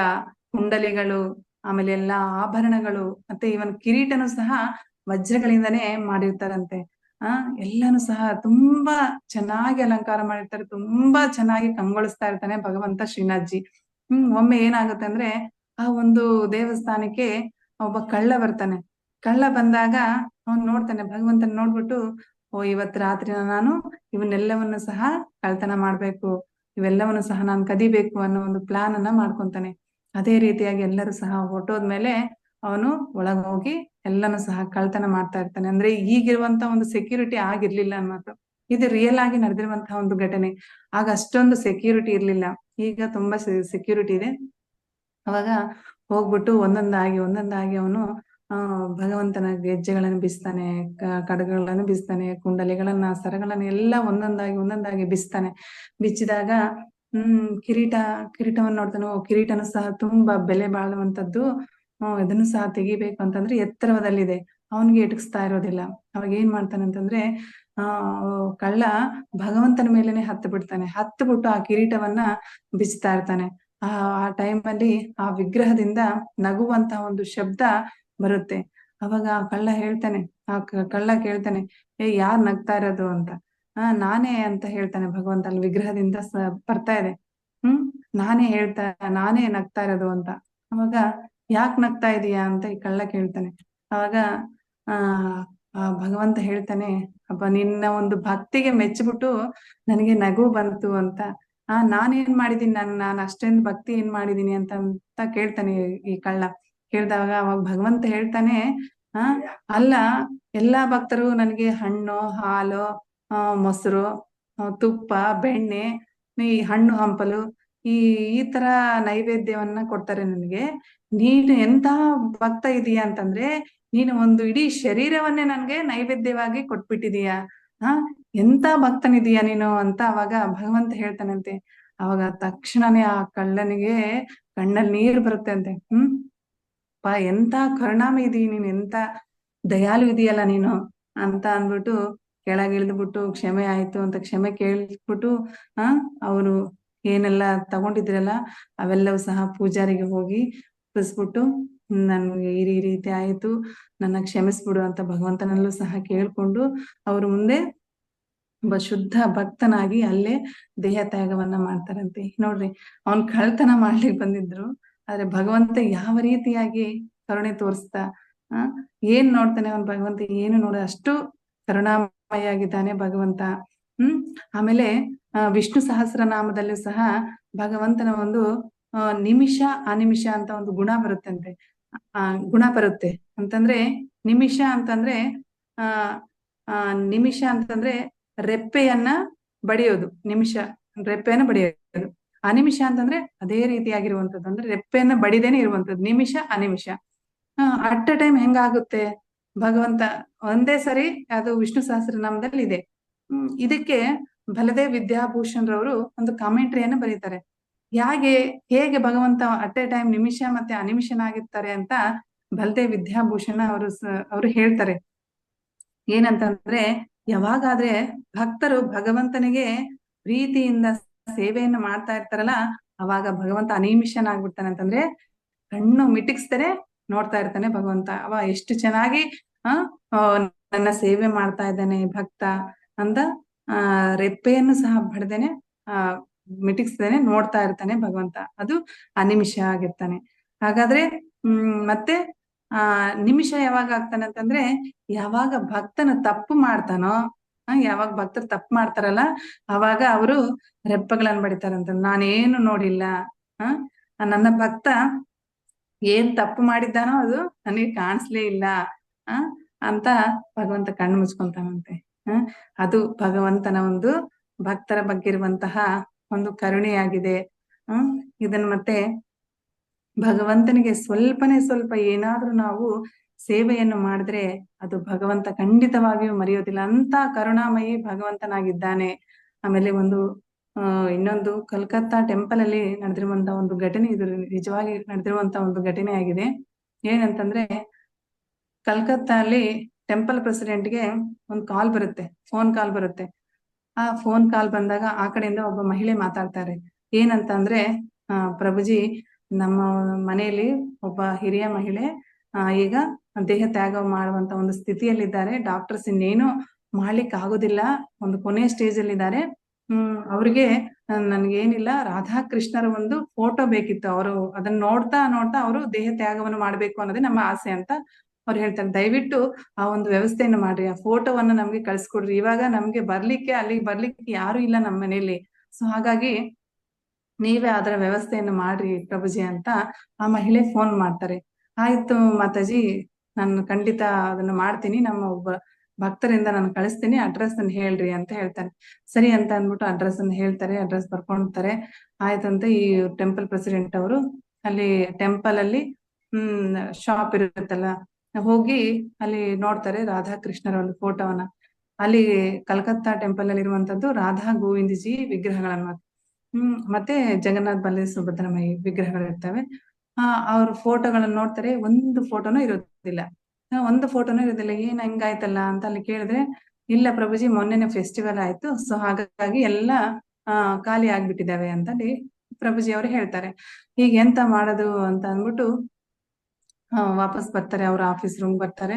ಕುಂಡಲಿಗಳು, ಆಮೇಲೆ ಎಲ್ಲಾ ಆಭರಣಗಳು, ಮತ್ತೆ ಇವನ್ ಕಿರೀಟನು ಸಹ ವಜ್ರಗಳಿಂದನೇ ಮಾಡಿರ್ತಾರಂತೆ. ಎಲ್ಲಾನು ಸಹ ತುಂಬಾ ಚೆನ್ನಾಗಿ ಅಲಂಕಾರ ಮಾಡಿರ್ತಾರೆ. ತುಂಬಾ ಚೆನ್ನಾಗಿ ಕಂಗೊಳಿಸ್ತಾ ಇರ್ತಾನೆ ಭಗವಂತ ಶ್ರೀನಾಥ್ಜಿ. ಒಮ್ಮೆ ಏನಾಗುತ್ತೆ ಅಂದ್ರೆ, ಆ ಒಂದು ದೇವಸ್ಥಾನಕ್ಕೆ ಒಬ್ಬ ಕಳ್ಳ ಬರ್ತಾನೆ. ಕಳ್ಳ ಬಂದಾಗ ಅವನ್ ನೋಡ್ತಾನೆ, ಭಗವಂತನ ನೋಡ್ಬಿಟ್ಟು, ಓ ಇವತ್ ರಾತ್ರಿ ನಾನು ಇವನ್ನೆಲ್ಲವನ್ನು ಸಹ ಕಳ್ತನ ಮಾಡ್ಬೇಕು, ಇವೆಲ್ಲವನ್ನು ಸಹ ನಾನು ಕದಿಬೇಕು ಅನ್ನೋ ಒಂದು ಪ್ಲಾನ್ ಅನ್ನ ಮಾಡ್ಕೊಂತಾನೆ. ಅದೇ ರೀತಿಯಾಗಿ ಎಲ್ಲರೂ ಸಹ ಹೊರಟೋದ್ಮೇಲೆ ಅವನು ಒಳಗ್ ಹೋಗಿ ಎಲ್ಲಾನು ಸಹ ಕಳ್ತನ ಮಾಡ್ತಾ ಇರ್ತಾನೆ. ಅಂದ್ರೆ ಈಗಿರುವಂತ ಒಂದು ಸೆಕ್ಯೂರಿಟಿ ಆಗಿರ್ಲಿಲ್ಲ ಅನ್ನೋದು. ಇದು ರಿಯಲ್ ಆಗಿ ನಡೆದಿರುವಂತಹ ಒಂದು ಘಟನೆ. ಆಗ ಅಷ್ಟೊಂದು ಸೆಕ್ಯೂರಿಟಿ ಇರ್ಲಿಲ್ಲ, ಈಗ ತುಂಬಾ ಸೆಕ್ಯೂರಿಟಿ ಇದೆ. ಅವಾಗ ಹೋಗ್ಬಿಟ್ಟು ಒಂದೊಂದಾಗಿ ಅವನು ಭಗವಂತನ ಗೆಜ್ಜೆಗಳನ್ನು ಬಿಸ್ತಾನೆ, ಖಡ್ಗಗಳನ್ನು ಬಿಸ್ತಾನೆ, ಕುಂಡಲಿಗಳನ್ನ, ಸರಗಳನ್ನ ಎಲ್ಲ ಒಂದೊಂದಾಗಿ ಬಿಸ್ತಾನೆ. ಬಿಚ್ಚಿದಾಗ ಕಿರೀಟವನ್ನು ನೋಡ್ತಾನೆ. ಕಿರೀಟನು ಸಹ ತುಂಬಾ ಬೆಲೆ ಬಾಳುವಂತದ್ದು. ಇದನ್ನು ಸಹ ತೆಗಿಬೇಕು ಅಂತಂದ್ರೆ ಎತ್ತರದಲ್ಲಿದೆ, ಅವನ್ಗೆ ಎಟಕಿಸ್ತಾ ಇರೋದಿಲ್ಲ. ಅವಾಗ ಏನ್ ಮಾಡ್ತಾನೆ ಅಂತಂದ್ರೆ, ಕಳ್ಳ ಭಗವಂತನ ಮೇಲೆನೆ ಹತ್ತು ಬಿಟ್ಟು ಆ ಕಿರೀಟವನ್ನ ಬಿಚ್ತಾ ಇರ್ತಾನೆ. ಆ ಟೈಮಲ್ಲಿ ಆ ವಿಗ್ರಹದಿಂದ ನಗುವಂತಹ ಒಂದು ಶಬ್ದ ಬರುತ್ತೆ. ಅವಾಗ ಆ ಕಳ್ಳ ಕೇಳ್ತಾನೆ, ಯಾರ್ ನಗ್ತಾ ಇರೋದು ಅಂತ. ನಾನೇ ಅಂತ ಹೇಳ್ತಾನೆ ಭಗವಂತ. ಅಲ್ಲಿ ವಿಗ್ರಹದಿಂದ ಬರ್ತಾ ಇದೆ. ನಾನೇ ನಗ್ತಾ ಇರೋದು ಅಂತ. ಅವಾಗ ಯಾಕ್ ನಗ್ತಾ ಇದೀಯಾ ಅಂತ ಈ ಕಳ್ಳ ಕೇಳ್ತಾನೆ. ಅವಾಗ ಭಗವಂತ ಹೇಳ್ತಾನೆ, ಅಪ್ಪ ನಿನ್ನ ಒಂದು ಭಕ್ತಿಗೆ ಮೆಚ್ಚಿಬಿಟ್ಟು ನನಗೆ ನಗು ಬಂತು ಅಂತ. ನಾನೇನ್ ಮಾಡಿದೀನಿ, ನಾನು ಅಷ್ಟೊಂದು ಭಕ್ತಿ ಏನ್ ಮಾಡಿದೀನಿ ಅಂತ ಕೇಳ್ತಾನೆ ಈ ಕಳ್ಳ. ಕೇಳ್ದಾಗ ಅವಾಗ ಭಗವಂತ ಹೇಳ್ತಾನೆ, ಅಲ್ಲ, ಎಲ್ಲಾ ಭಕ್ತರು ನನಗೆ ಹಣ್ಣು, ಹಾಲು, ಮೊಸರು, ತುಪ್ಪ, ಬೆಣ್ಣೆ, ಈ ಹಣ್ಣು ಹಂಪಲು, ಈ ತರ ನೈವೇದ್ಯವನ್ನ ಕೊಡ್ತಾರೆ ನನಗೆ. ನೀನು ಎಂತ ಭಕ್ತ ಇದೀಯ ಅಂತಂದ್ರೆ, ನೀನು ಒಂದು ಇಡೀ ಶರೀರವನ್ನೇ ನನ್ಗೆ ನೈವೇದ್ಯವಾಗಿ ಕೊಟ್ಬಿಟ್ಟಿದೀಯ. ಎಂತ ಭಕ್ತನಿದೀಯ ನೀನು ಅಂತ ಅವಾಗ ಭಗವಂತ ಹೇಳ್ತಾನಂತೆ. ಅವಾಗ ತಕ್ಷಣನೇ ಆ ಕಳ್ಳನಿಗೆ ಕಣ್ಣಲ್ಲಿ ನೀರು ಬರುತ್ತೆ ಅಂತೆ. ಎಂತ ಕರುಣಾಮಿ ಇದೀಯ ನೀನು, ಎಂತ ದಯಾಳು ಇದೆಯಲ್ಲ ನೀನು ಅಂತ ಅಂದ್ಬಿಟ್ಟು ಕೆಳಗಿಳಿದ್ಬಿಟ್ಟು ಕ್ಷಮೆ ಆಯ್ತು ಅಂತ ಕ್ಷಮೆ ಕೇಳ್ಬಿಟ್ಟು ಅವರು ಏನೆಲ್ಲ ತಗೊಂಡಿದ್ರಲ್ಲ ಅವೆಲ್ಲವೂ ಸಹ ಪೂಜಾರಿಗೆ ಹೋಗಿ ಒಪ್ಪಿಸ್ಬಿಟ್ಟು, ನನ್ಗೆ ಈ ರೀತಿ ಆಯ್ತು, ನನ್ನ ಕ್ಷಮಿಸ್ಬಿಡು ಅಂತ ಭಗವಂತನಲ್ಲೂ ಸಹ ಕೇಳ್ಕೊಂಡು ಅವ್ರ ಮುಂದೆ ಒಬ್ಬ ಶುದ್ಧ ಭಕ್ತನಾಗಿ ಅಲ್ಲೇ ದೇಹ ತ್ಯಾಗವನ್ನ ಮಾಡ್ತಾರಂತೆ. ನೋಡ್ರಿ, ಅವ್ನ್ ಕಳ್ತನ ಮಾಡ್ಲಿಕ್ಕೆ ಬಂದಿದ್ರು, ಆದ್ರೆ ಭಗವಂತ ಯಾವ ರೀತಿಯಾಗಿ ಕರುಣೆ ತೋರಿಸ್ತಾ ಏನ್ ನೋಡ್ತಾನೆ ಅವನ್ ಭಗವಂತ, ಏನು ನೋಡ, ಅಷ್ಟು ಕರುಣಾಮಯ ಆಗಿದ್ದಾನೆ ಭಗವಂತ. ಆಮೇಲೆ ವಿಷ್ಣು ಸಹಸ್ರನಾಮದಲ್ಲೂ ಸಹ ಭಗವಂತನ ಒಂದು ನಿಮಿಷ ಅನಿಮಿಷ ಅಂತ ಒಂದು ಗುಣ ಬರುತ್ತೆ ಅಂತಂದ್ರೆ, ನಿಮಿಷ ಅಂತಂದ್ರೆ ನಿಮಿಷ ಅಂತಂದ್ರೆ ರೆಪ್ಪೆಯನ್ನ ಬಡಿಯೋದು, ರೆಪ್ಪೆಯನ್ನ ಬಡಿಯೋದು. ಅನಿಮಿಷ ಅಂತಂದ್ರೆ ಅದೇ ರೀತಿಯಾಗಿರುವಂತದ್ದು, ಅಂದ್ರೆ ರೆಪ್ಪೆಯನ್ನ ಬಡಿದೇನೆ ಇರುವಂತದ್ದು, ನಿಮಿಷ ಅನಿಮಿಷ. ಅಟ್ ಅ ಟೈಮ್ ಹೆಂಗಾಗುತ್ತೆ ಭಗವಂತ ಒಂದೇ ಸರಿ, ಅದು ವಿಷ್ಣು ಸಹಸ್ರನಾಮದಲ್ಲಿ ಇದೆ. ಇದಕ್ಕೆ ಬಲದೇವ್ ವಿದ್ಯಾಭೂಷಣ್ ರವರು ಒಂದು ಕಾಮೆಂಟ್ರಿಯನ್ನು ಬರೀತಾರೆ. ಹೇಗೆ ಭಗವಂತ ಅಟ್ ಎ ಟೈಮ್ ನಿಮಿಷ ಮತ್ತೆ ಅನಿಮಿಷನಾಗಿರ್ತಾರೆ ಅಂತ ಬಲದೇವ್ ವಿದ್ಯಾಭೂಷಣ ಅವರು ಹೇಳ್ತಾರೆ. ಏನಂತಂದ್ರೆ, ಯಾವಾಗಾದ್ರೆ ಭಕ್ತರು ಭಗವಂತನಿಗೆ ಪ್ರೀತಿಯಿಂದ ಸೇವೆಯನ್ನು ಮಾಡ್ತಾ ಇರ್ತಾರಲ್ಲ, ಅವಾಗ ಭಗವಂತ ಅನಿಮಿಷನಾಗ್ಬಿಡ್ತಾನೆ. ಅಂತಂದ್ರೆ ಕಣ್ಣು ಮಿಟಿಕ್ಸ್ತಾರೆ ನೋಡ್ತಾ ಇರ್ತಾನೆ ಭಗವಂತ. ಅವ ಎಷ್ಟು ಚೆನ್ನಾಗಿ ನನ್ನ ಸೇವೆ ಮಾಡ್ತಾ ಇದ್ದಾನೆ ಭಕ್ತ ಅಂತ ರೆಪ್ಪೆಯನ್ನು ಸಹ ಬಡ್ದೇನೆ ಮಿಟಿಕ್ಸ್ದೇನೆ ನೋಡ್ತಾ ಇರ್ತಾನೆ ಭಗವಂತ. ಅದು ಅನಿಮಿಷ ಆಗಿರ್ತಾನೆ. ಹಾಗಾದ್ರೆ ಮತ್ತೆ ನಿಮಿಷ ಯಾವಾಗ ಆಗ್ತಾನೆ ಅಂತಂದ್ರೆ, ಯಾವಾಗ ಭಕ್ತನ ತಪ್ಪು ಮಾಡ್ತಾನೋ, ಯಾವಾಗ ಭಕ್ತರು ತಪ್ಪು ಮಾಡ್ತಾರಲ್ಲ ಅವಾಗ ಅವರು ರೆಪ್ಪೆಗಳನ್ನ ಬಡಿತಾರಂತ. ನಾನೇನು ನೋಡಿಲ್ಲ, ನನ್ನ ಭಕ್ತ ಏನ್ ತಪ್ಪು ಮಾಡಿದ್ದಾನೋ ಅದು ನನಗೆ ಕಾಣಿಸ್ಲೇ ಇಲ್ಲ ಆ ಅಂತ ಭಗವಂತ ಕಣ್ಣು ಮುಚ್ಕೊಂತಾನಂತೆ. ಅದು ಭಗವಂತನ ಒಂದು ಭಕ್ತರ ಬಗ್ಗೆ ಇರುವಂತಹ ಒಂದು ಕರುಣೆಯಾಗಿದೆ. ಇದನ್ನ ಮತ್ತೆ ಭಗವಂತನಿಗೆ ಸ್ವಲ್ಪನೇ ಸ್ವಲ್ಪ ಏನಾದ್ರೂ ನಾವು ಸೇವೆಯನ್ನು ಮಾಡಿದ್ರೆ ಅದು ಭಗವಂತ ಖಂಡಿತವಾಗಿಯೂ ಮರೆಯೋದಿಲ್ಲ. ಅಂತ ಕರುಣಾಮಯಿ ಭಗವಂತನಾಗಿದ್ದಾನೆ. ಆಮೇಲೆ ಇನ್ನೊಂದು ಕಲ್ಕತ್ತಾ ಟೆಂಪಲ್ ಅಲ್ಲಿ ನಡೆದಿರುವಂತ ಒಂದು ಘಟನೆ, ಇದು ನಿಜವಾಗಿ ನಡೆದಿರುವಂತ ಒಂದು ಘಟನೆ ಆಗಿದೆ. ಏನಂತಂದ್ರೆ ಕಲ್ಕತ್ತಾ ಅಲ್ಲಿ ಟೆಂಪಲ್ ಪ್ರೆಸಿಡೆಂಟ್ಗೆ ಒಂದು ಕಾಲ್ ಬರುತ್ತೆ, ಫೋನ್ ಕಾಲ್ ಬರುತ್ತೆ. ಆ ಫೋನ್ ಕಾಲ್ ಬಂದಾಗ ಆ ಕಡೆಯಿಂದ ಒಬ್ಬ ಮಹಿಳೆ ಮಾತಾಡ್ತಾರೆ. ಏನಂತ ಅಂದ್ರೆ, ಪ್ರಭುಜಿ, ನಮ್ಮ ಮನೆಯಲ್ಲಿ ಒಬ್ಬ ಹಿರಿಯ ಮಹಿಳೆ ಈಗ ದೇಹ ತ್ಯಾಗ ಮಾಡುವಂತ ಒಂದು ಸ್ಥಿತಿಯಲ್ಲಿದ್ದಾರೆ. ಡಾಕ್ಟರ್ಸ್ ಇನ್ನೇನು ಮಾಡ್ಲಿಕ್ಕೆ ಆಗೋದಿಲ್ಲ, ಒಂದು ಕೊನೆ ಸ್ಟೇಜ್ ಅಲ್ಲಿ ಇದ್ದಾರೆ. ಅವ್ರಿಗೆ ನನ್ಗೇನಿಲ್ಲ, ರಾಧಾಕೃಷ್ಣರ ಒಂದು ಫೋಟೋ ಬೇಕಿತ್ತು. ಅವರು ಅದನ್ನ ನೋಡ್ತಾ ಅವರು ದೇಹ ತ್ಯಾಗವನ್ನು ಮಾಡ್ಬೇಕು ಅನ್ನೋದೇ ನಮ್ಮ ಆಸೆ ಅಂತ ಅವ್ರು ಹೇಳ್ತಾರೆ. ದಯವಿಟ್ಟು ಆ ಒಂದು ವ್ಯವಸ್ಥೆಯನ್ನು ಮಾಡ್ರಿ, ಆ ಫೋಟೋವನ್ನ ನಮ್ಗೆ ಕಳ್ಸ್ಕೊಡ್ರಿ. ಇವಾಗ ನಮ್ಗೆ ಅಲ್ಲಿಗೆ ಬರ್ಲಿಕ್ಕೆ ಯಾರು ಇಲ್ಲ ನಮ್ಮ ಮನೆಯಲ್ಲಿ. ಸೊ ಹಾಗಾಗಿ ನೀವೇ ಅದರ ವ್ಯವಸ್ಥೆಯನ್ನು ಮಾಡ್ರಿ ಪ್ರಭುಜಿ ಅಂತ ಆ ಮಹಿಳೆ ಫೋನ್ ಮಾಡ್ತಾರೆ. ಆಯ್ತು ಮಾತಾಜಿ, ನಾನು ಖಂಡಿತ ಅದನ್ನ ಮಾಡ್ತೀನಿ, ನಮ್ಮ ಒಬ್ಬ ಭಕ್ತರಿಂದ ನಾನು ಕಳಿಸ್ತೀನಿ, ಅಡ್ರೆಸ್ ಅನ್ನು ಹೇಳ್ರಿ ಅಂತ ಹೇಳ್ತಾನೆ. ಸರಿ ಅಂತ ಅಂದ್ಬಿಟ್ಟು ಅಡ್ರೆಸ್ ಅನ್ನು ಹೇಳ್ತಾರೆ, ಅಡ್ರೆಸ್ ಬರ್ಕೊಂತಾರೆ. ಆಯ್ತಂತ ಈ ಟೆಂಪಲ್ ಪ್ರೆಸಿಡೆಂಟ್ ಅವರು ಅಲ್ಲಿ ಟೆಂಪಲ್ ಅಲ್ಲಿ ಶಾಪ್ ಇರುತ್ತಲ್ಲ, ಹೋಗಿ ಅಲ್ಲಿ ನೋಡ್ತಾರೆ ರಾಧಾಕೃಷ್ಣರ ಒಂದು ಫೋಟೋವನ್ನ. ಅಲ್ಲಿ ಕಲ್ಕತ್ತಾ ಟೆಂಪಲ್ ಅಲ್ಲಿ ಇರುವಂತದ್ದು ರಾಧಾ ಗೋವಿಂದಜಿ ವಿಗ್ರಹಗಳನ್ನ, ಮತ್ತೆ ಜಗನ್ನಾಥ್ ಬಲದೇವ ಸುಭದ್ರಮಯಿ ವಿಗ್ರಹಗಳು ಇರ್ತವೆ. ಅವ್ರ ಫೋಟೋಗಳನ್ನ ನೋಡ್ತಾರೆ, ಒಂದು ಫೋಟೋನು ಇರೋದಿಲ್ಲ. ಏನ್ ಹಂಗಾಯ್ತಲ್ಲ ಅಂತ ಅಲ್ಲಿ ಕೇಳಿದ್ರೆ, ಇಲ್ಲ ಪ್ರಭುಜಿ, ಮೊನ್ನೆನೆ ಫೆಸ್ಟಿವಲ್ ಆಯ್ತು, ಸೊ ಹಾಗಾಗಿ ಎಲ್ಲ ಖಾಲಿ ಆಗ್ಬಿಟ್ಟಿದಾವೆ ಅಂತ ಅಲ್ಲಿ ಪ್ರಭುಜಿ ಅವರು ಹೇಳ್ತಾರೆ. ಈಗ ಎಂತ ಮಾಡೋದು ಅಂತ ಅಂದ್ಬಿಟ್ಟು ವಾಪಸ್ ಬರ್ತಾರೆ, ಅವ್ರ ಆಫೀಸ್ ರೂಮ್ ಬರ್ತಾರೆ.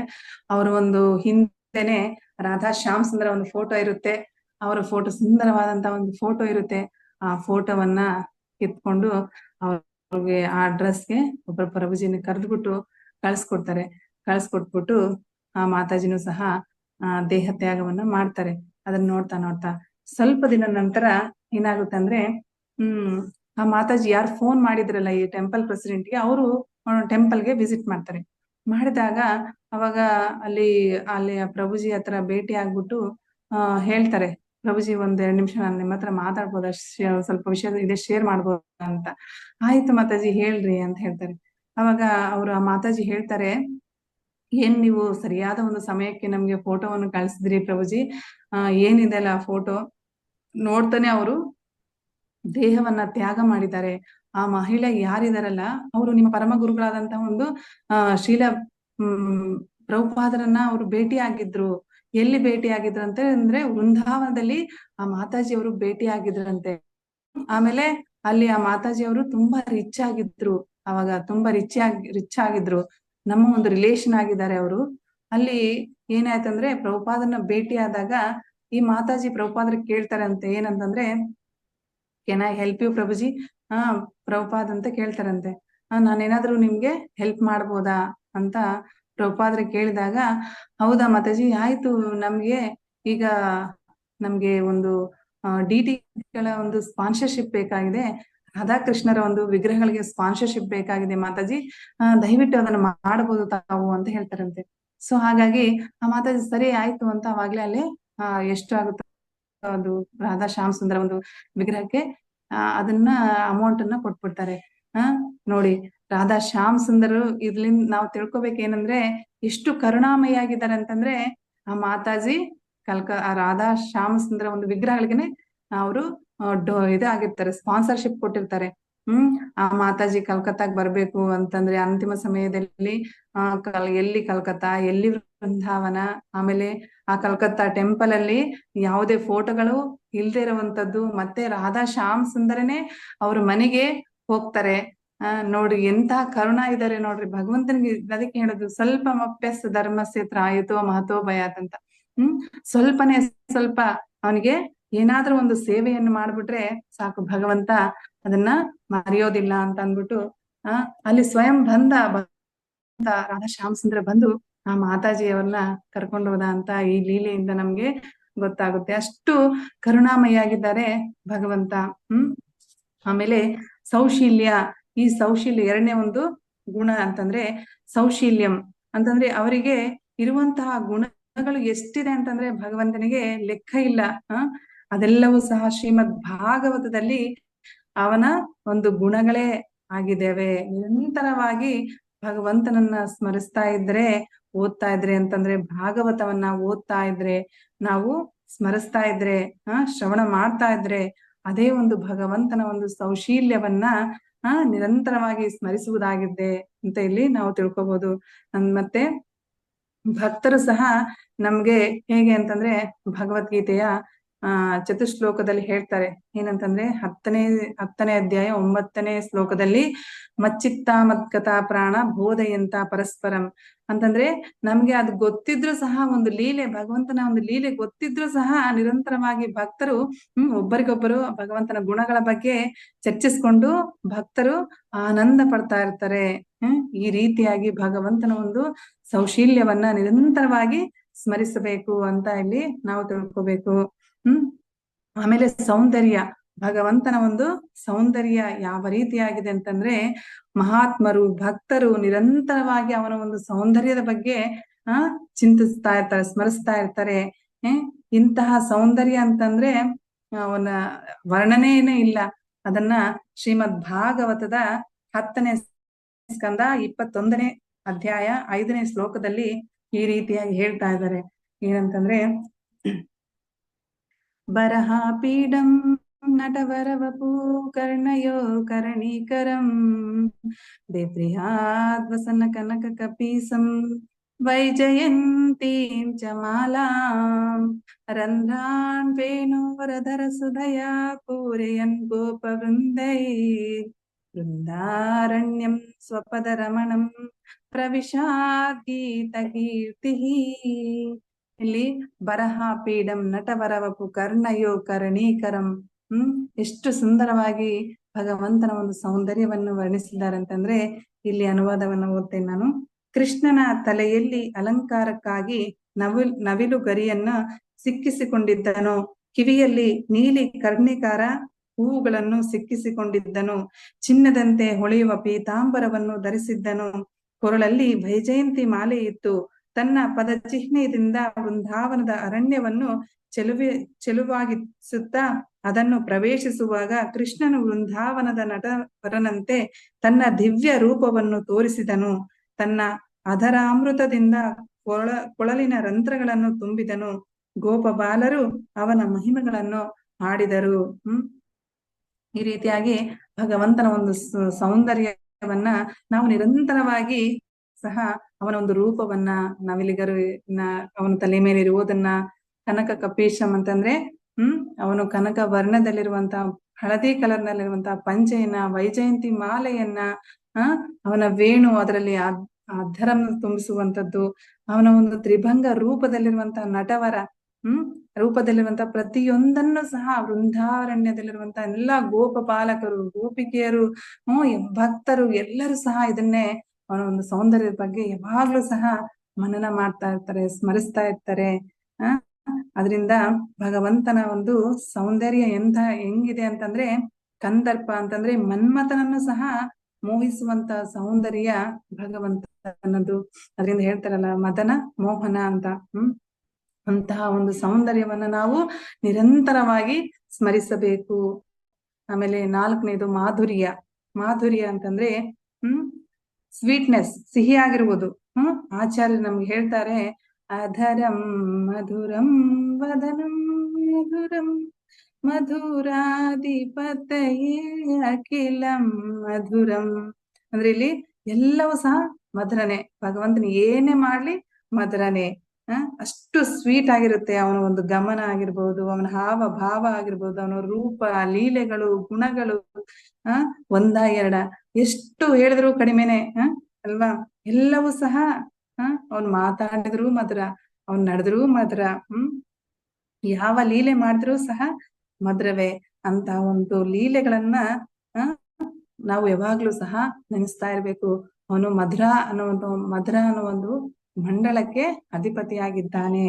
ಅವರು ಒಂದು ಹಿಂದೆನೆ ರಾಧಾ ಶ್ಯಾಮ್ ಸುಂದರ ಒಂದು ಫೋಟೋ ಇರುತ್ತೆ, ಅವರ ಫೋಟೋ, ಸುಂದರವಾದಂತ ಒಂದು ಫೋಟೋ ಇರುತ್ತೆ. ಆ ಫೋಟೋವನ್ನ ಕಿತ್ಕೊಂಡು ಅವ್ರಿಗೆ ಆ ಅಡ್ರೆಸ್ಗೆ ಒಬ್ಬ ಪ್ರಭುಜಿನ ಕರೆದ್ಬಿಟ್ಟು ಕಳ್ಸ್ಕೊಟ್ಬಿಟ್ಟು ಆ ಮಾತಾಜಿನೂ ಸಹ ದೇಹ ತ್ಯಾಗವನ್ನ ಮಾಡ್ತಾರೆ. ಅದನ್ನ ನೋಡ್ತಾ ಸ್ವಲ್ಪ ದಿನ ನಂತರ ಏನಾಗುತ್ತೆ ಅಂದ್ರೆ, ಆ ಮಾತಾಜಿ ಯಾರು ಫೋನ್ ಮಾಡಿದ್ರಲ್ಲ ಈ ಟೆಂಪಲ್ ಪ್ರೆಸಿಡೆಂಟ್ಗೆ, ಅವರು ಟೆಂಪಲ್ಗೆ ವಿಸಿಟ್ ಮಾಡ್ತಾರೆ. ಮಾಡಿದಾಗ ಅವಾಗ ಅಲ್ಲಿ ಪ್ರಭುಜಿ ಹತ್ರ ಭೇಟಿ ಆಗ್ಬಿಟ್ಟು ಹೇಳ್ತಾರೆ, ಪ್ರಭುಜಿ 1-2 ನಿಮಿಷ ನಾನು ನಿಮ್ಮ ಹತ್ರ ಮಾತಾಡ್ಬೋದಾ, ಸ್ವಲ್ಪ ವಿಷಯ ಇದೆ, ಶೇರ್ ಮಾಡ್ಬೋದ ಅಂತ. ಆಯ್ತು ಮಾತಾಜಿ ಹೇಳ್ರಿ ಅಂತ ಹೇಳ್ತಾರೆ. ಅವಾಗ ಅವರು ಆ ಮಾತಾಜಿ ಹೇಳ್ತಾರೆ, ಏನ್ ನೀವು ಸರಿಯಾದ ಒಂದು ಸಮಯಕ್ಕೆ ನಮ್ಗೆ ಫೋಟೋವನ್ನು ಕಳಿಸಿದ್ರಿ ಪ್ರಭುಜಿ. ಏನಿದೆ ಅಲ್ಲ ಆ ಫೋಟೋ ನೋಡ್ತಾನೆ ಅವರು ದೇಹವನ್ನ ತ್ಯಾಗ ಮಾಡಿದ್ದಾರೆ. ಆ ಮಹಿಳೆ ಯಾರಿದಾರಲ್ಲ, ಅವರು ನಿಮ್ಮ ಪರಮ ಗುರುಗಳಾದಂತಹ ಒಂದು ಶ್ರೀಲ ಪ್ರಭುಪಾದರನ್ನ ಅವರು ಭೇಟಿ ಆಗಿದ್ರು. ಎಲ್ಲಿ ಭೇಟಿ ಆಗಿದ್ರಂತೆ ಅಂದ್ರೆ ವೃಂದಾವನದಲ್ಲಿ ಆ ಮಾತಾಜಿ ಅವರು ಭೇಟಿ ಆಗಿದ್ರಂತೆ. ಆಮೇಲೆ ಅಲ್ಲಿ ಆ ಮಾತಾಜಿ ಅವರು ತುಂಬಾ ರಿಚ್ ಆಗಿದ್ರು, ಅವಾಗ ತುಂಬಾ ರಿಚ್ ಆಗಿದ್ರು, ನಮ್ಮ ಒಂದು ರಿಲೇಷನ್ ಆಗಿದ್ದಾರೆ ಅವರು. ಅಲ್ಲಿ ಏನಾಯ್ತಂದ್ರೆ, ಪ್ರಭುಪಾದನ ಭೇಟಿ ಆದಾಗ ಈ ಮಾತಾಜಿ ಪ್ರಭುಪಾದರಿಗೆ ಕೇಳ್ತಾರಂತೆ, ಏನಂತಂದ್ರೆ, ಕೆನ್ ಐ ಹೆಲ್ಪ್ ಯು ಪ್ರಭುಜಿ? ಪ್ರಭುಪಾದ್ ಅಂತ ಕೇಳ್ತಾರಂತೆ. ನಾನೇನಾದ್ರೂ ನಿಮ್ಗೆ ಹೆಲ್ಪ್ ಮಾಡ್ಬೋದಾ ಅಂತ ಪ್ರಭುಪಾದ್ರಿಗೆ ಕೇಳಿದಾಗ, ಹೌದಾ ಮಾತಾಜಿ, ಆಯ್ತು, ನಮ್ಗೆ ಒಂದು ಡಿಟಿಗಳ ಒಂದು ಸ್ಪಾನ್ಸರ್ಶಿಪ್ ಬೇಕಾಗಿದೆ, ರಾಧಾಕೃಷ್ಣರ ಒಂದು ವಿಗ್ರಹಗಳಿಗೆ ಸ್ಪಾನ್ಸರ್ಶಿಪ್ ಬೇಕಾಗಿದೆ ಮಾತಾಜಿ, ದಯವಿಟ್ಟು ಅದನ್ನ ಮಾಡಬಹುದು ತಾವು ಅಂತ ಹೇಳ್ತಾರಂತೆ. ಸೊ ಹಾಗಾಗಿ ಆ ಮಾತಾಜಿ ಸರಿ ಆಯ್ತು ಅಂತ ಅವಾಗ್ಲೇ ಅಲ್ಲಿ ಎಷ್ಟು ಆಗುತ್ತೆ ಒಂದು ರಾಧಾ ಶ್ಯಾಮ್ ಸುಂದರ ಒಂದು ವಿಗ್ರಹಕ್ಕೆ ಅದನ್ನ ಅಮೌಂಟ್ ಅನ್ನ ಕೊಟ್ಬಿಡ್ತಾರೆ. ನೋಡಿ, ರಾಧಾ ಶ್ಯಾಮ್ ಸುಂದರು ಇದ್ರಿಂದ ನಾವು ತಿಳ್ಕೊಬೇಕೇನಂದ್ರೆ, ಎಷ್ಟು ಕರುಣಾಮಯಿಯಾಗಿದ್ದಾರೆ ಅಂತಂದ್ರೆ, ಆ ಮಾತಾಜಿ ಆ ರಾಧಾ ಶ್ಯಾಮ್ ಸುಂದರ ಒಂದು ವಿಗ್ರಹಗಳಿಗೆನೆ ಅವರು ಇದಾಗಿರ್ತಾರೆ, ಸ್ಪಾನ್ಸರ್ಶಿಪ್ ಕೊಟ್ಟಿರ್ತಾರೆ. ಆ ಮಾತಾಜಿ ಕಲ್ಕತ್ತಾಗ್ ಬರ್ಬೇಕು ಅಂತಂದ್ರೆ ಅಂತಿಮ ಸಮಯದಲ್ಲಿ ಎಲ್ಲಿ ಕಲ್ಕತ್ತಾ, ಎಲ್ಲಿ ವೃಂದಾವನ, ಆಮೇಲೆ ಆ ಕಲ್ಕತ್ತಾ ಟೆಂಪಲ್ ಅಲ್ಲಿ ಯಾವುದೇ ಫೋಟೋಗಳು ಇಲ್ದೇ ಇರುವಂತದ್ದು, ಮತ್ತೆ ರಾಧಾ ಶ್ಯಾಮ್ ಸುಂದರನೇ ಅವ್ರ ಮನೆಗೆ ಹೋಗ್ತಾರೆ. ನೋಡಿ ಎಂತ ಕರುಣ ಇದ್ದಾರೆ ನೋಡ್ರಿ ಭಗವಂತನಿಗೆ. ಅದಕ್ಕೆ ಹೇಳೋದು, ಸ್ವಲ್ಪ ಮಪ್ಯಸ್ ಧರ್ಮಸ್ಯ ತ್ರಾಯತೋ ಮಹತೋ ಭಯಾತ್ ಅಂತ. ಸ್ವಲ್ಪನೇ ಸ್ವಲ್ಪ ಅವನಿಗೆ ಏನಾದ್ರೂ ಒಂದು ಸೇವೆಯನ್ನು ಮಾಡ್ಬಿಟ್ರೆ ಸಾಕು, ಭಗವಂತ ಅದನ್ನ ಮರೆಯೋದಿಲ್ಲ ಅಂತ ಅಂದ್ಬಿಟ್ಟು ಅಲ್ಲಿ ಸ್ವಯಂ ರಾಧಾ ಶ್ಯಾಮ್ ಸುಂದರ ಬಂದು ಆ ಮಾತಾಜಿಯವ್ರನ್ನ ಕರ್ಕೊಂಡು ಹೋದ ಅಂತ ಈ ಲೀಲೆಯಿಂದ ನಮ್ಗೆ ಗೊತ್ತಾಗುತ್ತೆ. ಅಷ್ಟು ಕರುಣಾಮಯಿಯಾಗಿದ್ದಾರೆ ಭಗವಂತ. ಆಮೇಲೆ ಸೌಶೀಲ್ಯ ಈ ಸೌಶೀಲ್ಯ ಎರಡನೇ ಒಂದು ಗುಣ ಅಂತಂದ್ರೆ ಸೌಶೀಲ್ಯಂ ಅಂತಂದ್ರೆ ಅವರಿಗೆ ಇರುವಂತಹ ಗುಣಗಳು ಎಷ್ಟಿದೆ ಅಂತಂದ್ರೆ ಭಗವಂತನಿಗೆ ಲೆಕ್ಕ ಇಲ್ಲ. ಅದೆಲ್ಲವೂ ಸಹ ಶ್ರೀಮದ್ ಭಾಗವತದಲ್ಲಿ ಅವನ ಒಂದು ಗುಣಗಳೇ ಆಗಿದ್ದೇವೆ. ನಿರಂತರವಾಗಿ ಭಗವಂತನನ್ನ ಸ್ಮರಿಸ್ತಾ ಇದ್ರೆ, ಓದ್ತಾ ಇದ್ರೆ ಅಂತಂದ್ರೆ ಭಾಗವತವನ್ನ ಓದ್ತಾ ಇದ್ರೆ, ನಾವು ಸ್ಮರಿಸ್ತಾ ಇದ್ರೆ, ಶ್ರವಣ ಮಾಡ್ತಾ ಇದ್ರೆ, ಅದೇ ಒಂದು ಭಗವಂತನ ಒಂದು ಸೌಶೀಲ್ಯವನ್ನ ನಿರಂತರವಾಗಿ ಸ್ಮರಿಸುವುದಾಗಿದೆ ಅಂತ ಇಲ್ಲಿ ನಾವು ತಿಳ್ಕೊಬಹುದು. ಮತ್ತೆ ಭಕ್ತರು ಸಹ ನಮ್ಗೆ ಹೇಗೆ ಅಂತಂದ್ರೆ ಭಗವದ್ಗೀತೆಯ ಚತುಶ್ಲೋಕದಲ್ಲಿ ಹೇಳ್ತಾರೆ ಏನಂತಂದ್ರೆ 10ನೇ ಅಧ್ಯಾಯ 9ನೇ ಶ್ಲೋಕದಲ್ಲಿ ಮಚ್ಚಿತ್ತ ಮದ್ಗತಾ ಪ್ರಾಣ ಬೋಧಯಂತ ಪರಸ್ಪರಂ ಅಂತಂದ್ರೆ ನಮ್ಗೆ ಅದು ಗೊತ್ತಿದ್ರು ಸಹ ಒಂದು ಲೀಲೆ, ಭಗವಂತನ ಒಂದು ಲೀಲೆ ಗೊತ್ತಿದ್ರು ಸಹ ನಿರಂತರವಾಗಿ ಭಕ್ತರು ಒಬ್ಬರಿಗೊಬ್ಬರು ಭಗವಂತನ ಗುಣಗಳ ಬಗ್ಗೆ ಚರ್ಚಿಸ್ಕೊಂಡು ಭಕ್ತರು ಆನಂದ ಪಡ್ತಾ ಇರ್ತಾರೆ. ಈ ರೀತಿಯಾಗಿ ಭಗವಂತನ ಒಂದು ಸೌಶೀಲ್ಯವನ್ನ ನಿರಂತರವಾಗಿ ಸ್ಮರಿಸಬೇಕು ಅಂತ ಇಲ್ಲಿ ನಾವು ತಿಳ್ಕೋಬೇಕು. ಆಮೇಲೆ ಸೌಂದರ್ಯ, ಭಗವಂತನ ಒಂದು ಸೌಂದರ್ಯ ಯಾವ ರೀತಿಯಾಗಿದೆ ಅಂತಂದ್ರೆ ಮಹಾತ್ಮರು ಭಕ್ತರು ನಿರಂತರವಾಗಿ ಅವನ ಒಂದು ಸೌಂದರ್ಯದ ಬಗ್ಗೆ ಚಿಂತಿಸ್ತಾ ಇರ್ತಾರೆ, ಸ್ಮರಿಸ್ತಾ ಇರ್ತಾರೆ. ಇಂತಹ ಸೌಂದರ್ಯ ಅಂತಂದ್ರೆ ಅವನ ವರ್ಣನೇನೇ ಇಲ್ಲ. ಅದನ್ನ ಶ್ರೀಮದ್ ಭಾಗವತದ 10ನೇ ಸ್ಕಂದ 21ನೇ ಅಧ್ಯಾಯ 5ನೇ ಶ್ಲೋಕದಲ್ಲಿ ಈ ರೀತಿಯಾಗಿ ಹೇಳ್ತಾ ಇದ್ದಾರೆ ಏನಂತಂದ್ರೆ ಬರಹ ಪೀಡಂ ನಟವರವಪು ಕರ್ಣಯೋ ಕರ್ಣೀಕರಂ ಬೇಪ್ರಿಯಾದ್ವಸನ ಕನಕ ಕಪೀಸಂ ವೈಜಯಂತೀಂ ಚ ಮಾಲಾಂ ರಂಧ್ರಾನ್ ವೇಣುವರಧರ ಸುಧಯಾ ಪೂರಯನ್ ಗೋಪವೃಂದೈ ವೃಂದಾರಣ್ಯಂ ಸ್ವಪದ ರಮಣಂ ಪ್ರವಿಶಾತ್ ಗೀತ ಕೀರ್ತಿ. ಇಲ್ಲಿ ಬರಹ ಪೀಡಂ ನಟವರವಪು ಕರ್ಣಯೋ ಕರ್ಣೀಕರಂ. ಎಷ್ಟು ಸುಂದರವಾಗಿ ಭಗವಂತನ ಒಂದು ಸೌಂದರ್ಯವನ್ನು ವರ್ಣಿಸಿದ್ದಾರೆ ಅಂತಂದ್ರೆ ಇಲ್ಲಿ ಅನುವಾದವನ್ನು ಓದ್ತೇನೆ ನಾನು. ಕೃಷ್ಣನ ತಲೆಯಲ್ಲಿ ಅಲಂಕಾರಕ್ಕಾಗಿ ನವಿಲು ಗರಿಯನ್ನ ಸಿಕ್ಕಿಸಿಕೊಂಡಿದ್ದನು, ಕಿವಿಯಲ್ಲಿ ನೀಲಿ ಕರ್ಣಿಕಾರ ಹೂವುಗಳನ್ನು ಸಿಕ್ಕಿಸಿಕೊಂಡಿದ್ದನು, ಚಿನ್ನದಂತೆ ಹೊಳೆಯುವ ಪೀತಾಂಬರವನ್ನು ಧರಿಸಿದ್ದನು, ಕೊರಳಲ್ಲಿ ವೈಜಯಂತಿ ಮಾಲೆ ಇತ್ತು. ತನ್ನ ಪದ ಚಿಹ್ನೆಯಿಂದ ವೃಂದಾವನದ ಅರಣ್ಯವನ್ನು ಚೆಲುವಾಗಿಸುತ್ತಾ ಅದನ್ನು ಪ್ರವೇಶಿಸುವಾಗ ಕೃಷ್ಣನು ವೃಂದಾವನದ ನಟವರನಂತೆ ತನ್ನ ದಿವ್ಯ ರೂಪವನ್ನು ತೋರಿಸಿದನು. ತನ್ನ ಅಧರಾಮೃತದಿಂದ ಕೊಳಲಿನ ರಂಧ್ರಗಳನ್ನು ತುಂಬಿದನು. ಗೋಪಬಾಲರು ಅವನ ಮಹಿಮೆಗಳನ್ನು ಹಾಡಿದರು. ಈ ರೀತಿಯಾಗಿ ಭಗವಂತನ ಒಂದು ಸೌಂದರ್ಯವನ್ನ ನಾವು ನಿರಂತರವಾಗಿ ಸಹ ಅವನ ಒಂದು ರೂಪವನ್ನ ನವಿಲಿಗರು ಅವನ ತಲೆ ಮೇಲೆ ಇರುವುದನ್ನ ಕನಕ ಕಪೀಶಂ ಅಂತಂದ್ರೆ ಅವನು ಕನಕ ವರ್ಣದಲ್ಲಿರುವಂತಹ ಹಳದಿ ಕಲರ್ ನಲ್ಲಿರುವಂತಹ ಪಂಚೆಯನ್ನ, ವೈಜಯಂತಿ ಮಾಲೆಯನ್ನ, ಅವನ ವೇಣು ಅದರಲ್ಲಿ ಅಧರನ್ನು ತುಂಬಿಸುವಂತದ್ದು, ಅವನ ಒಂದು ತ್ರಿಭಂಗ ರೂಪದಲ್ಲಿರುವಂತಹ ನಟವರ ರೂಪದಲ್ಲಿರುವಂತಹ ಪ್ರತಿಯೊಂದನ್ನು ಸಹ ವೃಂದಾರಣ್ಯದಲ್ಲಿರುವಂತಹ ಎಲ್ಲಾ ಗೋಪಪಾಲಕರು, ಗೋಪಿಕೆಯರು, ಭಕ್ತರು ಎಲ್ಲರೂ ಸಹ ಇದನ್ನೇ ಅವನ ಒಂದು ಸೌಂದರ್ಯದ ಬಗ್ಗೆ ಯಾವಾಗ್ಲೂ ಸಹ ಮನನ ಮಾಡ್ತಾ ಇರ್ತಾರೆ, ಸ್ಮರಿಸ್ತಾ ಇರ್ತಾರೆ. ಅದರಿಂದ ಭಗವಂತನ ಒಂದು ಸೌಂದರ್ಯ ಹೆಂಗಿದೆ ಅಂತಂದ್ರೆ ಕಂದರ್ಪ ಅಂತಂದ್ರೆ ಮನ್ಮಥನನ್ನು ಸಹ ಮೋಹಿಸುವಂತ ಸೌಂದರ್ಯ ಭಗವಂತನದು. ಅದರಿಂದ ಹೇಳ್ತಾರಲ್ಲ ಮದನ ಮೋಹನ ಅಂತ. ಅಂತಹ ಒಂದು ಸೌಂದರ್ಯವನ್ನ ನಾವು ನಿರಂತರವಾಗಿ ಸ್ಮರಿಸಬೇಕು. ಆಮೇಲೆ 4ನೇದು ಮಾಧುರ್ಯ. ಮಾಧುರ್ಯ ಅಂತಂದ್ರೆ ಸ್ವೀಟ್ನೆಸ್, ಸಿಹಿಯಾಗಿರುವುದು. ಆಚಾರ್ಯರು ನಮ್ಗೆ ಹೇಳ್ತಾರೆ ಅಧರಂ ಮಧುರಂ ವದನಂ ಮಧುರಂ ಮಧುರಾಧಿಪತಯೇ ಅಖಿಲಂ ಮಧುರಂ. ಅಂದ್ರೆ ಇಲ್ಲಿ ಎಲ್ಲವೂ ಸಹ ಮಧುರನೇ, ಭಗವಂತನ ಏನೇ ಮಾಡ್ಲಿ ಮಧುರನೇ. ಅಷ್ಟು ಸ್ವೀಟ್ ಆಗಿರುತ್ತೆ ಅವನ ಒಂದು ಗಮನ ಆಗಿರ್ಬೋದು, ಅವನ ಹಾವ ಭಾವ ಆಗಿರ್ಬೋದು, ಅವನ ರೂಪ ಲೀಲೆಗಳು ಗುಣಗಳು ಒಂದ ಎರಡ ಎಷ್ಟು ಹೇಳಿದ್ರು ಕಡಿಮೆನೆ ಅಲ್ವಾ. ಎಲ್ಲವೂ ಸಹ ಅವನ್ ಮಾತಾಡಿದ್ರು ಮಧುರ, ಅವನ್ ನಡೆದ್ರು ಮಧುರ, ಯಾವ ಲೀಲೆ ಮಾಡಿದ್ರು ಸಹ ಮಧುರವೇ. ಅಂತ ಒಂದು ಲೀಲೆಗಳನ್ನ ನಾವು ಯಾವಾಗ್ಲೂ ಸಹ ನೆನೆಸ್ತಾ ಇರ್ಬೇಕು. ಅವನು ಮಧುರ ಅನ್ನೋ ಒಂದು ಮಂಡಳಕ್ಕೆ ಅಧಿಪತಿಯಾಗಿದ್ದಾನೆ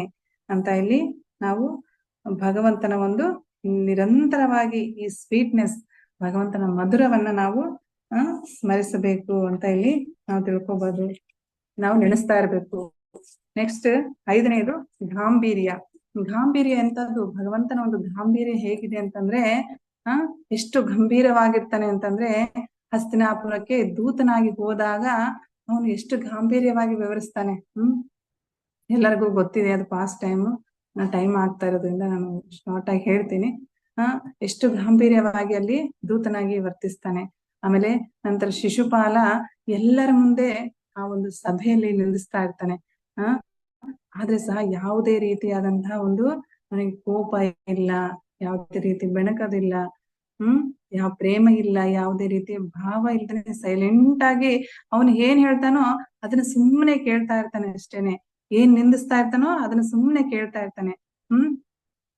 ಅಂತ ಇಲ್ಲಿ ನಾವು ಭಗವಂತನ ಒಂದು ನಿರಂತರವಾಗಿ ಈ ಸ್ವೀಟ್ನೆಸ್, ಭಗವಂತನ ಮಧುರವನ್ನ ನಾವು ಸ್ಮರಿಸಬೇಕು ಅಂತ ಇಲ್ಲಿ ನಾವು ತಿಳ್ಕೊಬಹುದು, ನಾವು ನೆನೆಸ್ತಾ ಇರ್ಬೇಕು. ನೆಕ್ಸ್ಟ್ 5ನೇದು ಗಾಂಭೀರ್ಯ. ಗಾಂಭೀರ್ಯ ಎಂತದ್ದು, ಭಗವಂತನ ಒಂದು ಗಾಂಭೀರ್ಯ ಹೇಗಿದೆ ಅಂತಂದ್ರೆ ಎಷ್ಟು ಗಂಭೀರವಾಗಿರ್ತಾನೆ ಅಂತಂದ್ರೆ ಹಸ್ತಿನಾಪುರಕ್ಕೆ ದೂತನಾಗಿ ಹೋದಾಗ ಅವನು ಎಷ್ಟು ಗಾಂಭೀರ್ಯವಾಗಿ ವಿವರಿಸ್ತಾನೆ. ಎಲ್ಲರಿಗೂ ಗೊತ್ತಿದೆ, ಅದು ಪಾಸ್ಟ್ ಟೈಮ್ ಆಗ್ತಾ ಇರೋದ್ರಿಂದ ನಾನು ಶಾರ್ಟ್ ಆಗಿ ಹೇಳ್ತೀನಿ. ಎಷ್ಟು ಗಾಂಭೀರ್ಯವಾಗಿ ಅಲ್ಲಿ ದೂತನಾಗಿ ವರ್ತಿಸ್ತಾನೆ. ಆಮೇಲೆ ನಂತರ ಶಿಶುಪಾಲ ಎಲ್ಲರ ಮುಂದೆ ಆ ಒಂದು ಸಭೆಯಲ್ಲಿ ನಿಲ್ಲಿಸ್ತಾ ಇರ್ತಾನೆ. ಆದ್ರೆ ಸಹ ಯಾವುದೇ ರೀತಿಯಾದಂತಹ ಒಂದು ನನಗೆ ಕೋಪ ಇಲ್ಲ, ಯಾವುದೇ ರೀತಿ ಬೆಣಕದಿಲ್ಲ, ಯಾವ ಪ್ರೇಮ ಇಲ್ಲ, ಯಾವುದೇ ರೀತಿಯ ಭಾವ ಇಲ್ದೇನೆ ಸೈಲೆಂಟ್ ಆಗಿ ಅವನು ಏನ್ ಹೇಳ್ತಾನೋ ಅದನ್ನ ಸುಮ್ಮನೆ ಕೇಳ್ತಾ ಇರ್ತಾನೆ ಅಷ್ಟೇನೆ. ಏನ್ ನಿಂದಿಸ್ತಾ ಇರ್ತಾನೋ ಅದನ್ನ ಸುಮ್ಮನೆ ಕೇಳ್ತಾ ಇರ್ತಾನೆ.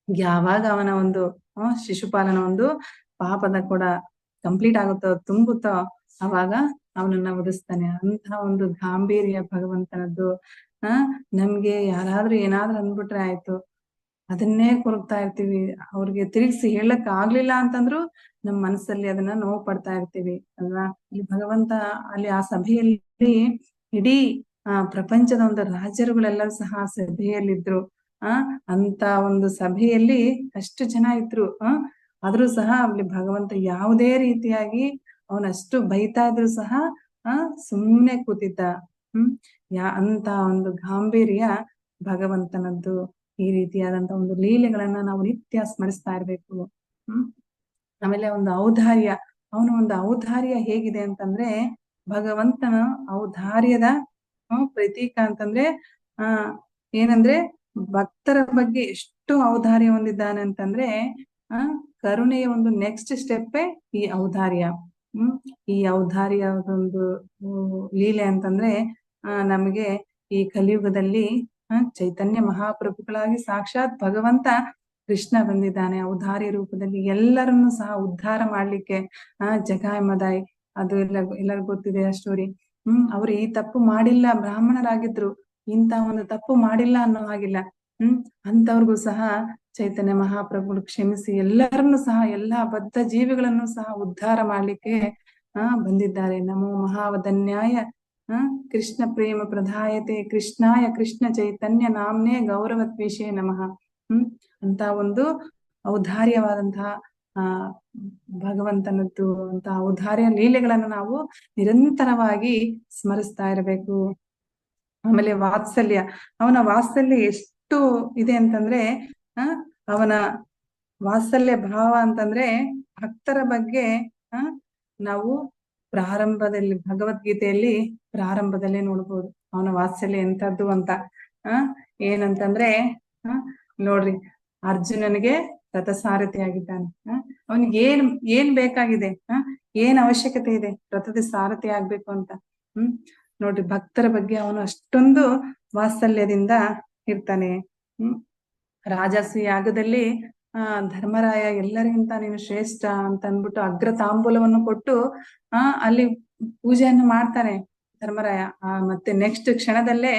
ಯಾವಾಗ ಅವನ ಒಂದು ಶಿಶುಪಾಲನ ಒಂದು ಪಾಪದ ಕೂಡ ಕಂಪ್ಲೀಟ್ ಆಗುತ್ತೋ, ತುಂಬುತ್ತೋ, ಅವಾಗ ಅವನನ್ನ ವಧಿಸ್ತಾನೆ. ಅಂತಹ ಒಂದು ಗಾಂಭೀರ್ಯ ಭಗವಂತನದ್ದು. ನಮ್ಗೆ ಯಾರಾದ್ರೂ ಏನಾದ್ರೂ ಅಂದ್ಬಿಟ್ರೆ ಆಯ್ತು, ಅದನ್ನೇ ಕೊರಗ್ತಾ ಇರ್ತೀವಿ. ಅವ್ರಿಗೆ ತಿರುಗಿಸಿ ಹೇಳಕ್ ಆಗ್ಲಿಲ್ಲ ಅಂತಂದ್ರು ನಮ್ ಮನಸ್ಸಲ್ಲಿ ಅದನ್ನ ನೋವು ಪಡ್ತಾ ಇರ್ತೀವಿ ಅಲ್ವಾ. ಇಲ್ಲಿ ಭಗವಂತ ಅಲ್ಲಿ ಆ ಸಭೆಯಲ್ಲಿ ಇಡೀ ಪ್ರಪಂಚದ ಒಂದು ರಾಜರುಗಳೆಲ್ಲರೂ ಸಹ ಸಭೆಯಲ್ಲಿದ್ರು. ಅಂತ ಒಂದು ಸಭೆಯಲ್ಲಿ ಅಷ್ಟು ಜನ ಇದ್ರು. ಆದ್ರೂ ಸಹ ಅಲ್ಲಿ ಭಗವಂತ ಯಾವುದೇ ರೀತಿಯಾಗಿ ಅವನಷ್ಟು ಬೈತಾ ಇದ್ರು ಸಹ ಸುಮ್ನೆ ಕೂತಿದ್ದ. ಅಂತ ಒಂದು ಗಾಂಭೀರ್ಯ ಭಗವಂತನದ್ದು. ಈ ರೀತಿಯಾದಂತ ಒಂದು ಲೀಲೆಗಳನ್ನ ನಾವು ನಿತ್ಯ ಸ್ಮರಿಸ್ತಾ ಇರ್ಬೇಕು. ಆಮೇಲೆ ಒಂದು ಔದಾರ್ಯ, ಅವನ ಒಂದು ಔದಾರ್ಯ ಹೇಗಿದೆ ಅಂತಂದ್ರೆ ಭಗವಂತನ ಔದಾರ್ಯದ ಪ್ರತೀಕ ಅಂತಂದ್ರೆ ಏನಂದ್ರೆ ಭಕ್ತರ ಬಗ್ಗೆ ಎಷ್ಟು ಔದಾರ್ಯ ಹೊಂದಿದ್ದಾನೆ ಅಂತಂದ್ರೆ ಕರುಣೆಯ ಒಂದು ನೆಕ್ಸ್ಟ್ ಸ್ಟೆಪ್ಪೇ ಈ ಔದಾರ್ಯ. ಈ ಔದಾರ್ಯ ಒಂದು ಲೀಲೆ ಅಂತಂದ್ರೆ ನಮಗೆ ಈ ಕಲಿಯುಗದಲ್ಲಿ ಚೈತನ್ಯ ಮಹಾಪ್ರಭುಗಳಾಗಿ ಸಾಕ್ಷಾತ್ ಭಗವಂತ ಕೃಷ್ಣ ಬಂದಿದ್ದಾನೆ ಔದಾರ್ಯ ರೂಪದಲ್ಲಿ, ಎಲ್ಲರನ್ನು ಸಹ ಉದ್ಧಾರ ಮಾಡ್ಲಿಕ್ಕೆ. ಜಗಾಯ್ ಮದಾಯ್ ಅದು ಎಲ್ಲರಿಗೂ ಗೊತ್ತಿದೆ ಆ ಸ್ಟೋರಿ. ಅವ್ರು ಈ ತಪ್ಪು ಮಾಡಿಲ್ಲ, ಬ್ರಾಹ್ಮಣರಾಗಿದ್ರು, ಇಂತ ಒಂದು ತಪ್ಪು ಮಾಡಿಲ್ಲ ಅನ್ನೋ ಹಾಗಿಲ್ಲ. ಅಂತವ್ರಿಗೂ ಸಹ ಚೈತನ್ಯ ಮಹಾಪ್ರಭುಗಳು ಕ್ಷಮಿಸಿ ಎಲ್ಲರನ್ನು ಸಹ, ಎಲ್ಲಾ ಬದ್ಧ ಜೀವಿಗಳನ್ನು ಸಹ ಉದ್ಧಾರ ಮಾಡ್ಲಿಕ್ಕೆ ಬಂದಿದ್ದಾರೆ. ನಮೋ ಮಹಾವದನ್ಯಾಯ ಕೃಷ್ಣ ಪ್ರೇಮ ಪ್ರದಾಯತೆ ಕೃಷ್ಣಾಯ ಕೃಷ್ಣ ಚೈತನ್ಯ ನಾಮ್ನೇ ಗೌರವದ್ವೇಷೇ ನಮಃ. ಅಂತ ಒಂದು ಔದಾರ್ಯವಾದಂತಹ ಭಗವಂತನದ್ದು ಅಂತ ಔದಾರ್ಯ ಲೀಲೆಗಳನ್ನು ನಾವು ನಿರಂತರವಾಗಿ ಸ್ಮರಿಸ್ತಾ ಇರಬೇಕು. ಆಮೇಲೆ ವಾತ್ಸಲ್ಯ, ಅವನ ವಾತ್ಸಲ್ಯ ಎಷ್ಟು ಇದೆ ಅಂತಂದ್ರೆ ಅವನ ವಾತ್ಸಲ್ಯ ಭಾವ ಅಂತಂದ್ರೆ ಭಕ್ತರ ಬಗ್ಗೆ ನಾವು ಪ್ರಾರಂಭದಲ್ಲಿ ಭಗವದ್ಗೀತೆಯಲ್ಲಿ ಪ್ರಾರಂಭದಲ್ಲೇ ನೋಡ್ಬೋದು ಅವನ ವಾತ್ಸಲ್ಯ ಎಂತದ್ದು ಅಂತ. ಏನಂತಂದ್ರೆ ನೋಡ್ರಿ, ಅರ್ಜುನನಿಗೆ ರಥಸಾರಥಿ ಆಗಿದ್ದಾನೆ. ಅವನಿಗೆ ಏನ್ ಬೇಕಾಗಿದೆ, ಏನ್ ಅವಶ್ಯಕತೆ ಇದೆ ರಥದ ಸಾರಥಿ ಆಗ್ಬೇಕು ಅಂತ. ನೋಡ್ರಿ, ಭಕ್ತರ ಬಗ್ಗೆ ಅವನು ಅಷ್ಟೊಂದು ವಾತ್ಸಲ್ಯದಿಂದ ಇರ್ತಾನೆ. ರಾಜಸು ಯಾಗದಲ್ಲಿ ಧರ್ಮರಾಯ ಎಲ್ಲರಿಗಿಂತ ನೀನು ಶ್ರೇಷ್ಠ ಅಂತ ಅಂದ್ಬಿಟ್ಟು ಅಗ್ರ ತಾಂಬೂಲವನ್ನು ಕೊಟ್ಟು ಅಲ್ಲಿ ಪೂಜೆಯನ್ನು ಮಾಡ್ತಾನೆ ಧರ್ಮರಾಯ. ಮತ್ತೆ ನೆಕ್ಸ್ಟ್ ಕ್ಷಣದಲ್ಲೇ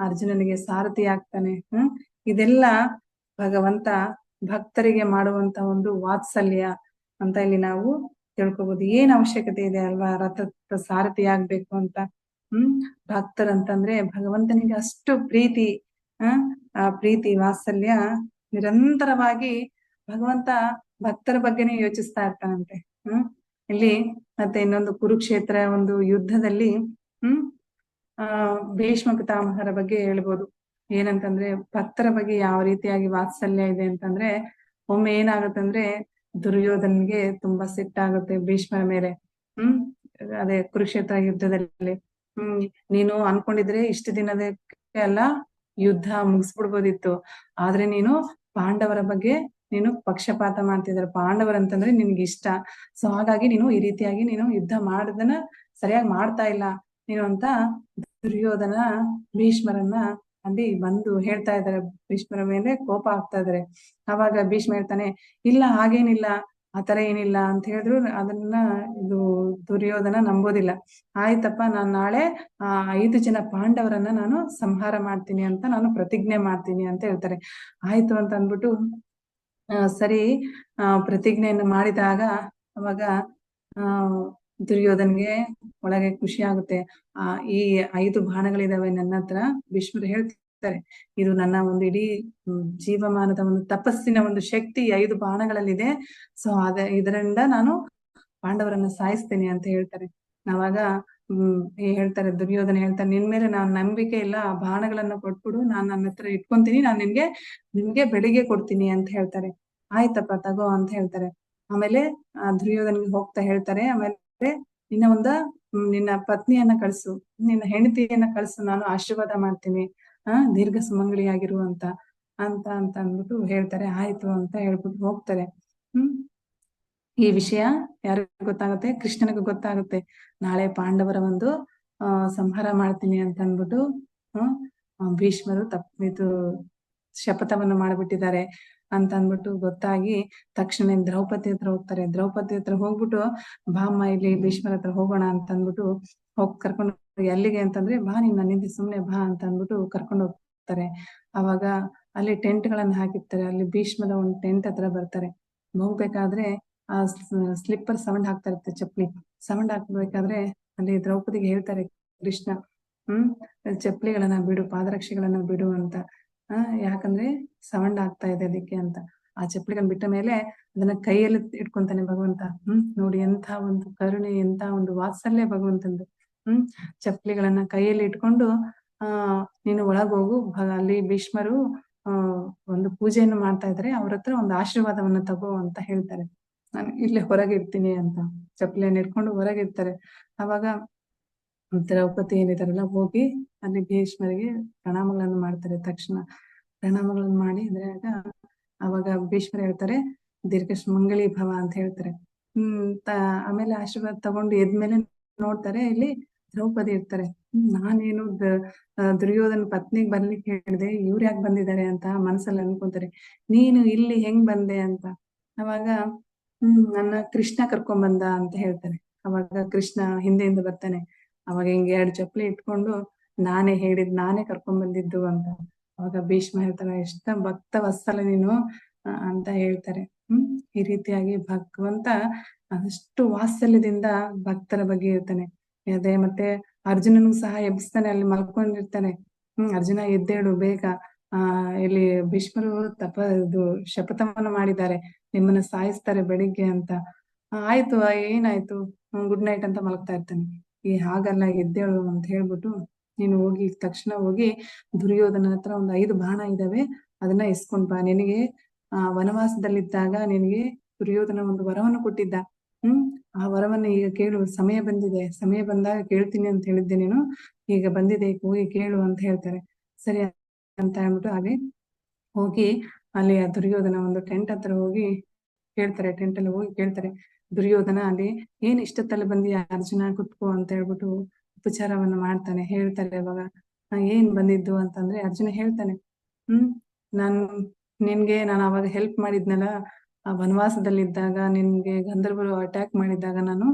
ಅರ್ಜುನನಿಗೆ ಸಾರಥಿ ಆಗ್ತಾನೆ. ಇದೆಲ್ಲ ಭಗವಂತ ಭಕ್ತರಿಗೆ ಮಾಡುವಂತ ಒಂದು ವಾತ್ಸಲ್ಯ ಅಂತ ಇಲ್ಲಿ ನಾವು ತಿಳ್ಕೊಬಹುದು. ಏನ್ ಅವಶ್ಯಕತೆ ಇದೆ ಅಲ್ವಾ ರಥದ ಸಾರಥಿ ಆಗ್ಬೇಕು ಅಂತ. ಭಕ್ತರಂತಂದ್ರೆ ಭಗವಂತನಿಗೆ ಅಷ್ಟು ಪ್ರೀತಿ. ಆ ಪ್ರೀತಿ ವಾತ್ಸಲ್ಯ ನಿರಂತರವಾಗಿ ಭಗವಂತ ಭಕ್ತರ ಬಗ್ಗೆನೇ ಯೋಚಿಸ್ತಾ ಇರ್ತಾನಂತೆ. ಇಲ್ಲಿ ಮತ್ತೆ ಇನ್ನೊಂದು ಕುರುಕ್ಷೇತ್ರ ಒಂದು ಯುದ್ಧದಲ್ಲಿ ಭೀಷ್ಮ ಪಿತಾಮಹರ ಬಗ್ಗೆ ಹೇಳ್ಬೋದು. ಏನಂತಂದ್ರೆ ಭಕ್ತರ ಬಗ್ಗೆ ಯಾವ ರೀತಿಯಾಗಿ ವಾತ್ಸಲ್ಯ ಇದೆ ಅಂತಂದ್ರೆ, ಒಮ್ಮೆ ಏನಾಗುತ್ತಂದ್ರೆ ದುರ್ಯೋಧನ್ಗೆ ತುಂಬಾ ಸಿಟ್ಟಾಗುತ್ತೆ ಭೀಷ್ಮರ ಮೇಲೆ. ಅದೇ ಕುರುಕ್ಷೇತ್ರ ಯುದ್ಧದಲ್ಲಿ ನೀನು ಅನ್ಕೊಂಡಿದ್ರೆ ಇಷ್ಟು ದಿನದಕ್ಕೆ ಎಲ್ಲ ಯುದ್ಧ ಮುಗಿಸ್ಬಿಡ್ಬೋದಿತ್ತು, ಆದ್ರೆ ನೀನು ಪಾಂಡವರ ಬಗ್ಗೆ ನೀನು ಪಕ್ಷಪಾತ ಮಾಡ್ತಿದ್ದಾರೆ. ಪಾಂಡವರಂತಂದ್ರೆ ನಿನ್ಗೆ ಇಷ್ಟ, ಸೊ ಹಾಗಾಗಿ ನೀನು ಈ ರೀತಿಯಾಗಿ ನೀನು ಯುದ್ಧ ಮಾಡೋದನ್ನ ಸರಿಯಾಗಿ ಮಾಡ್ತಾ ಇಲ್ಲ ನೀನು ಅಂತ ದುರ್ಯೋಧನ ಭೀಷ್ಮರನ್ನ ಅಲ್ಲಿ ಬಂದು ಹೇಳ್ತಾ ಇದ್ದಾರೆ. ಭೀಷ್ಮರ ಮೇಲೆ ಕೋಪ ಆಗ್ತಾ ಇದಾರೆ. ಅವಾಗ ಭೀಷ್ಮ ಹೇಳ್ತಾನೆ, ಇಲ್ಲ ಹಾಗೇನಿಲ್ಲ, ಆತರ ಏನಿಲ್ಲ ಅಂತ ಹೇಳಿದ್ರು ಅದನ್ನ ಇದು ದುರ್ಯೋಧನ ನಂಬೋದಿಲ್ಲ. ಆಯ್ತಪ್ಪ, ನಾನ್ ನಾಳೆ 5 ಜನ ಪಾಂಡವರನ್ನ ನಾನು ಸಂಹಾರ ಮಾಡ್ತೀನಿ ಅಂತ ನಾನು ಪ್ರತಿಜ್ಞೆ ಮಾಡ್ತೀನಿ ಅಂತ ಹೇಳ್ತಾರೆ. ಆಯ್ತು ಅಂತ ಅಂದ್ಬಿಟ್ಟು ಸರಿ ಪ್ರತಿಜ್ಞೆಯನ್ನು ಮಾಡಿದಾಗ ಅವಾಗ ದುರ್ಯೋಧನ್ಗೆ ಒಳಗೆ ಖುಷಿ ಆಗುತ್ತೆ. ಈ 5 ಬಾಣಗಳಿದಾವೆ ನನ್ನ ಹತ್ರ. ಭೀಷ್ಮರು ಹೇಳ್ತಾರೆ, ಇದು ನನ್ನ ಒಂದು ಇಡೀ ಜೀವಮಾನದ ಒಂದು ತಪಸ್ಸಿನ ಒಂದು ಶಕ್ತಿ 5 ಬಾಣಗಳಲ್ಲಿದೆ. ಸೊ ಇದರಿಂದ ನಾನು ಪಾಂಡವರನ್ನ ಸಾಯಿಸ್ತೇನೆ ಅಂತ ಹೇಳ್ತಾರೆ. ಅವಾಗ ಹೇಳ್ತಾರೆ, ದುರ್ಯೋಧನ ಹೇಳ್ತಾರೆ, ನಿನ್ ಮೇಲೆ ನಾನ್ ನಂಬಿಕೆ ಇಲ್ಲ, ಆ ಬಾಣಗಳನ್ನ ಕೊಟ್ಬಿಡು, ನಾನ್ ನನ್ನ ಹತ್ರ ಇಟ್ಕೊಂತೀನಿ, ನಾನ್ ನಿಮ್ಗೆ ಬೆಳಿಗ್ಗೆ ಕೊಡ್ತೀನಿ ಅಂತ ಹೇಳ್ತಾರೆ. ಆಯ್ತಪ್ಪ ತಗೋ ಅಂತ ಹೇಳ್ತಾರೆ. ಆಮೇಲೆ ದುರ್ಯೋಧನ್ಗೆ ಹೋಗ್ತಾ ಹೇಳ್ತಾರೆ, ಆಮೇಲೆ ನಿನ್ನ ಪತ್ನಿಯನ್ನ ಕಳ್ಸು, ನಿನ್ನ ಹೆಂಡತಿಯನ್ನ ಕಳ್ಸು, ನಾನು ಆಶೀರ್ವಾದ ಮಾಡ್ತೀನಿ, ದೀರ್ಘ ಸುಮಂಗಲಿಯಾಗಿರು ಅಂತ ಅಂದ್ಬಿಟ್ಟು ಹೇಳ್ತಾರೆ. ಆಯ್ತು ಅಂತ ಹೇಳ್ಬಿಟ್ಟು ಹೋಗ್ತಾರೆ. ಈ ವಿಷಯ ಯಾರಿಗೂ ಗೊತ್ತಾಗುತ್ತೆ? ಕೃಷ್ಣನಿಗೂ ಗೊತ್ತಾಗುತ್ತೆ. ನಾಳೆ ಪಾಂಡವರ ಒಂದು ಸಂಹಾರ ಮಾಡ್ತೀನಿ ಅಂತ ಅಂದ್ಬಿಟ್ಟು ಭೀಷ್ಮರು ಇದು ಶಪಥವನ್ನು ಮಾಡ್ಬಿಟ್ಟಿದ್ದಾರೆ ಅಂತ ಅಂದ್ಬಿಟ್ಟು ಗೊತ್ತಾಗಿ ತಕ್ಷಣ ದ್ರೌಪದಿ ಹತ್ರ ಹೋಗ್ತಾರೆ. ದ್ರೌಪದಿ ಹತ್ರ ಹೋಗ್ಬಿಟ್ಟು, ಬಾಮ್ಮ ಇಲ್ಲಿ ಭೀಷ್ಮರ ಹತ್ರ ಹೋಗೋಣ ಅಂತ ಅಂದ್ಬಿಟ್ಟು ಕರ್ಕೊಂಡು, ಎಲ್ಲಿಗೆ ಅಂತಂದ್ರೆ, ಬಾ ನೀನ್ ನನ್ನಿಂದ ಸುಮ್ನೆ ಬಾ ಅಂತ ಅಂದ್ಬಿಟ್ಟು ಕರ್ಕೊಂಡು ಹೋಗ್ತಾರೆ. ಅವಾಗ ಅಲ್ಲಿ ಟೆಂಟ್ ಗಳನ್ನ ಹಾಕಿರ್ತಾರೆ. ಅಲ್ಲಿ ಭೀಷ್ಮರ ಒಂದು ಟೆಂಟ್ ಹತ್ರ ಬರ್ತಾರೆ. ಹೋಗ್ಬೇಕಾದ್ರೆ ಆ ಸ್ಲಿಪ್ಪರ್ ಸೌಂಡ್ ಹಾಕ್ತಾ ಇರುತ್ತೆ, ಚಪ್ಪಲಿ ಸೌಂಡ್ ಹಾಕ್ಬೇಕಾದ್ರೆ ಅಲ್ಲಿ ದ್ರೌಪದಿಗೆ ಹೇಳ್ತಾರೆ ಕೃಷ್ಣ, ಚಪ್ಪಲಿಗಳನ್ನ ಬಿಡು, ಪಾದರಕ್ಷೆಗಳನ್ನ ಬಿಡು ಅಂತ. ಯಾಕಂದ್ರೆ ಸೌಂಡ್ ಆಗ್ತಾ ಇದೆ ಅದಕ್ಕೆ ಅಂತ. ಆ ಚಪ್ಪಲಿಗಳನ್ನ ಬಿಟ್ಟ ಮೇಲೆ ಅದನ್ನ ಕೈಯಲ್ಲಿ ಇಟ್ಕೊಂತಾನೆ ಭಗವಂತ. ನೋಡಿ ಎಂಥ ಒಂದು ಕರುಣೆ, ಎಂಥ ಒಂದು ವಾತ್ಸಲ್ಯ ಭಗವಂತಂದು. ಚಪ್ಪಲಿಗಳನ್ನ ಕೈಯಲ್ಲಿ ಇಟ್ಕೊಂಡು ನೀನು ಒಳಗೋಗು, ಅಲ್ಲಿ ಭೀಷ್ಮರು ಒಂದು ಪೂಜೆಯನ್ನು ಮಾಡ್ತಾ ಇದ್ರೆ, ಅವ್ರ ಹತ್ರ ಒಂದು ಆಶೀರ್ವಾದವನ್ನ ತಗೋ ಅಂತ ಹೇಳ್ತಾರೆ. ನಾನು ಇಲ್ಲೇ ಹೊರಗೆ ಇರ್ತೀನಿ ಅಂತ ಚಪ್ಪಲಿಯನ್ನು ಇಟ್ಕೊಂಡು ಹೊರಗಿರ್ತಾರೆ. ಅವಾಗ ದ್ರೌಪದಿ ಏನಿದಾರಲ್ಲ ಹೋಗಿ ಅಲ್ಲಿ ಭೀಷ್ಮರಿಗೆ ಪ್ರಣಾಮಗಳನ್ನು ಮಾಡ್ತಾರೆ. ತಕ್ಷಣ ಪ್ರಣಾಮಗಳನ್ನು ಮಾಡಿ ಅವಾಗ ಭೀಷ್ಮರು ಹೇಳ್ತಾರೆ, ದೀರ್ಘ ಸುಮಂಗಲಿ ಭವ ಅಂತ ಹೇಳ್ತಾರೆ. ಆಮೇಲೆ ಆಶೀರ್ವಾದ ತಗೊಂಡು ಎದ್ಮೇಲೆ ನೋಡ್ತಾರೆ, ಇಲ್ಲಿ ದ್ರೌಪದಿ ಇರ್ತಾರೆ. ನಾನೇನು ದುರ್ಯೋಧನ ಪತ್ನಿಗೆ ಬರ್ಲಿಕ್ಕೆ ಹೇಳಿದೆ, ಇವ್ರು ಯಾಕೆ ಬಂದಿದ್ದಾರೆ ಅಂತ ಮನಸ್ಸಲ್ಲಿ ಅನ್ಕೊಂತಾರೆ. ನೀನು ಇಲ್ಲಿ ಹೆಂಗ್ ಬಂದೆ ಅಂತ. ಅವಾಗ ನನ್ನ ಕೃಷ್ಣ ಕರ್ಕೊಂಡ್ ಬಂದ ಅಂತ ಹೇಳ್ತಾರೆ. ಅವಾಗ ಕೃಷ್ಣ ಹಿಂದೆಯಿಂದ ಬರ್ತಾನೆ. ಅವಾಗ ಹಿಂಗೆ 2 ಚಪ್ಪಲಿ ಇಟ್ಕೊಂಡು, ನಾನೇ ಕರ್ಕೊಂಡ್ ಬಂದಿದ್ದು ಅಂತ. ಅವಾಗ ಭೀಷ್ಮ ಹೇಳ್ತಾರೆ, ಎಷ್ಟ ಭಕ್ತ ವತ್ಸಲ ನೀನು ಅಂತ ಹೇಳ್ತಾರೆ. ಈ ರೀತಿಯಾಗಿ ಭಗವಂತ ಅಷ್ಟು ವಾತ್ಸಲ್ಯದಿಂದ ಭಕ್ತರ ಬಗ್ಗೆ ಇರ್ತಾನೆ. ಅದೇ ಮತ್ತೆ ಅರ್ಜುನನಿಗೂ ಸಹ ಎಬ್ಬಿಸ್ತಾನೆ, ಅಲ್ಲಿ ಮಲ್ಕೊಂಡಿರ್ತಾನೆ. ಅರ್ಜುನ ಎದ್ದೇಳು ಬೇಗ, ಇಲ್ಲಿ ಭೀಷ್ಮರು ಶಪಥವನ್ನು ಮಾಡಿದ್ದಾರೆ, ನಿಮ್ಮನ್ನ ಸಾಯಿಸ್ತಾರೆ ಬೆಳಿಗ್ಗೆ ಅಂತ. ಆಯ್ತು, ಏನಾಯ್ತು, ಗುಡ್ ನೈಟ್ ಅಂತ ಮಲಗ್ತಾ ಇರ್ತಾನೆ. ಹಾಗಲ್ಲ, ಎದ್ದೇಳು ಅಂತ ಹೇಳ್ಬಿಟ್ಟು, ನೀನು ಹೋಗಿ ತಕ್ಷಣ ಹೋಗಿ ದುರ್ಯೋಧನ ಹತ್ರ ಒಂದು 5 ಬಾಣ ಇದಾವೆ, ಅದನ್ನ ಇಸ್ಕೊಂಡ್ ಬಾ. ನಿನಗೆ ವನವಾಸದಲ್ಲಿದ್ದಾಗ ನಿನಗೆ ದುರ್ಯೋಧನ ಒಂದು ವರವನ್ನು ಕೊಟ್ಟಿದ್ದ. ಆ ವರವನ್ನು ಈಗ ಕೇಳು, ಸಮಯ ಬಂದಿದೆ, ಸಮಯ ಬಂದಾಗ ಕೇಳ್ತೀನಿ ಅಂತ ಹೇಳಿದ್ದೆ ನೀನು, ಈಗ ಬಂದಿದೆ, ಹೋಗಿ ಕೇಳು ಅಂತ ಹೇಳ್ತಾರೆ. ಸರಿ ಅಂತ ಹೇಳ್ಬಿಟ್ಟು ಹಾಗೆ ಹೋಗಿ ಅಲ್ಲಿ ಆ ದುರ್ಯೋಧನ ಒಂದು ಟೆಂಟ್ ಹತ್ರ ಹೋಗಿ ಕೇಳ್ತಾರೆ. ಟೆಂಟ್ ಅಲ್ಲಿ ಹೋಗಿ ಕೇಳ್ತಾರೆ, ದುರ್ಯೋಧನ ಅಲ್ಲಿ ಏನ್ ಇಷ್ಟೊತ್ತಲ್ಲಿ ಬಂದಿಯ ಅರ್ಜುನ, ಕುತ್ಕೋ ಅಂತ ಹೇಳ್ಬಿಟ್ಟು ಉಪಚಾರವನ್ನ ಮಾಡ್ತಾನೆ. ಹೇಳ್ತಾರೆ ಅವಾಗ ಏನ್ ಬಂದಿದ್ದು ಅಂತಂದ್ರೆ, ಅರ್ಜುನ ಹೇಳ್ತಾನೆ, ನಾನು ಅವಾಗ ಹೆಲ್ಪ್ ಮಾಡಿದ್ನಲ್ಲ, ಆ ವನವಾಸದಲ್ಲಿದ್ದಾಗ ನಿನ್ಗೆ ಗಂಧರ್ವರು ಅಟ್ಯಾಕ್ ಮಾಡಿದ್ದಾಗ ನಾನು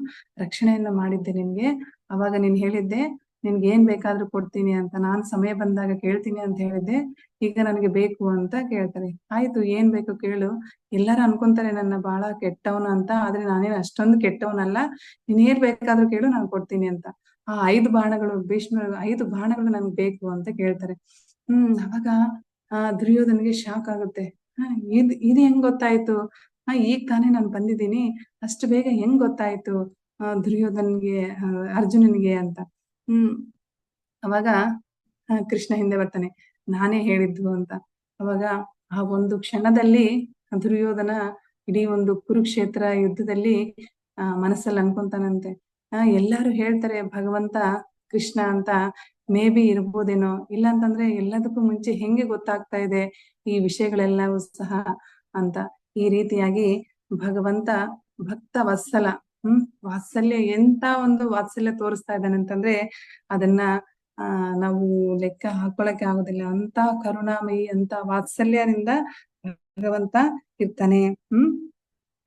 ರಕ್ಷಣೆಯನ್ನ ಮಾಡಿದ್ದೆ ನಿನ್ಗೆ. ಅವಾಗ ನೀನ್ ಹೇಳಿದ್ದೆ ನಿನ್ಗೆ ಏನ್ ಬೇಕಾದ್ರೂ ಕೊಡ್ತೀನಿ ಅಂತ, ನಾನ್ ಸಮಯ ಬಂದಾಗ ಕೇಳ್ತೀನಿ ಅಂತ ಹೇಳಿದ್ದೆ, ಈಗ ನನಗೆ ಬೇಕು ಅಂತ ಕೇಳ್ತಾರೆ. ಆಯ್ತು, ಏನ್ ಬೇಕು ಕೇಳು. ಎಲ್ಲಾರು ಅನ್ಕೊಂತಾರೆ ನನ್ನ ಬಹಳ ಕೆಟ್ಟವನು ಅಂತ, ಆದ್ರೆ ನಾನೇನ್ ಅಷ್ಟೊಂದು ಕೆಟ್ಟವನಲ್ಲ, ನೀನ್ ಏನ್ ಬೇಕಾದ್ರೂ ಕೇಳು, ನಾನು ಕೊಡ್ತೀನಿ ಅಂತ. ಆ 5 ಬಾಣಗಳು, ಭೀಷ್ಮರು 5 ಬಾಣಗಳು ನನ್ಗೆ ಬೇಕು ಅಂತ ಕೇಳ್ತಾರೆ. ಅವಾಗ ದುರ್ಯೋಧನಿಗೆ ಶಾಕ್ ಆಗುತ್ತೆ. ಇದು ಹೆಂಗ್ ಗೊತ್ತಾಯ್ತು? ಈಗ ತಾನೇ ನಾನು ಬಂದಿದ್ದೀನಿ, ಅಷ್ಟು ಬೇಗ ಹೆಂಗ್ ಗೊತ್ತಾಯ್ತು ದುರ್ಯೋಧನ್ಗೆ, ಅರ್ಜುನನಿಗೆ ಅಂತ. ಅವಾಗ ಕೃಷ್ಣ ಹಿಂದೆ ಬರ್ತಾನೆ, ನಾನೇ ಹೇಳಿದ್ದು ಅಂತ. ಅವಾಗ ಆ ಒಂದು ಕ್ಷಣದಲ್ಲಿ ದುರ್ಯೋಧನ ಇಡೀ ಒಂದು ಕುರುಕ್ಷೇತ್ರ ಯುದ್ಧದಲ್ಲಿ ಮನಸ್ಸಲ್ಲಿ ಅನ್ಕೊಂತಾನಂತೆ, ಎಲ್ಲಾರು ಹೇಳ್ತಾರೆ ಭಗವಂತ ಕೃಷ್ಣ ಅಂತ, ಮೇ ಬಿ ಇರ್ಬೋದೇನೋ, ಇಲ್ಲ ಅಂತಂದ್ರೆ ಎಲ್ಲದಕ್ಕೂ ಮುಂಚೆ ಹೆಂಗೆ ಗೊತ್ತಾಗ್ತಾ ಇದೆ ಈ ವಿಷಯಗಳೆಲ್ಲವೂ ಸಹ ಅಂತ. ಈ ರೀತಿಯಾಗಿ ಭಗವಂತ ಭಕ್ತ ವತ್ಸಲ, ವಾತ್ಸಲ್ಯ, ಎಂತ ಒಂದು ವಾತ್ಸಲ್ಯ ತೋರಿಸ್ತಾ ಇದ್ದಾನೆ ಅಂತಂದ್ರೆ ಅದನ್ನ ನಾವು ಲೆಕ್ಕ ಹಾಕೊಳಕ್ಕೆ ಆಗೋದಿಲ್ಲ. ಅಂತ ಕರುಣಾಮಯಿ, ಅಂತ ವಾತ್ಸಲ್ಯದಿಂದ ಭಗವಂತ ಇರ್ತಾನೆ.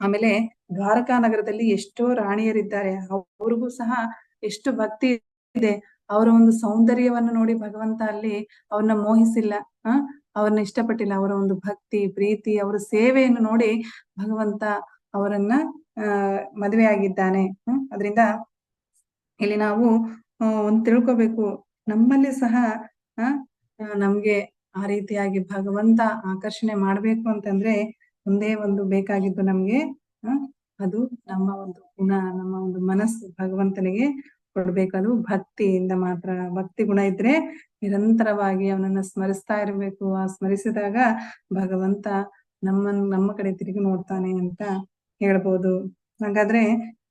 ಆಮೇಲೆ ದ್ವಾರಕಾ ನಗರದಲ್ಲಿ ಎಷ್ಟೋ ರಾಣಿಯರಿದ್ದಾರೆ, ಅವ್ರಿಗೂ ಸಹ ಎಷ್ಟು ಭಕ್ತಿ ಇದೆ. ಅವರ ಒಂದು ಸೌಂದರ್ಯವನ್ನು ನೋಡಿ ಭಗವಂತ ಅಲ್ಲಿ ಅವ್ರನ್ನ ಮೋಹಿಸಿಲ್ಲ, ಅವ್ರನ್ನ ಇಷ್ಟಪಟ್ಟಿಲ್ಲ. ಅವರ ಒಂದು ಭಕ್ತಿ, ಪ್ರೀತಿ, ಅವರ ಸೇವೆಯನ್ನು ನೋಡಿ ಭಗವಂತ ಅವರನ್ನ ಮದುವೆ ಆಗಿದ್ದಾನೆ. ಅದರಿಂದ ಇಲ್ಲಿ ನಾವು ಒಂದ್ ತಿಳ್ಕೊಬೇಕು, ನಮ್ಮಲ್ಲಿ ಸಹ ನಮ್ಗೆ ಆ ರೀತಿಯಾಗಿ ಭಗವಂತ ಆಕರ್ಷಣೆ ಮಾಡ್ಬೇಕು ಅಂತಂದ್ರೆ ಒಂದೇ ಒಂದು ಬೇಕಾಗಿದ್ದು ನಮ್ಗೆ ಅದು ನಮ್ಮ ಒಂದು ಗುಣ, ನಮ್ಮ ಒಂದು ಮನಸ್ಸು ಭಗವಂತನಿಗೆ ಕೊಡ್ಬೇಕದು ಭಕ್ತಿಯಿಂದ ಮಾತ್ರ. ಭಕ್ತಿ ಗುಣ ಇದ್ರೆ ನಿರಂತರವಾಗಿ ಅವನನ್ನ ಸ್ಮರಿಸ್ತಾ ಇರ್ಬೇಕು. ಆ ಸ್ಮರಿಸಿದಾಗ ಭಗವಂತ ನಮ್ಮ ಕಡೆ ತಿರುಗಿ ನೋಡ್ತಾನೆ ಅಂತ ಹೇಳ್ಬೋದು. ಹಾಗಾದ್ರೆ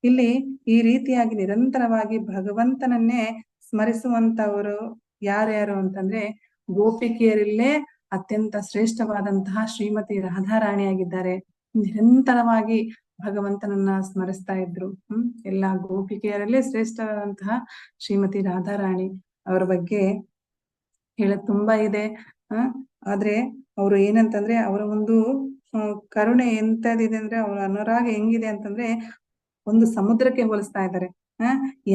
ಇಲ್ಲಿ ಈ ರೀತಿಯಾಗಿ ನಿರಂತರವಾಗಿ ಭಗವಂತನನ್ನೇ ಸ್ಮರಿಸುವಂತವರು ಯಾರ್ಯಾರು ಅಂತಂದ್ರೆ ಗೋಪಿಕೆಯರಲ್ಲೇ ಅತ್ಯಂತ ಶ್ರೇಷ್ಠವಾದಂತಹ ಶ್ರೀಮತಿ ರಾಧಾರಾಣಿಯಾಗಿದ್ದಾರೆ. ನಿರಂತರವಾಗಿ ಭಗವಂತನನ್ನ ಸ್ಮರಿಸ್ತಾ ಇದ್ರು. ಎಲ್ಲಾ ಗೋಪಿಕೆಯರಲ್ಲೇ ಶ್ರೇಷ್ಠವಾದಂತಹ ಶ್ರೀಮತಿ ರಾಧಾರಾಣಿ ಅವರ ಬಗ್ಗೆ ಹೇಳಕ್ ತುಂಬಾ ಇದೆ. ಆದ್ರೆ ಅವರು ಏನಂತಂದ್ರೆ ಅವರ ಒಂದು ಕರುಣೆ ಎಂತದಿದೆ ಅಂದ್ರೆ ಅವರ ಅನುರಾಗ ಹೆಂಗಿದೆ ಅಂತಂದ್ರೆ ಒಂದು ಸಮುದ್ರಕ್ಕೆ ಹೋಲಿಸ್ತಾ ಇದ್ದಾರೆ.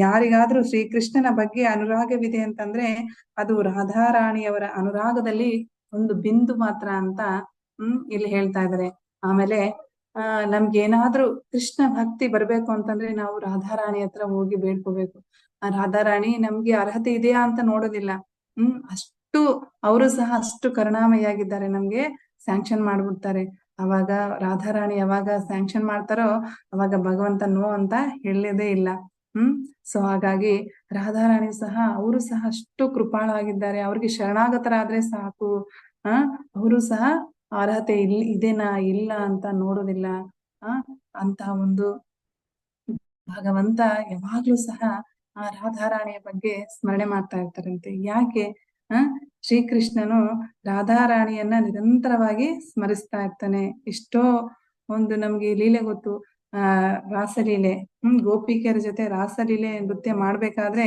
ಯಾರಿಗಾದ್ರೂ ಶ್ರೀಕೃಷ್ಣನ ಬಗ್ಗೆ ಅನುರಾಗವಿದೆ ಅಂತಂದ್ರೆ ಅದು ರಾಧಾರಾಣಿಯವರ ಅನುರಾಗದಲ್ಲಿ ಒಂದು ಬಿಂದು ಮಾತ್ರ ಅಂತ ಇಲ್ಲಿ ಹೇಳ್ತಾ ಇದ್ದಾರೆ. ಆಮೇಲೆ ನಮ್ಗೇನಾದ್ರೂ ಕೃಷ್ಣ ಭಕ್ತಿ ಬರ್ಬೇಕು ಅಂತಂದ್ರೆ ನಾವು ರಾಧಾರಾಣಿ ಹತ್ರ ಹೋಗಿ ಬೇಡ್ಕೋಬೇಕು. ಆ ರಾಧಾರಾಣಿ ನಮ್ಗೆ ಅರ್ಹತೆ ಇದೆಯಾ ಅಂತ ನೋಡೋದಿಲ್ಲ. ಅಷ್ಟು ಅವರು ಸಹ ಅಷ್ಟು ಕರುಣಾಮಯಿಯಾಗಿದ್ದಾರೆ, ನಮ್ಗೆ ಸ್ಯಾಂಕ್ಷನ್ ಮಾಡ್ಬಿಡ್ತಾರೆ. ಅವಾಗ ರಾಧಾರಾಣಿ ಯಾವಾಗ ಸ್ಯಾಂಕ್ಷನ್ ಮಾಡ್ತಾರೋ ಅವಾಗ ಭಗವಂತ ನೋ ಅಂತ ಹೇಳದೇ ಇಲ್ಲ. ಸೊ ಹಾಗಾಗಿ ರಾಧಾರಾಣಿ ಸಹ ಅವರು ಸಹ ಅಷ್ಟು ಕೃಪಾಳಾಗಿದ್ದಾರೆ. ಅವ್ರಿಗೆ ಶರಣಾಗತರಾದ್ರೆ ಸಾಕು, ಅವರು ಸಹ ಅರ್ಹತೆ ಇದೇನಾ ಇಲ್ಲ ಅಂತ ನೋಡೋದಿಲ್ಲ. ಅಂತ ಒಂದು ಭಗವಂತ ಯಾವಾಗ್ಲೂ ಸಹ ಆ ರಾಧಾರಾಣಿಯ ಬಗ್ಗೆ ಸ್ಮರಣೆ ಮಾಡ್ತಾ ಇರ್ತಾರಂತೆ. ಯಾಕೆ? ಶ್ರೀಕೃಷ್ಣನು ರಾಧಾರಾಣಿಯನ್ನ ನಿರಂತರವಾಗಿ ಸ್ಮರಿಸ್ತಾ ಇರ್ತಾನೆ. ಎಷ್ಟೋ ಒಂದು ನಮ್ಗೆ ಲೀಲೆ ಗೊತ್ತು, ರಾಸಲೀಲೆ. ಗೋಪಿಕೆಯರ ಜೊತೆ ರಾಸಲೀಲೆ ನೃತ್ಯ ಮಾಡ್ಬೇಕಾದ್ರೆ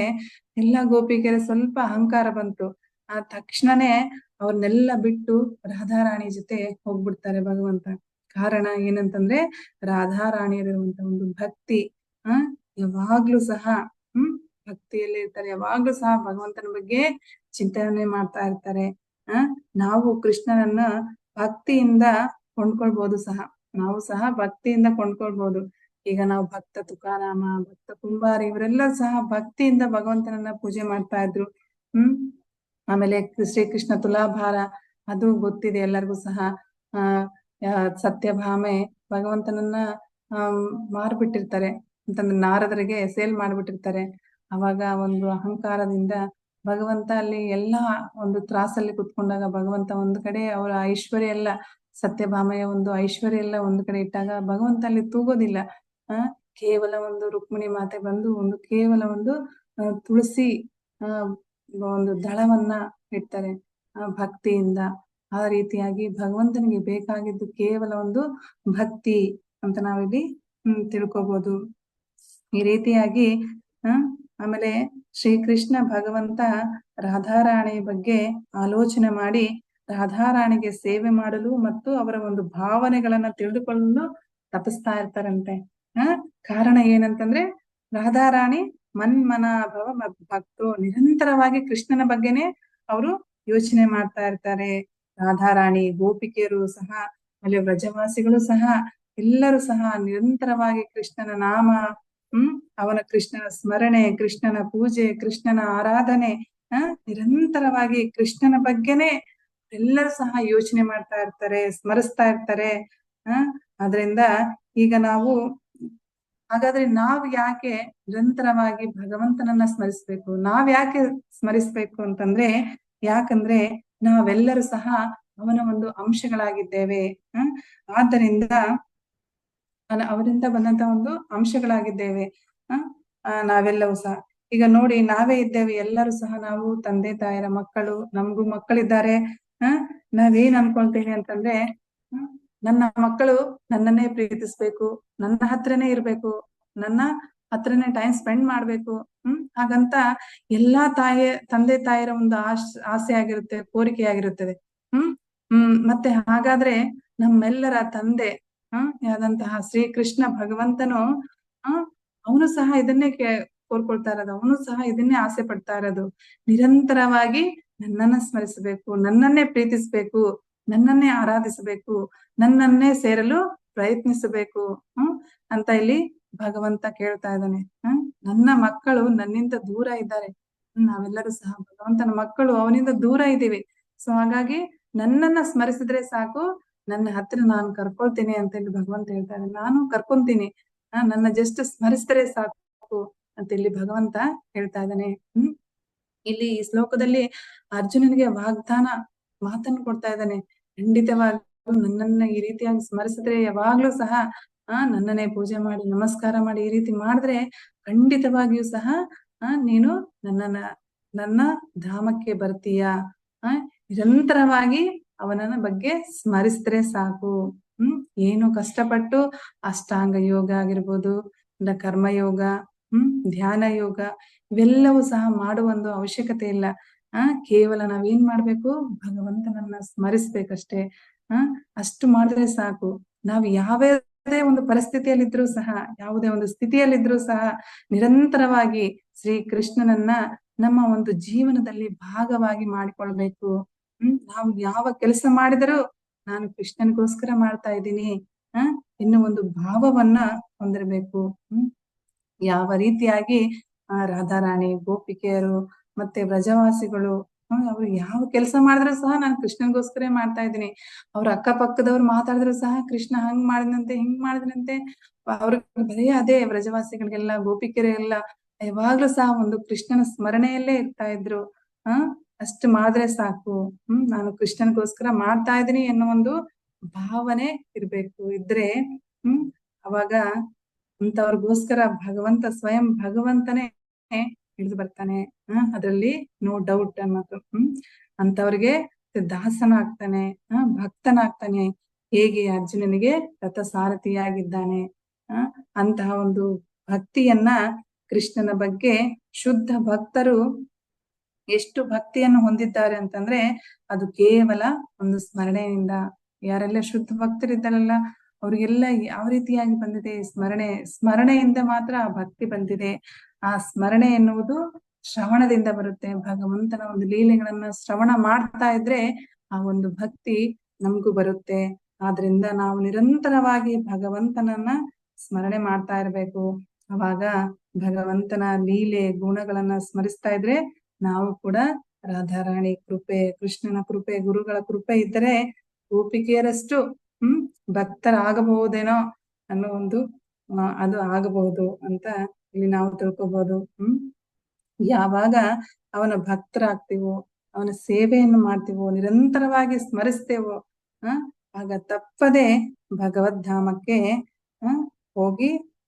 ಎಲ್ಲಾ ಗೋಪಿಕೆಯರ ಸ್ವಲ್ಪ ಅಹಂಕಾರ ಬಂತು. ಆ ತಕ್ಷಣನೇ ಅವ್ರನ್ನೆಲ್ಲ ಬಿಟ್ಟು ರಾಧಾರಾಣಿ ಜೊತೆ ಹೋಗ್ಬಿಡ್ತಾರೆ ಭಗವಂತ. ಕಾರಣ ಏನಂತಂದ್ರೆ ರಾಧಾರಾಣಿಯಲ್ಲಿರುವಂತ ಒಂದು ಭಕ್ತಿ. ಯಾವಾಗ್ಲೂ ಸಹ ಭಕ್ತಿಯಲ್ಲಿ ಇರ್ತಾರೆ, ಯಾವಾಗ್ಲೂ ಸಹ ಭಗವಂತನ ಬಗ್ಗೆ ಚಿಂತನೆ ಮಾಡ್ತಾ ಇರ್ತಾರೆ. ನಾವು ಕೃಷ್ಣನನ್ನ ಭಕ್ತಿಯಿಂದ ಕೊಂಡ್ಕೊಳ್ಬಹುದು ಸಹ, ನಾವು ಸಹ ಭಕ್ತಿಯಿಂದ ಕೊಂಡ್ಕೊಳ್ಬಹುದು. ಈಗ ನಾವು ಭಕ್ತ ತುಕಾರಾಮ, ಭಕ್ತ ಕುಂಬಾರ ಇವರೆಲ್ಲ ಸಹ ಭಕ್ತಿಯಿಂದ ಭಗವಂತನನ್ನ ಪೂಜೆ ಮಾಡ್ತಾ ಇದ್ರು. ಆಮೇಲೆ ಶ್ರೀಕೃಷ್ಣ ತುಲಾಭಾರ ಅದು ಗೊತ್ತಿದೆ ಎಲ್ಲರಿಗೂ ಸಹ. ಸತ್ಯಭಾಮೆ ಭಗವಂತನನ್ನ ಮಾರ್ಬಿಟ್ಟಿರ್ತಾರೆ ಅಂತಂದ್ರೆ ನಾರದರಿಗೆ ಸೇಲ್ ಮಾಡ್ಬಿಟ್ಟಿರ್ತಾರೆ. ಅವಾಗ ಒಂದು ಅಹಂಕಾರದಿಂದ ಭಗವಂತ ಅಲ್ಲಿ ಎಲ್ಲಾ ಒಂದು ತ್ರಾಸಲ್ಲಿ ಕುತ್ಕೊಂಡಾಗ ಭಗವಂತ ಒಂದು ಕಡೆ ಅವರ ಐಶ್ವರ್ಯ ಎಲ್ಲ, ಸತ್ಯಭಾಮೆಯ ಒಂದು ಐಶ್ವರ್ಯ ಎಲ್ಲ ಒಂದು ಕಡೆ ಇಟ್ಟಾಗ ಭಗವಂತ ಅಲ್ಲಿ ತೂಗೋದಿಲ್ಲ. ಕೇವಲ ಒಂದು ರುಕ್ಮಿಣಿ ಮಾತೆ ಬಂದು ಕೇವಲ ಒಂದು ತುಳಸಿ ಒಂದು ದಳವನ್ನ ಇಡ್ತಾರೆ ಭಕ್ತಿಯಿಂದ. ಆ ರೀತಿಯಾಗಿ ಭಗವಂತನಿಗೆ ಬೇಕಾಗಿದ್ದು ಕೇವಲ ಒಂದು ಭಕ್ತಿ ಅಂತ ನಾವಿಲ್ಲಿ ತಿಳ್ಕೊಬಹುದು. ಈ ರೀತಿಯಾಗಿ ಆಮೇಲೆ ಶ್ರೀಕೃಷ್ಣ ಭಗವಂತ ರಾಧಾರಾಣಿ ಬಗ್ಗೆ ಆಲೋಚನೆ ಮಾಡಿ ರಾಧಾರಾಣಿಗೆ ಸೇವೆ ಮಾಡಲು ಮತ್ತು ಅವರ ಒಂದು ಭಾವನೆಗಳನ್ನ ತಿಳಿದುಕೊಳ್ಳಲು ತಪಿಸ್ತಾ ಇರ್ತಾರಂತೆ. ಕಾರಣ ಏನಂತಂದ್ರೆ ರಾಧಾರಾಣಿ ಮನ್ಮನಾಭವ ಭಕ್ತೋ, ನಿರಂತರವಾಗಿ ಕೃಷ್ಣನ ಬಗ್ಗೆನೆ ಅವರು ಯೋಚನೆ ಮಾಡ್ತಾ ಇರ್ತಾರೆ. ರಾಧಾರಾಣಿ, ಗೋಪಿಕೆಯರು ಸಹ, ಆಮೇಲೆ ವ್ರಜವಾಸಿಗಳು ಸಹ ಎಲ್ಲರೂ ಸಹ ನಿರಂತರವಾಗಿ ಕೃಷ್ಣನ ನಾಮ, ಅವನ ಕೃಷ್ಣನ ಸ್ಮರಣೆ, ಕೃಷ್ಣನ ಪೂಜೆ, ಕೃಷ್ಣನ ಆರಾಧನೆ, ನಿರಂತರವಾಗಿ ಕೃಷ್ಣನ ಬಗ್ಗೆನೆ ಎಲ್ಲರೂ ಸಹ ಯೋಚನೆ ಮಾಡ್ತಾ ಇರ್ತಾರೆ, ಸ್ಮರಿಸ್ತಾ ಇರ್ತಾರೆ. ಆದ್ರಿಂದ ಈಗ ಹಾಗಾದ್ರೆ ನಾವು ಯಾಕೆ ನಿರಂತರವಾಗಿ ಭಗವಂತನನ್ನ ಸ್ಮರಿಸ್ಬೇಕು? ನಾವ್ ಯಾಕೆ ಸ್ಮರಿಸ್ಬೇಕು ಅಂತಂದ್ರೆ, ಯಾಕಂದ್ರೆ ನಾವೆಲ್ಲರೂ ಸಹ ಅವನ ಒಂದು ಅಂಶಗಳಾಗಿದ್ದೇವೆ. ಆದ್ದರಿಂದ ಅವರಿಂದ ಬಂದಂತ ಒಂದು ಅಂಶಗಳಾಗಿದ್ದೇವೆ ನಾವೆಲ್ಲವೂ ಸಹ. ಈಗ ನೋಡಿ, ನಾವೇ ಇದ್ದೇವೆ, ಎಲ್ಲರೂ ಸಹ ನಾವು ತಂದೆ ತಾಯಿರ ಮಕ್ಕಳು, ನಮಗೂ ಮಕ್ಕಳಿದ್ದಾರೆ. ನಾವೇನ್ ಅನ್ಕೊಳ್ತೇವೆ ಅಂತಂದ್ರೆ, ನನ್ನ ಮಕ್ಕಳು ನನ್ನನ್ನೇ ಪ್ರೀತಿಸ್ಬೇಕು, ನನ್ನ ಹತ್ರನೇ ಇರ್ಬೇಕು, ನನ್ನ ಹತ್ರನೇ ಟೈಮ್ ಸ್ಪೆಂಡ್ ಮಾಡ್ಬೇಕು. ಹಾಗಂತ ಎಲ್ಲಾ ತಂದೆ ತಾಯಿರ ಒಂದು ಆಸೆ ಆಗಿರುತ್ತೆ, ಕೋರಿಕೆ ಆಗಿರುತ್ತದೆ. ಮತ್ತೆ ಹಾಗಾದ್ರೆ ನಮ್ಮೆಲ್ಲರ ತಂದೆ ಯಾದಂತಹ ಶ್ರೀಕೃಷ್ಣ ಭಗವಂತನು ಅವನು ಸಹ ಇದನ್ನೇ ಕೋರ್ಕೊಳ್ತಾ ಇರೋದು, ಅವನು ಸಹ ಇದನ್ನೇ ಆಸೆ ಪಡ್ತಾ ಇರೋದು. ನಿರಂತರವಾಗಿ ನನ್ನನ್ನ ಸ್ಮರಿಸಬೇಕು, ನನ್ನನ್ನೇ ಪ್ರೀತಿಸ್ಬೇಕು, ನನ್ನನ್ನೇ ಆರಾಧಿಸಬೇಕು, ನನ್ನನ್ನೇ ಸೇರಲು ಪ್ರಯತ್ನಿಸಬೇಕು ಅಂತ ಇಲ್ಲಿ ಭಗವಂತ ಕೇಳ್ತಾ ಇದ್ದಾನೆ. ನನ್ನ ಮಕ್ಕಳು ನನ್ನಿಂದ ದೂರ ಇದ್ದಾರೆ. ನಾವೆಲ್ಲರೂ ಸಹ ಭಗವಂತನ ಮಕ್ಕಳು, ಅವನಿಂದ ದೂರ ಇದ್ದೀವಿ. ಸೊ ಹಾಗಾಗಿ ನನ್ನನ್ನ ಸ್ಮರಿಸಿದ್ರೆ ಸಾಕು, ನನ್ನ ಹತ್ರ ನಾನು ಕರ್ಕೊಳ್ತೀನಿ ಅಂತ ಇಲ್ಲಿ ಭಗವಂತ ಹೇಳ್ತಾ ಇದ್ದಾನೆ. ನಾನು ಕರ್ಕೊಂತೀನಿ, ನನ್ನ ಜಸ್ಟ್ ಸ್ಮರಿಸಿದ್ರೆ ಸಾಕು ಅಂತ ಇಲ್ಲಿ ಭಗವಂತ ಹೇಳ್ತಾ ಇದ್ದಾನೆ. ಇಲ್ಲಿ ಈ ಶ್ಲೋಕದಲ್ಲಿ ಅರ್ಜುನನಿಗೆ ವಾಗ್ದಾನ ಮಾತನ್ನು ಕೊಡ್ತಾ ಇದ್ದಾನೆ. ಖಂಡಿತವಾಗ್ಲೂ ನನ್ನನ್ನ ಈ ರೀತಿಯಾಗಿ ಸ್ಮರಿಸಿದ್ರೆ ಯಾವಾಗ್ಲೂ ಸಹ ನನ್ನನ್ನೇ ಪೂಜೆ ಮಾಡಿ ನಮಸ್ಕಾರ ಮಾಡಿ ಈ ರೀತಿ ಮಾಡಿದ್ರೆ ಖಂಡಿತವಾಗಿಯೂ ಸಹ ನೀನು ನನ್ನ ಧಾಮಕ್ಕೆ ಬರ್ತೀಯ. ನಿರಂತರವಾಗಿ ಅವನ ಬಗ್ಗೆ ಸ್ಮರಿಸಿದ್ರೆ ಸಾಕು. ಏನು ಕಷ್ಟಪಟ್ಟು ಅಷ್ಟಾಂಗ ಯೋಗ ಆಗಿರ್ಬೋದು, ಇಲ್ಲ ಕರ್ಮಯೋಗ, ಧ್ಯಾನ ಯೋಗ ಇವೆಲ್ಲವೂ ಸಹ ಮಾಡುವ ಒಂದು ಅವಶ್ಯಕತೆ ಇಲ್ಲ. ಕೇವಲ ನಾವೇನ್ ಮಾಡ್ಬೇಕು, ಭಗವಂತನನ್ನ ಸ್ಮರಿಸ್ಬೇಕಷ್ಟೇ. ಅಷ್ಟು ಮಾಡಿದ್ರೆ ಸಾಕು. ನಾವು ಯಾವುದೇ ಒಂದು ಪರಿಸ್ಥಿತಿಯಲ್ಲಿದ್ರೂ ಸಹ, ಯಾವುದೇ ಒಂದು ಸ್ಥಿತಿಯಲ್ಲಿದ್ರೂ ಸಹ ನಿರಂತರವಾಗಿ ಶ್ರೀ ಕೃಷ್ಣನನ್ನ ನಮ್ಮ ಒಂದು ಜೀವನದಲ್ಲಿ ಭಾಗವಾಗಿ ಮಾಡಿಕೊಳ್ಬೇಕು. ನಾವು ಯಾವ ಕೆಲಸ ಮಾಡಿದರೂ ನಾನು ಕೃಷ್ಣನಿಗೋಸ್ಕರ ಮಾಡ್ತಾ ಇದ್ದೀನಿ ಇನ್ನು ಒಂದು ಭಾವವನ್ನ ಹೊಂದಿರಬೇಕು. ಯಾವ ರೀತಿಯಾಗಿ ರಾಧಾರಾಣಿ, ಗೋಪಿಕೆಯರು ಮತ್ತೆ ವ್ರಜವಾಸಿಗಳು ಅವ್ರು ಯಾವ ಕೆಲಸ ಮಾಡಿದ್ರು ಸಹ ನಾನು ಕೃಷ್ಣನ್ಗೋಸ್ಕರ ಮಾಡ್ತಾ ಇದ್ದೀನಿ. ಅವ್ರ ಅಕ್ಕಪಕ್ಕದವ್ರು ಮಾತಾಡಿದ್ರು ಸಹ ಕೃಷ್ಣ ಹಂಗ್ ಮಾಡಿದಂತೆ ಹಿಂಗ್ ಮಾಡಿದಂತೆ, ಅವ್ರಿಗೆ ಬರೀ ಅದೇ ವ್ರಜವಾಸಿಗಳಿಗೆಲ್ಲ ಗೋಪಿಕೆರೆಲ್ಲ ಯಾವಾಗ್ಲೂ ಸಹ ಒಂದು ಕೃಷ್ಣನ ಸ್ಮರಣೆಯಲ್ಲೇ ಇರ್ತಾ ಇದ್ರು. ಅಷ್ಟು ಮಾಡಿದ್ರೆ ಸಾಕು, ನಾನು ಕೃಷ್ಣನ್ಗೋಸ್ಕರ ಮಾಡ್ತಾ ಇದ್ದೀನಿ ಅನ್ನೋ ಒಂದು ಭಾವನೆ ಇರ್ಬೇಕು. ಇದ್ರೆ ಅವಾಗ ಅಂತವ್ರಿಗೋಸ್ಕರ ಭಗವಂತ ಸ್ವಯಂ ಭಗವಂತನೇ ಇಳಿದು ಬರ್ತಾನೆ. ಅದ್ರಲ್ಲಿ ನೋ ಡೌಟ್ ಅನ್ನೋದು. ಅಂತವ್ರಿಗೆ ದಾಸನಾಗ್ತಾನೆ, ಭಕ್ತನಾಗ್ತಾನೆ. ಹೇಗೆ ಅರ್ಜುನನಿಗೆ ರಥಸಾರಥಿಯಾಗಿದ್ದಾನೆ, ಅಂತಹ ಒಂದು ಭಕ್ತಿಯನ್ನ ಕೃಷ್ಣನ ಬಗ್ಗೆ ಶುದ್ಧ ಭಕ್ತರು ಎಷ್ಟು ಭಕ್ತಿಯನ್ನು ಹೊಂದಿದ್ದಾರೆ ಅಂತಂದ್ರೆ ಅದು ಕೇವಲ ಒಂದು ಸ್ಮರಣೆಯಿಂದ. ಯಾರೆಲ್ಲ ಶುದ್ಧ ಭಕ್ತರಿದ್ದಾರಲ್ಲ ಅವ್ರಿಗೆಲ್ಲ ಯಾವ ರೀತಿಯಾಗಿ ಬಂದಿದೆ ಸ್ಮರಣೆಯಿಂದ ಮಾತ್ರ ಆ ಭಕ್ತಿ ಬಂದಿದೆ. ಆ ಸ್ಮರಣೆ ಎನ್ನುವುದು ಶ್ರವಣದಿಂದ ಬರುತ್ತೆ. ಭಗವಂತನ ಒಂದು ಲೀಲೆಗಳನ್ನ ಶ್ರವಣ ಮಾಡ್ತಾ ಇದ್ರೆ ಆ ಒಂದು ಭಕ್ತಿ ನಮಗೂ ಬರುತ್ತೆ. ಆದ್ರಿಂದ ನಾವು ನಿರಂತರವಾಗಿ ಭಗವಂತನನ್ನ ಸ್ಮರಣೆ ಮಾಡ್ತಾ ಇರ್ಬೇಕು. ಅವಾಗ ಭಗವಂತನ ಲೀಲೆ ಗುಣಗಳನ್ನ ಸ್ಮರಿಸ್ತಾ ಇದ್ರೆ ನಾವು ಕೂಡ ರಾಧಾರಾಣಿ ಕೃಪೆ, ಕೃಷ್ಣನ ಕೃಪೆ, ಗುರುಗಳ ಕೃಪೆ ಇದ್ದರೆ ಗೋಪಿಕೆಯರಷ್ಟು ಭಕ್ತರಾಗಬಹುದೇನೋ ಅನ್ನೋ ಒಂದು ಅದು ಆಗಬಹುದು ಅಂತ ಇಲ್ಲಿ ನಾವು ತಿಳ್ಕೊಬಹುದು. ಯಾವಾಗ ಅವನ ಭಕ್ತರಾಗ್ತೀವೋ, ಅವನ ಸೇವೆಯನ್ನು ಮಾಡ್ತೀವೋ, ನಿರಂತರವಾಗಿ ಸ್ಮರಿಸ್ತೇವೋ ಆಗ ತಪ್ಪದೆ ಭಗವದ್ಧಾಮಕ್ಕೆ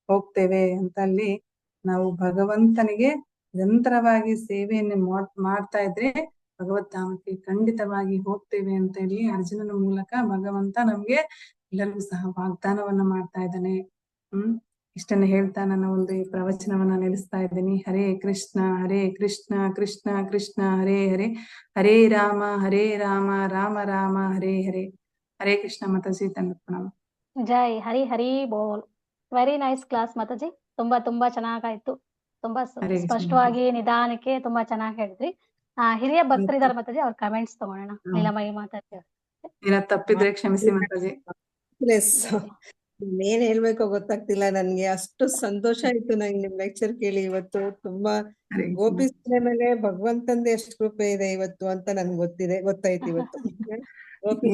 ಹೋಗ್ತೇವೆ ಅಂತ ಅಲ್ಲಿ ನಾವು ಭಗವಂತನಿಗೆ ನಿರಂತರವಾಗಿ ಸೇವೆಯನ್ನು ಮಾಡ್ತಾ ಇದ್ರೆ ಭಗವದ್ಧಾಮಕ್ಕೆ ಖಂಡಿತವಾಗಿ ಹೋಗ್ತೇವೆ ಅಂತ ಇಲ್ಲಿ ಅರ್ಜುನನ ಮೂಲಕ ಭಗವಂತ ನಮ್ಗೆ ಎಲ್ಲರಿಗೂ ಸಹ ವಾಗ್ದಾನವನ್ನ ಮಾಡ್ತಾ ಇದ್ದಾನೆ. ಇಷ್ಟನ್ನ ಹೇಳ್ತಾ ನನ್ನ ಒಂದು ಈ ಪ್ರವಚನವನ್ನ ನಿಲ್ಲಿಸ್ತಾ ಇದ್ದೀನಿ. ಹರೇ ಕೃಷ್ಣ ಕೃಷ್ಣ ಕೃಷ್ಣ ಹರೇ ಹರೇ, ಹರೇ ರಾಮ ರಾಮ ರಾಮ ಹರೇ ಹರೇ. ಹರೇ ಕೃಷ್ಣ ಮಾತಾಜಿ, ಪ್ರಣಾಮ. ಜೈ ಹರಿ ಹರಿ ಬೋಲ್. ವೆರಿ ನೈಸ್ ಕ್ಲಾಸ್ ಮಾತಾಜಿ. ತುಂಬಾ ಚೆನ್ನಾಗಾಯ್ತು. ತುಂಬಾ ಸ್ಪಷ್ಟವಾಗಿ ನಿಧಾನಕ್ಕೆ ತುಂಬಾ ಚೆನ್ನಾಗಿ ಹೇಳಿದ್ರಿ. ಹಿರಿಯ ಭಕ್ತರಿದ್ದಾರೆ ಮಾತಾಜಿ, ಅವ್ರ ಕಮೆಂಟ್ಸ್ ತಗೊಳ್ಳೋಣ. ನೀಲಮಯಿ ಮಾತಾಜಿ ಏನ ತಪ್ಪಿದ್ರೆ ಕ್ಷಮಿಸಿ ಮಾತಾಜಿ. ಏನ್ ಹೇಳ್ಬೇಕೋ ಗೊತ್ತಾಗ್ತಿಲ್ಲ ನನ್ಗೆ. ಅಷ್ಟು ಸಂತೋಷ ಆಯ್ತು ನಂಗೆ ನಿಮ್ ಲೆಕ್ಚರ್ ಕೇಳಿ ಇವತ್ತು. ತುಂಬಾ ಗೋಪಿಸ್ರ ಮೇಲೆ ಭಗವಂತಂದು ಎಷ್ಟು ಕೃಪೆ ಇದೆ ಇವತ್ತು ಅಂತ ನನ್ಗೆ ಗೊತ್ತಾಯ್ತು ಇವತ್ತು.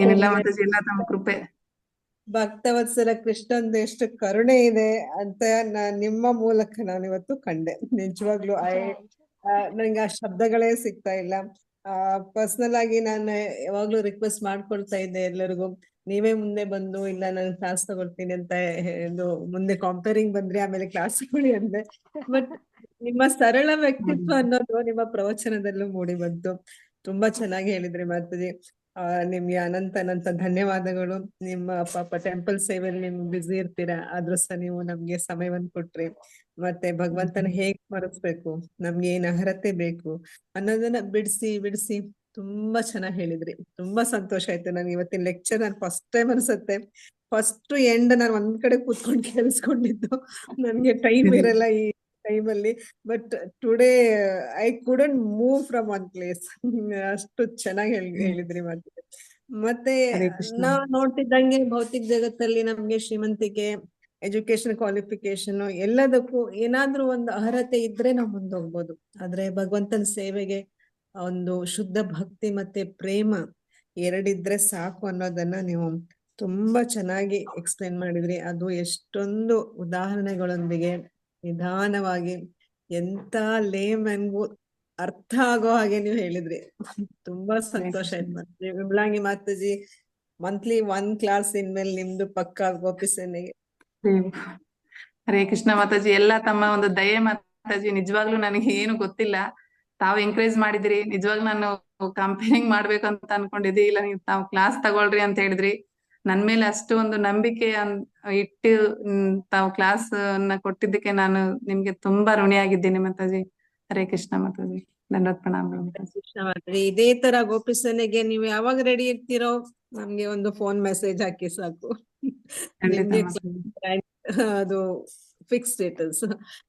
ಏನಿಲ್ಲ ಮಾತಾಜಿ, ಎಲ್ಲ ತಮ್ಮ ಕೃಪೆ. ಭಕ್ತವತ್ಸಲ ಕೃಷ್ಣಂದು ಎಷ್ಟು ಕರುಣೆ ಇದೆ ಅಂತ ನಿಮ್ಮ ಮೂಲಕ ನಾನು ಇವತ್ತು ಕಂಡೆ. ನಿಜವಾಗ್ಲು ನಂಗೆ ಆ ಶಬ್ದಗಳೇ ಸಿಗ್ತಾ ಇಲ್ಲ. ಪರ್ಸನಲ್ ಆಗಿ ನಾನು ಯಾವಾಗ್ಲೂ ರಿಕ್ವೆಸ್ಟ್ ಮಾಡ್ಕೊಳ್ತಾ ಇದ್ದೆ ಎಲ್ಲರಿಗೂ, ನೀವೇ ಮುಂದೆ ಬಂದು ಇಲ್ಲ ನಾನು ಕ್ಲಾಸ್ ತಗೊಳ್ತೀನಿ ಅಂತ ಮುಂದೆ ಕಾಂಪೇರಿಂಗ್ ಬಂದ್ರಿ, ಆಮೇಲೆ ಕ್ಲಾಸ್ ತಗೊಳ್ಳಿ ಅಂದೆ. ಬಟ್ ನಿಮ್ಮ ಸರಳ ವ್ಯಕ್ತಿತ್ವ ಅನ್ನೋದು ನಿಮ್ಮ ಪ್ರವಚನದಲ್ಲೂ ಮೂಡಿ ಬಂತು. ತುಂಬಾ ಚೆನ್ನಾಗಿ ಹೇಳಿದ್ರಿ ಮಾತಾಜಿ. ನಿಮ್ಗೆ ಅನಂತ ಧನ್ಯವಾದಗಳು. ನಿಮ್ಮ ಪಾಪ ಟೆಂಪಲ್ ಸೇವೆಯಲ್ಲಿ ನೀವು ಬ್ಯುಸಿ ಇರ್ತೀರಾ, ಆದ್ರೂ ಸಹ ನೀವು ನಮ್ಗೆ ಸಮಯವನ್ನ ಕೊಟ್ರಿ. ಮತ್ತೆ ಭಗವಂತನ ಹೇಗ್ ಸ್ಮರಿಸ್ಬೇಕು, ನಮ್ಗೆ ಏನ್ ಅರ್ಹತೆ ಬೇಕು ಅನ್ನೋದನ್ನ ಬಿಡಿಸಿ ತುಂಬಾ ಚೆನ್ನಾಗಿ ಹೇಳಿದ್ರಿ. ತುಂಬಾ ಸಂತೋಷ ಆಯ್ತು ನಂಗೆ ಇವತ್ತಿನ ಲೆಕ್ಚರ್. ನಾನು ಫಸ್ಟ್ ಟೈಮ್ ಅನ್ಸುತ್ತೆ ಫಸ್ಟ್ ಎಂಡ್ ನಾನು ಒಂದ್ ಕಡೆ ಕೂತ್ಕೊಂಡು ಕೇಳಿಸ್ಕೊಂಡಿದ್ದು. ನನ್ಗೆ ಟೈಮ್ ಇರಲ್ಲ ಈ ಟೈಮಲ್ಲಿ. But today I couldn't move from one place. ಅಷ್ಟು ಚೆನ್ನಾಗಿ ಹೇಳಿದ್ರಿ ಮತ್ತೆ ನಾವ್ ನೋಡ್ತಿದ್ದಂಗೆ ಭೌತಿಕ ಜಗತ್ತಲ್ಲಿ ನಮ್ಗೆ ಶ್ರೀಮಂತಿಕೆ, ಎಜುಕೇಶನ್ ಕ್ವಾಲಿಫಿಕೇಶನ್ ಎಲ್ಲದಕ್ಕೂ ಏನಾದ್ರೂ ಒಂದು ಅರ್ಹತೆ ಇದ್ರೆ ನಾವು ಮುಂದೆ ಹೋಗ್ಬೋದು. ಆದ್ರೆ ಭಗವಂತನ ಸೇವೆಗೆ ಒಂದು ಶುದ್ಧ ಭಕ್ತಿ ಮತ್ತೆ ಪ್ರೇಮ ಎರಡಿದ್ರೆ ಸಾಕು ಅನ್ನೋದನ್ನ ನೀವು ತುಂಬಾ ಚೆನ್ನಾಗಿ ಎಕ್ಸ್ಪ್ಲೇನ್ ಮಾಡಿದ್ರಿ. ಅದು ಎಷ್ಟೊಂದು ಉದಾಹರಣೆಗಳೊಂದಿಗೆ ನಿಧಾನವಾಗಿ ಎಂತ ಲೇಮನ್ಗೂ ಅರ್ಥ ಆಗೋ ಹಾಗೆ ನೀವು ಹೇಳಿದ್ರಿ. ತುಂಬಾ ಸಂತೋಷ ಆಯ್ತು. ಮತ್ತೆ ವಿಮಲಾಂಗಿ ಮಾತಾಜಿ ಮಂತ್ಲಿ 1 ಕ್ಲಾಸ್ ಇನ್ಮೇಲೆ ನಿಮ್ದು ಪಕ್ಕಾ ಗೋಪಿ ಸೇನೆಗೆ. ಹರೇ ಕೃಷ್ಣ ಮಾತಾಜಿ. ಎಲ್ಲ ತಮ್ಮ ಒಂದು ದಯೆ ಮಾತಾಜಿ. ನಿಜವಾಗ್ಲೂ ನನಗೆ ಏನು ಗೊತ್ತಿಲ್ಲ, ತಾವು ಎಂಕರೇಜ್ ಮಾಡಿದ್ರಿ. ನಿಜವಾಗ್ಲೂ ನಾನು ಕಂಪೇರಿಂಗ್ ಮಾಡ್ಬೇಕು ಅಂತ ಅನ್ಕೊಂಡಿದ್ದೆ. ಇಲ್ಲ ನೀವು ತಾವು ಕ್ಲಾಸ್ ತಗೊಳ್ರಿ ಅಂತ ಹೇಳಿದ್ರಿ. ನನ್ ಮೇಲೆ ಅಷ್ಟು ಒಂದು ನಂಬಿಕೆ ಇಟ್ಟು ತಾವು ಕ್ಲಾಸ್ ಅನ್ನ ಕೊಟ್ಟಿದ್ದಕ್ಕೆ ನಾನು ನಿಮ್ಗೆ ತುಂಬಾ ಋಣಿಯಾಗಿದ್ದೀನಿ ಮಾತಾಜಿ. ಹರೇ ಕೃಷ್ಣ ಮಾತಾಜಿ. ದಂಡವತ್ ಪ್ರಣಾಮಗಳು ಮಾತಾಜಿ. ಕೃಷ್ಣ ಮಾತಾಜಿ, ಇದೇ ತರ ಗೋಪಿ ಸೇನೆಗೆ ನೀವು ಯಾವಾಗ ರೆಡಿ ಇರ್ತೀರೋ ನಮ್ಗೆ ಒಂದು ಫೋನ್ ಮೆಸೇಜ್ ಹಾಕಿ ಸಾಕು. ಖಂಡಿತ ನಿಮ್ಗೆ ಮಾತಾಜಿ. ಅದು ಫಿಕ್ಸ್ ಸ್ಟೇಟಸ್.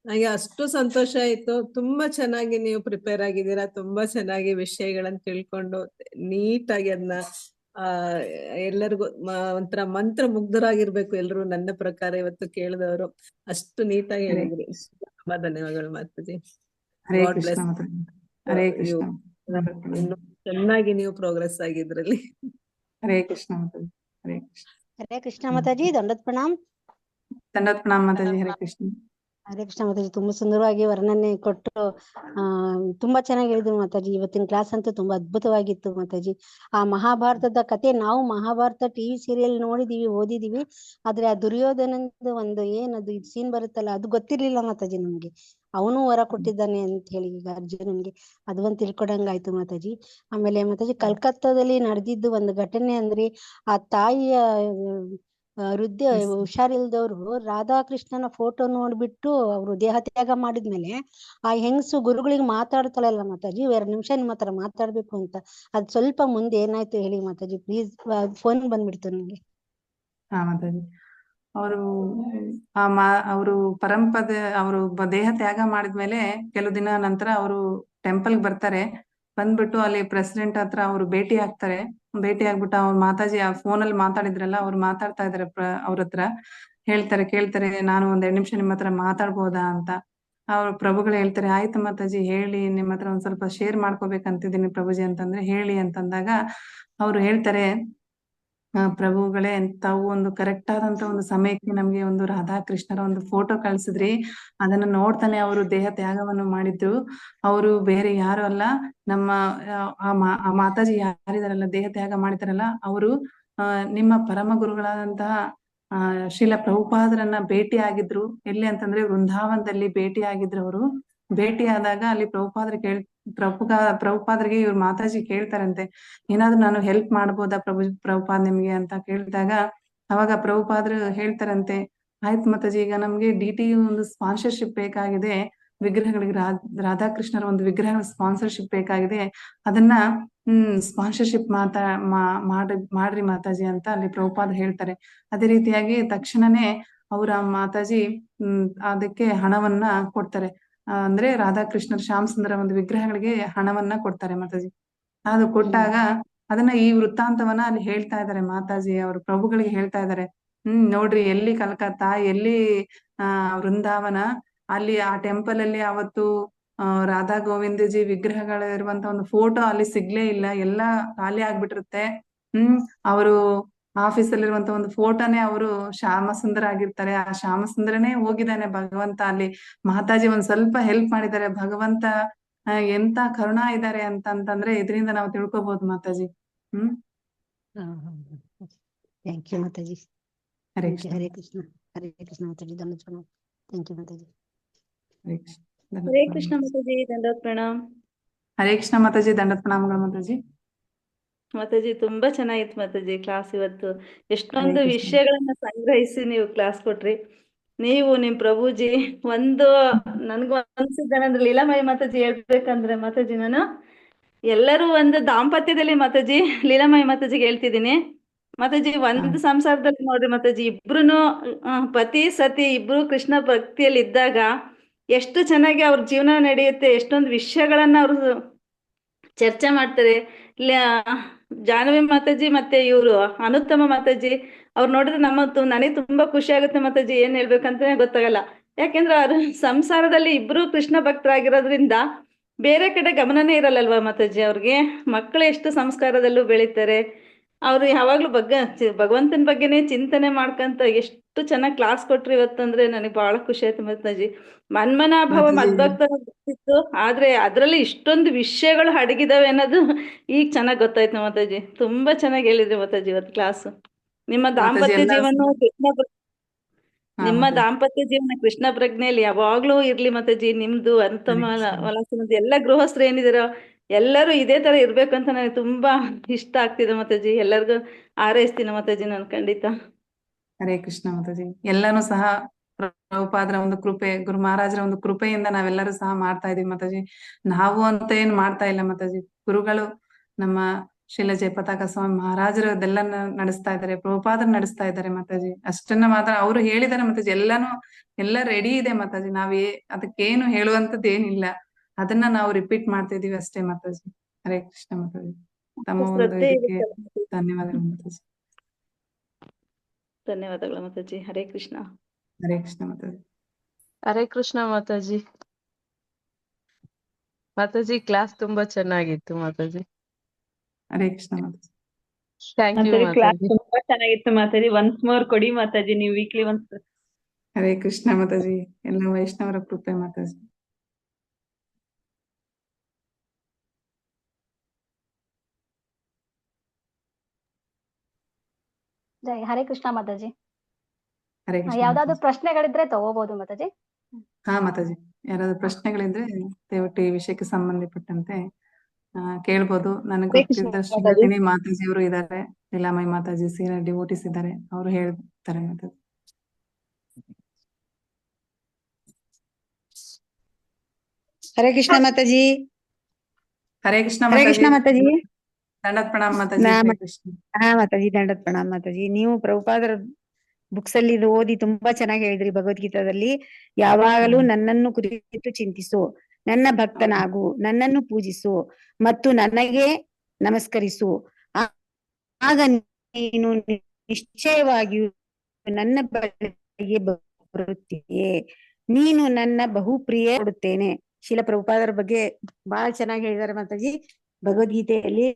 ನನಗೆ ಅಷ್ಟು ಸಂತೋಷ ಆಯ್ತು. ತುಂಬಾ ಚೆನ್ನಾಗಿ ನೀವು ಪ್ರಿಪೇರ್ ಆಗಿದ್ದೀರಾ. ತುಂಬಾ ಚೆನ್ನಾಗಿ ವಿಷಯಗಳನ್ನ ತಿಳ್ಕೊಂಡು ನೀಟಾಗಿ ಅದನ್ನ ಎಲ್ಲರಿಗೂ ಒಂಥರ ಮಂತ್ರ ಮುಗ್ಧರಾಗಿರ್ಬೇಕು ಎಲ್ರು. ನನ್ನ ಪ್ರಕಾರ ಇವತ್ತು ಕೇಳಿದವರು ಅಷ್ಟು ನೀಟಾಗಿ ಹೇಳಿದ್ರಿ. ತುಂಬಾ ಧನ್ಯವಾದಗಳು ಮಾತಾಜಿ. ಹರೇ God Krishna bless Mataji. Hare you. Krishna. ಇನ್ನು ಚೆನ್ನಾಗಿ ನೀವು ಪ್ರೋಗ್ರೆಸ್ ಆಗಿದ್ರಲ್ಲಿ. ಹರೇ ಕೃಷ್ಣ ಮಾತಾಜಿ. ಹರೇ ಕೃಷ್ಣ. ಹರೇ ಕೃಷ್ಣ ಮಾತಾಜಿ. ದಂಡೋತ್ ಪ್ರಣಾಮ್. ದಂಡವತ್ ಪ್ರಣಾಮ ಮಾತಾಜಿ. ಹರೇ ಕೃಷ್ಣ. ಹರೇ ಕೃಷ್ಣ ಮಾತಾಜಿ. ತುಂಬಾ ಸುಂದರವಾಗಿ ವರ್ಣನೆ ಕೊಟ್ಟು ತುಂಬಾ ಚೆನ್ನಾಗಿ ಹೇಳಿದ್ರು ಮಾತಾಜಿ. ಇವತ್ತಿನ ಕ್ಲಾಸ್ ಅಂತೂ ತುಂಬಾ ಅದ್ಭುತವಾಗಿತ್ತು ಮಾತಾಜಿ. ಆ ಮಹಾಭಾರತದ ಕತೆ ನಾವು ಮಹಾಭಾರತ ಟಿವಿ ಸೀರಿಯಲ್ ನೋಡಿದೀವಿ, ಓದಿದೀವಿ. ಆದ್ರೆ ಆ ದುರ್ಯೋಧನದ ಒಂದು ಏನದು ಸೀನ್ ಬರುತ್ತಲ್ಲ, ಅದು ಗೊತ್ತಿರ್ಲಿಲ್ಲ ಮಾತಾಜಿ ನಮ್ಗೆ. ಅವನು ವರ ಕೊಟ್ಟಿದ್ದಾನೆ ಅಂತ ಹೇಳಿ ಈಗ ಅರ್ಜುನನ್ಗೆ ಅದು ಒಂದು ತಿಳ್ಕೊಡಂಗಾಯ್ತು ಮಾತಾಜಿ. ಆಮೇಲೆ ಮಾತಾಜಿ ಕಲ್ಕತ್ತಾದಲ್ಲಿ ನಡೆದಿದ್ದು ಒಂದು ಘಟನೆ ಅಂದ್ರೆ, ಆ ತಾಯಿಯ ವೃದ್ಧ ಹುಷಾರಿಲ್ದವ್ರು ರಾಧಾಕೃಷ್ಣನ ಫೋಟೋ ನೋಡ್ಬಿಟ್ಟು ಅವ್ರು ದೇಹ ತ್ಯಾಗ ಮಾಡಿದ್ಮೇಲೆ ಆ ಹೆಂಗಸು ಗುರುಗಳಿಗೆ ಮಾತಾಡ್ತಾಳಲ್ಲ ಮಾತಾಜಿ, 2 ನಿಮಿಷ ನಿಮ್ಮ ಹತ್ರ ಮಾತಾಡ್ಬೇಕು ಅಂತ. ಅದ್ ಸ್ವಲ್ಪ ಮುಂದೆ ಏನಾಯ್ತು ಹೇಳಿ ಮಾತಾಜಿ ಪ್ಲೀಸ್. ಫೋನ್ ಬಂದ್ಬಿಡ್ತು ನಂಗೆ. ಹಾ ಮಾತಾಜಿ. ಅವರು ಅವರು ಅವರು ದೇಹ ತ್ಯಾಗ ಮಾಡಿದ್ಮೇಲೆ ಕೆಲವು ದಿನ ನಂತರ ಅವರು ಟೆಂಪಲ್ ಬರ್ತಾರೆ. ಬಂದ್ಬಿಟ್ಟು ಅಲ್ಲಿ ಪ್ರೆಸಿಡೆಂಟ್ ಹತ್ರ ಅವರು ಭೇಟಿ ಆಗ್ತಾರೆ. ಭೇಟಿ ಆಗ್ಬಿಟ್ಟು ಅವ್ರ ಮಾತಾಜಿ ಆ ಫೋನಲ್ಲಿ ಮಾತಾಡಿದ್ರಲ್ಲ, ಅವ್ರು ಮಾತಾಡ್ತಾ ಇದಾರೆ ಅವ್ರ ಹತ್ರ. ಕೇಳ್ತಾರೆ, ನಾನು 2 ನಿಮಿಷ ನಿಮ್ಮ ಹತ್ರ ಮಾತಾಡ್ಬೋದಾ ಅಂತ. ಅವ್ರ ಪ್ರಭುಗಳು ಹೇಳ್ತಾರೆ, ಆಯ್ತು ಮಾತಾಜಿ ಹೇಳಿ, ನಿಮ್ಮ ಹತ್ರ ಒಂದ್ ಸ್ವಲ್ಪ ಶೇರ್ ಮಾಡ್ಕೋಬೇಕಂತಿದ್ದೀನಿ ಪ್ರಭುಜಿ ಅಂತಂದ್ರೆ, ಹೇಳಿ ಅಂತಂದಾಗ ಅವ್ರು ಹೇಳ್ತಾರೆ, ಪ್ರಭುಗಳೇ, ತಾವು ಒಂದು ಕರೆಕ್ಟ್ ಆದಂತ ಒಂದು ಸಮಯಕ್ಕೆ ನಮ್ಗೆ ಒಂದು ರಾಧಾಕೃಷ್ಣರ ಒಂದು ಫೋಟೋ ಕಳ್ಸಿದ್ರಿ. ಅದನ್ನ ನೋಡ್ತಾನೆ ಅವರು ದೇಹ ತ್ಯಾಗವನ್ನು ಮಾಡಿದ್ರು. ಅವರು ಬೇರೆ ಯಾರು ಅಲ್ಲ, ನಮ್ಮ ಆ ಮಾತಾಜಿ ಯಾರಿದಾರಲ್ಲ, ದೇಹ ತ್ಯಾಗ ಮಾಡಿದಾರಲ್ಲ, ಅವರು ನಿಮ್ಮ ಪರಮ ಗುರುಗಳಾದಂತಹ ಶ್ರೀಲ ಪ್ರಭುಪಾದರನ್ನ ಭೇಟಿ ಆಗಿದ್ರು. ಎಲ್ಲಿ ಅಂತಂದ್ರೆ ವೃಂದಾವನದಲ್ಲಿ ಭೇಟಿ ಆಗಿದ್ರು. ಅವರು ಭೇಟಿ ಆದಾಗ ಅಲ್ಲಿ ಪ್ರಭುಪಾದರಿಗೆ ಇವ್ರ ಮಾತಾಜಿ ಕೇಳ್ತಾರಂತೆ, ಏನಾದ್ರು ನಾನು ಹೆಲ್ಪ್ ಮಾಡ್ಬೋದಾ ಪ್ರಭುಪಾದ್ ನಿಮ್ಗೆ ಅಂತ ಕೇಳಿದಾಗ, ಅವಾಗ ಪ್ರಭುಪಾದ್ರು ಹೇಳ್ತಾರಂತೆ, ಆಯ್ತು ಮಾತಾಜಿ, ಈಗ ನಮ್ಗೆ DT ಒಂದು ಸ್ಪಾನ್ಸರ್ಶಿಪ್ ಬೇಕಾಗಿದೆ. ವಿಗ್ರಹಗಳಿಗೆ ರಾಧಾಕೃಷ್ಣರ ಒಂದು ವಿಗ್ರಹ ಸ್ಪಾನ್ಸರ್ಶಿಪ್ ಬೇಕಾಗಿದೆ. ಅದನ್ನ ಸ್ಪಾನ್ಸರ್ಶಿಪ್ ಮಾಡ್ರಿ ಮಾತಾಜಿ ಅಂತ ಅಲ್ಲಿ ಪ್ರಭುಪಾದ್ ಹೇಳ್ತಾರೆ. ಅದೇ ರೀತಿಯಾಗಿ ತಕ್ಷಣನೇ ಅವರ ಮಾತಾಜಿ ಅದಕ್ಕೆ ಹಣವನ್ನ ಕೊಡ್ತಾರೆ. ಅಂದ್ರೆ ರಾಧಾಕೃಷ್ಣರ ಶ್ಯಾಮ್ ಸುಂದರ ಒಂದು ವಿಗ್ರಹಗಳಿಗೆ ಹಣವನ್ನ ಕೊಡ್ತಾರೆ ಮಾತಾಜಿ. ಅದು ಕೊಟ್ಟಾಗ ಅದನ್ನ ಈ ವೃತ್ತಾಂತವನ್ನ ಅಲ್ಲಿ ಹೇಳ್ತಾ ಇದಾರೆ ಮಾತಾಜಿ. ಅವರು ಪ್ರಭುಗಳಿಗೆ ಹೇಳ್ತಾ ಇದಾರೆ, ನೋಡ್ರಿ, ಎಲ್ಲಿ ಕಲ್ಕತ್ತಾ, ಎಲ್ಲಿ ವೃಂದಾವನ, ಅಲ್ಲಿ ಆ ಟೆಂಪಲ್ ಅಲ್ಲಿ ಅವತ್ತು ರಾಧಾ ಗೋವಿಂದಜಿ ವಿಗ್ರಹಗಳಿರುವಂತ ಒಂದು ಫೋಟೋ ಅಲ್ಲಿ ಸಿಗ್ಲೇ ಇಲ್ಲ, ಎಲ್ಲಾ ಖಾಲಿ ಆಗ್ಬಿಟ್ಟಿರುತ್ತೆ. ಅವರು ಆಫೀಸಲ್ಲಿರುವಂತ ಒಂದು ಫೋಟೋನೇ ಅವರು ಶ್ಯಾಮ ಸುಂದರ ಆಗಿರ್ತಾರೆ. ಆ ಶ್ಯಾಮ ಸುಂದರನೇ ಹೋಗಿದ್ದಾನೆ ಭಗವಂತ. ಅಲ್ಲಿ ಮಾತಾಜಿ ಒಂದ್ ಸ್ವಲ್ಪ ಹೆಲ್ಪ್ ಮಾಡಿದ್ದಾರೆ. ಭಗವಂತ ಎಂತ ಕರುಣಾ ಇದ್ದಾರೆ ಅಂತಂದ್ರೆ ಇದರಿಂದ ನಾವು ತಿಳ್ಕೊಬಹುದು ಮಾತಾಜಿ. ಥ್ಯಾಂಕ್ ಯು ಮಾತಾಜಿ. ಹರೇ ಹರೇ ಕೃಷ್ಣ. ಹರೇ ಕೃಷ್ಣ ಮಾತಾಜಿ. ದಂಡೋತ್ ಪ್ರಣಾಮ್. ಥ್ಯಾಂಕ್ ಯು ಮಾತಾಜಿ. ಹರೇ ಕೃಷ್ಣ ಮಾತಾಜಿ. ದಂಡೋತ್ ಪ್ರಣಾಮ್. ಹರೇ ಕೃಷ್ಣ ಮಾತಾಜಿ. ದಂಡೋತ್ ಪ್ರಣಾಮಗಳು ಮಾತಾಜಿ. ಮಾತಾಜಿ ತುಂಬಾ ಚೆನ್ನಾಗಿತ್ತು ಮಾತಾಜಿ ಕ್ಲಾಸ್ ಇವತ್ತು. ಎಷ್ಟೊಂದು ವಿಷಯಗಳನ್ನ ಸಂಗ್ರಹಿಸಿ ನೀವು ಕ್ಲಾಸ್ ಕೊಟ್ರಿ. ನೀವು ನಿಮ್ ಪ್ರಭುಜಿ ಒಂದು ನನ್ಗೂ ಅನ್ಸಿದ್ದೇನಂದ್ರೆ, ಲೀಲಾಮಯಿ ಮಾತಾಜಿ ಹೇಳ್ಬೇಕಂದ್ರೆ ಮಾತಾಜಿ, ನಾನು ಎಲ್ಲರೂ ಒಂದು ದಾಂಪತ್ಯದಲ್ಲಿ ಮಾತಾಜಿ ಲೀಲಾಮಯಿ ಮಾತಾಜಿಗೆ ಹೇಳ್ತಿದ್ದೀನಿ ಮಾತಾಜಿ, ಒಂದು ಸಂಸಾರದಲ್ಲಿ ನೋಡ್ರಿ ಮಾತಾಜಿ, ಇಬ್ರುನು ಪತಿ ಸತಿ ಇಬ್ರು ಕೃಷ್ಣ ಭಕ್ತಿಯಲ್ಲಿ ಇದ್ದಾಗ ಎಷ್ಟು ಚೆನ್ನಾಗಿ ಅವ್ರ ಜೀವನ ನಡೆಯುತ್ತೆ. ಎಷ್ಟೊಂದು ವಿಷಯಗಳನ್ನ ಅವರು ಚರ್ಚೆ ಮಾಡ್ತಾರೆ. ಜಾಹ್ನವಿ ಮಾತಾಜಿ ಮತ್ತೆ ಇವರು ಅನುತ್ತಮ ಮಾತಾಜಿ ಅವ್ರು ನೋಡಿದ್ರೆ ನನಗೆ ತುಂಬಾ ಖುಷಿ ಆಗುತ್ತೆ ಮಾತಾಜಿ, ಏನ್ ಹೇಳ್ಬೇಕಂತ ಗೊತ್ತಾಗಲ್ಲ. ಯಾಕೆಂದ್ರೆ ಅವ್ರು ಸಂಸಾರದಲ್ಲಿ ಇಬ್ರು ಕೃಷ್ಣ ಭಕ್ತರಾಗಿರೋದ್ರಿಂದ ಬೇರೆ ಕಡೆ ಗಮನನೇ ಇರಲ್ಲಲ್ವಾ ಮಾತಾಜಿ ಅವ್ರಿಗೆ. ಮಕ್ಕಳು ಎಷ್ಟು ಸಂಸ್ಕಾರದಲ್ಲೂ ಬೆಳೀತಾರೆ. ಅವ್ರು ಯಾವಾಗ್ಲೂ ಭಗವಂತನ ಬಗ್ಗೆನೇ ಚಿಂತನೆ ಮಾಡ್ಕಂತ ಎಷ್ಟು ಚೆನ್ನಾಗಿ ಕ್ಲಾಸ್ ಕೊಟ್ರು ಇವತ್ತಂದ್ರೆ ನನಗೆ ಬಹಳ ಖುಷಿ ಆಯ್ತು ಮಾತಾಜಿ. ಮನ್ಮನಾಭವ ಮಾತಾಜಿ ಮದ್ಭಕ್ತರ ಗೊತ್ತಿತ್ತು, ಆದ್ರೆ ಅದ್ರಲ್ಲಿ ಇಷ್ಟೊಂದು ವಿಷಯಗಳು ಅಡಗಿದಾವೆ ಅನ್ನೋದು ಈಗ ಚೆನ್ನಾಗಿ ಗೊತ್ತಾಯ್ತು ಮಾತಾಜಿ. ತುಂಬಾ ಚೆನ್ನಾಗಿ ಹೇಳಿದ್ರಿ ಮಾತಾಜಿ ಇವತ್ತು ಕ್ಲಾಸ್. ನಿಮ್ಮ ಮಾತಾಜಿ ದಾಂಪತ್ಯ ಎಲ್ಲ ಜೀವನ ಹಾ ನಿಮ್ಮ ಮಾತಾಜಿ ದಾಂಪತ್ಯ ಜೀವನ ಕೃಷ್ಣ ಪ್ರಜ್ಞೆಯಲ್ಲಿ ಯಾವಾಗ್ಲೂ ಇರ್ಲಿ ಮಾತಾಜಿ. ನಿಮ್ದು ಅಂತಮ ಹರೇ ಕೃಷ್ಣ ವಲಸಿನದ್ದು ಎಲ್ಲ ಗೃಹಸ್ಥರು ಏನಿದಾರೋ ಎಲ್ಲರೂ ಇದೇ ತರ ಇರ್ಬೇಕಂತ ನನಗೆ ತುಂಬಾ ಇಷ್ಟ ಆಗ್ತಿದೆ ಮಾತಾಜಿ. ಎಲ್ಲರಿಗೂ ಹಾರೈಸ್ತೀನಿ ಮಾತಾಜಿ ನಾನು ಖಂಡಿತ. ಹರೇ ಕೃಷ್ಣ ಮಾತಾಜಿ. ಎಲ್ಲಾನು ಸಹ ಪ್ರಭುಪಾದರ ಒಂದು ಕೃಪೆ, ಗುರು ಮಹಾರಾಜರ ಒಂದು ಕೃಪೆಯಿಂದ ನಾವೆಲ್ಲರೂ ಸಹ ಮಾಡ್ತಾ ಇದೀವಿ ಮಾತಾಜಿ. ನಾವು ಅಂತ ಏನ್ ಮಾಡ್ತಾ ಇಲ್ಲ ಮಾತಾಜಿ, ಗುರುಗಳು ನಮ್ಮ ಶ್ರೀಲ ಜಯಪತಾಕ ಸ್ವಾಮಿ ಮಹಾರಾಜರು ಅದೆಲ್ಲ ನಡೆಸ್ತಾ ಇದ್ದಾರೆ, ಪ್ರಭುಪಾದರು ನಡೆಸ್ತಾ ಇದ್ದಾರೆ ಮಾತಾಜಿ. ಅಷ್ಟನ್ನ ಮಾತ್ರ ಅವರು ಹೇಳಿದಾರೆ ಮಾತಾಜಿ. ಎಲ್ಲ ರೆಡಿ ಇದೆ ಮಾತಾಜಿ. ಅದಕ್ಕೇನು ಹೇಳುವಂತದ್ದು ಏನಿಲ್ಲ, ಅದನ್ನ ನಾವು ರಿಪೀಟ್ ಮಾಡ್ತಿದೀವಿ ಅಷ್ಟೇ ಮಾತಾಜಿ. ಹರೇ ಕೃಷ್ಣ ಮಾತಾಜಿ. ತಮ್ಮ ಒಂದು ಶ್ರದ್ಧೆ ಇದಕ್ಕೆ ಇರುತ್ತಲ್ಲ ಮಾತಾಜಿ. ಧನ್ಯವಾದಗಳು ಮಾತಾಜಿ. ಧನ್ಯವಾದಗಳು ಮಾತಾಜಿ. ಹರೇ ಕೃಷ್ಣ. ಹರೇ ಕೃಷ್ಣ ಮಾತಾಜಿ. ಹರೇ ಕೃಷ್ಣ ಮಾತಾಜಿ. ಮಾತಾಜಿ ಕ್ಲಾಸ್ ತುಂಬಾ ಚೆನ್ನಾಗಿತ್ತು ಮಾತಾಜಿ. ಹರೇ ಕೃಷ್ಣ ಮಾತಾಜಿ. ಥ್ಯಾಂಕ್ ಯು ಮಾತಾಜಿ ಕ್ಲಾಸ್ ಮಾತಾಜಿ. ತುಂಬಾ ಚೆನ್ನಾಗಿತ್ತು ಮಾತಾಜಿ. ಒನ್ಸ್ ಮೋರ್ ಕೊಡಿ ಮಾತಾಜಿ ನೀವು ವೀಕ್ಲಿ ಒನ್ಸ್. ಹರೇ ಕೃಷ್ಣ ಮಾತಾಜಿ. ಎಲ್ಲ ವೈಷ್ಣವರ ಕೃಪೆ ಮಾತಾಜಿ. ಜೈ ಹರೇ ಕೃಷ್ಣ ಮಾತಾಜಿ. ಹರೇ ಕೃಷ್ಣ ಯಾವ್ದಾದ್ರು ಮಾತಾಜಿ. ಪ್ರಶ್ನೆಗಳಿದ್ರೆ ತಗೋಬಹುದು ಮಾತಾಜಿ. ಹಾ ಮಾತಾಜಿ, ಯಾರಾದ್ರೂ ಪ್ರಶ್ನೆಗಳಿದ್ರೆ ದಯವಿಟ್ಟು ಈ ವಿಷಯಕ್ಕೆ ಸಂಬಂಧಪಟ್ಟಂತೆ ಕೇಳ್ಬೋದು. ನನಗೆ ಹರೇ ಕೃಷ್ಣ ಗೊತ್ತಿದ್ದ ಮಾತಾಜಿ. ಶ್ರೀಮತಿನಿ ಮಾತಾಜಿ ಅವರು ಇದ್ದಾರೆ, ಲೀಲಾಮಯಿ ಮಾತಾಜಿ, ಸೀನಿಯರ್ ಡಿವೋಟಿಸ್ ಇದ್ದಾರೆ, ಅವರು ಹೇಳ್ತಾರೆ ಮಾತಾಜಿ. ಹರೇ ಕೃಷ್ಣ ಮಾತಾಜಿ. ಹರೇ ಕೃಷ್ಣ ಹರೇ ಮಾತಾಜಿ. ಕೃಷ್ಣ ಮಾತಾಜಿ. ದಂಡತ್ ಪ್ರಣಾಮ್ ಮಾತಾಜಿ. ಹರೇ ಕೃಷ್ಣ. ಹಾ ಮಾತಾಜಿ, ದಂಡತ್ ಪ್ರಣಾಮ್ ಮಾತಾಜಿ. ನೀವು ಪ್ರಭುಪಾದರ ಬುಕ್ಸ್ ಅಲ್ಲಿ ಇದು ಓದಿ ತುಂಬಾ ಚೆನ್ನಾಗಿ ಹೇಳಿದ್ರಿ. ಭಗವದ್ಗೀತಾದಲ್ಲಿ ಯಾವಾಗಲೂ ನನ್ನನ್ನು ಕುರಿತು ಚಿಂತಿಸು, ನನ್ನ ಭಕ್ತನಾಗು, ನನ್ನನ್ನು ಪೂಜಿಸು ಮತ್ತು ನನಗೆ ನಮಸ್ಕರಿಸು, ಆಗ ನೀನು ನಿಶ್ಚಯವಾಗಿಯೂ ನನ್ನ ಬಳಿಗೆ ಬರುತ್ತೀಯೆ, ನೀನು ನನ್ನ ಬಹುಪ್ರಿಯ ಕೊಡುತ್ತೇನೆ. ಶೀಲ ಪ್ರಭುಪಾದರ ಬಗ್ಗೆ ಬಹಳ ಚೆನ್ನಾಗಿ ಹೇಳಿದ್ದಾರೆ ಮಾತಾಜಿ ಭಗವದ್ಗೀತೆಯಲ್ಲಿ.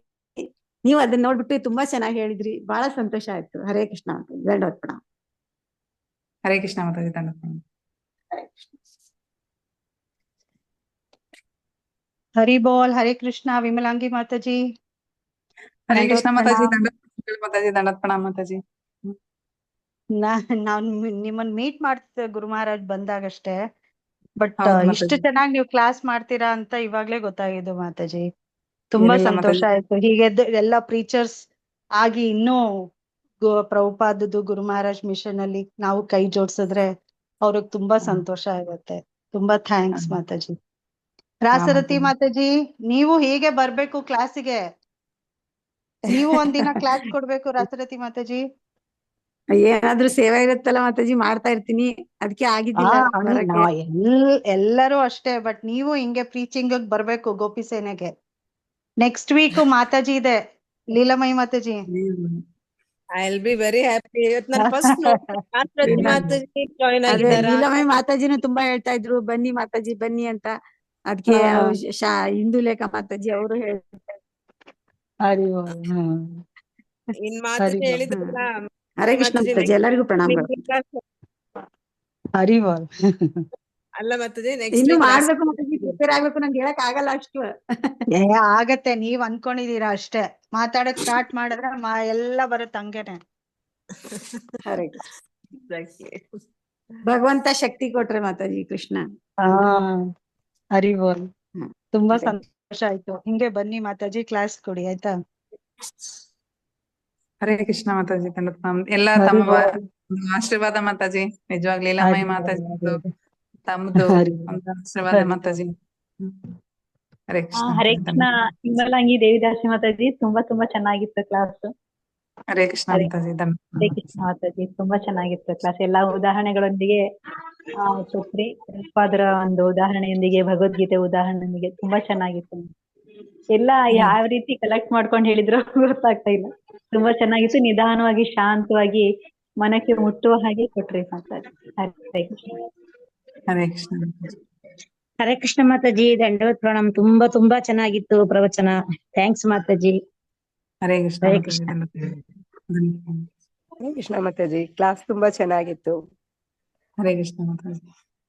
ನೀವು ಅದನ್ನ ನೋಡ್ಬಿಟ್ಟು ತುಂಬಾ ಚೆನ್ನಾಗಿ ಹೇಳಿದ್ರಿ, ಬಹಳ ಸಂತೋಷ ಆಯ್ತು. ಹರೇ ಕೃಷ್ಣ ಮಾತಾಜಿ. ದಂಡವತ್ ಪ್ರಣಾಮ. ಹರೇ ಕೃಷ್ಣ ಮಾತಾಜಿ. ದಂಡತ್ ಪ್ರಣಾಮ್. ಹರೇ ಕೃಷ್ಣ. ಹರಿ ಬೋಲ್. ಹರೇ ಕೃಷ್ಣ. ವಿಮಲಾಂಗಿ ಮಾತಾಜಿ. ಹರೇ ದಂಡೋತ್ ಕೃಷ್ಣ ಮಾತಾಜಿ. ಪ್ರಣಾಮ್. ಮಾತಾಜಿ. ದಂಡತ್ ಪ್ರಣಾಮ್ ಮಾತಾಜಿ. ನಾನ್ ನಿಮ್ಮನ್ನ ಮೀಟ್ ಮಾಡ್ತಿದ್ದೆ ಗುರು ಮಹಾರಾಜ್ ಬಂದಾಗಷ್ಟೇ, ಬಟ್ ಹೌದು ಇಷ್ಟು ಮಾತಾಜಿ. ಚೆನ್ನಾಗಿ ನೀವು ಕ್ಲಾಸ್ ಮಾಡ್ತೀರಾ ಅಂತ ಇವಾಗ್ಲೇ ಗೊತ್ತಾಗಿದ್ದು ಮಾತಾಜಿ. ತುಂಬಾ ಏನಿಲ್ಲ ಸಂತೋಷ ಮಾತಾಜಿ. ಆಯ್ತು. ಹೀಗೆ ಎಲ್ಲ ಪ್ರೀಚರ್ಸ್ ಆಗಿ ಇನ್ನೂ ಪ್ರಭುಪಾದದ್ದು ಗುರು ಮಹಾರಾಜ್ ಮಿಷನ್ ಅಲ್ಲಿ ನಾವು ಕೈ ಜೋಡ್ಸಿದ್ರೆ ಅವ್ರಿಗೆ ತುಂಬಾ ಸಂತೋಷ ಆಗುತ್ತೆ. ತುಂಬಾ ಥ್ಯಾಂಕ್ಸ್ ಮಾತಾಜಿ. ರಾಸರಥಿ ಮಾತಾಜಿ, ನೀವು ಹೀಗೆ ಬರ್ಬೇಕು ಕ್ಲಾಸಿಗೆ. ನೀವು ಒಂದಿನ ಕ್ಲಾಸ್ ಕೊಡ್ಬೇಕು ರಾಸರಥಿ ಮಾತಾಜಿ. ಏನಾದ್ರೂ ಸೇವೆ ಇರುತ್ತಲ್ಲ ಮಾತಾಜಿ, ಮಾಡ್ತಾ ಇರ್ತೀನಿ, ಅದಕ್ಕೆ ಆಗಿದ್ದಿಲ್ಲ ಬರಕ್ಕೆ. ಎಲ್ಲರೂ ಅಷ್ಟೇ, ಬಟ್ ನೀವು ಹಿಂಗೆ ಪ್ರೀಚಿಂಗ್ ಬರ್ಬೇಕು ಗೋಪಿ ಸೇನೆಗೆ. ನೆಕ್ಸ್ಟ್ ವೀಕ್ ಮಾತಾಜಿ ಇದೆ, ಲೀಲಾಮಯಿ ಮಾತಾಜಿ. I will be very happy. ಇವತ್ತು ನಾನು ಫಸ್ಟ್ ಮಾತಾಜಿ ಜಾಯಿನ್ ಅದೇ ಆಗಿದ್ದಾರಾ? ಲೀಲಾಮಯಿ ಮಾತಾಜಿನೂ ತುಂಬಾ ಹೇಳ್ತಾ ಇದ್ರು, ಬನ್ನಿ ಮಾತಾಜಿ ಬನ್ನಿ ಅಂತ. ಅದಕ್ಕೆ ಹಿಂದೂ ಲೇಖ ಮಾತಾಜಿ ಅವರು ಹೇಳ್ತಾರೆ. ಇನ್ ಮಾತಾಜಿ ಹೇಳಿದ್ರಲ್ಲ, ಹರೇ ಕೃಷ್ಣ ಮಾತಾಜಿ. ಎಲ್ಲರಿಗೂ ಪ್ರಣಾಮಗಳು. ಹರಿ ಬೋಲ್. ಅಲ್ಲ ಮಾತಾಜಿ, ನೆಕ್ಸ್ಟ್ ಇನ್ನು ವೀಕ್ ಮಾಡ್ಬೇಕು ಮಾತಾಜಿ, ಪ್ರಿಪೇರ್ ಆಗ್ಬೇಕು. ನಂಗೆ ಹೇಳಕ್ ಆಗಲ್ಲ ಅಷ್ಟು. ಆಗತ್ತೆ, ನೀವ್ ಅನ್ಕೊಂಡಿದೀರಾ ಅಷ್ಟೇ. ಮಾತಾಡಕ್ ಸ್ಟಾರ್ಟ್ ಮಾಡಿದ್ರೆ ಎಲ್ಲ ಬರುತ್ತೆ ಹಂಗೇನೆ. ಹರೇ ಭಗವಂತ ಶಕ್ತಿ ಕೊಟ್ರೆ ಮಾತಾಜಿ ಕೃಷ್ಣ. ಹರಿ ಬೋಲ್. ತುಂಬಾ ಸಂತೋಷ ಆಯ್ತು. ಹಿಂಗೆ ಬನ್ನಿ ಮಾತಾಜಿ, ಕ್ಲಾಸ್ ಕೊಡಿ ಆಯ್ತಾ. ಹರೇ ಕೃಷ್ಣ ಮಾತಾಜಿ. ಎಲ್ಲ ತಮ್ಮ ಆಶೀರ್ವಾದ ಮಾತಾಜಿ. ನಿಜವಾಗ್ಲೂ ಲೀಲಾಮಯಿ ಮಾತಾಜಿ ತಮ್ಮದು ಒಂದು ಆಶೀರ್ವಾದ ಮಾತಾಜಿ. ಹರೇ ಕೃಷ್ಣ. ಹರೇ ಕೃಷ್ಣ. ವಿಮಲಾಂಗಿ ದೇವಿದಾಸಿ ಮಾತಾಜಿ, ತುಂಬಾ ಚೆನ್ನಾಗಿತ್ತು ಕ್ಲಾಸ್. ಹರೇ ಕೃಷ್ಣ ಮಾತಾಜಿ. ಹರೇ ಕೃಷ್ಣ ಮಾತಾಜಿ. ತುಂಬಾ ಚೆನ್ನಾಗಿತ್ತು ಕ್ಲಾಸ್. ಎಲ್ಲಾ ಉದಾಹರಣೆಗಳೊಂದಿಗೆ ಕೊಟ್ರಿ. ಪ್ರಭುಪಾದರ ಒಂದು ಉದಾಹರಣೆಯೊಂದಿಗೆ, ಭಗವದ್ಗೀತೆ ಉದಾಹರಣೆಯೊಂದಿಗೆ ತುಂಬಾ ಚೆನ್ನಾಗಿತ್ತು. ಎಲ್ಲ ಯಾವ ರೀತಿ ಕಲೆಕ್ಟ್ ಮಾಡ್ಕೊಂಡು ಹೇಳಿದ್ರು ಗೊತ್ತಾಗ್ತಾ ಇಲ್ಲ. ತುಂಬಾ ಚೆನ್ನಾಗಿತ್ತು, ನಿಧಾನವಾಗಿ ಶಾಂತವಾಗಿ ಮನಕ್ಕೆ ಮುಟ್ಟುವ ಹಾಗೆ ಕೊಟ್ರಿ ಮಾತಾಡಿ. ಹರೇ ಕೃಷ್ಣ. ಹರೇ ಕೃಷ್ಣ ಮಾತಾಜಿ. ಹರೇ ಕೃಷ್ಣ ಮಾತಾಜಿ, ದಂಡವತ್ ಪ್ರಣಾಮ್. ತುಂಬಾ ಚೆನ್ನಾಗಿತ್ತು ಪ್ರವಚನ. ಥ್ಯಾಂಕ್ಸ್ ಮಾತಾಜಿ. ಹರೇ ಕೃಷ್ಣ ಹರೇ ಮಾತಾಜಿ. ಕೃಷ್ಣ. ಹರೇ ಕೃಷ್ಣ ಮಾತಾಜಿ, ಕ್ಲಾಸ್ ತುಂಬಾ ಚೆನ್ನಾಗಿತ್ತು. ಹರೇ ಕೃಷ್ಣ ಮಾತಾಜಿ.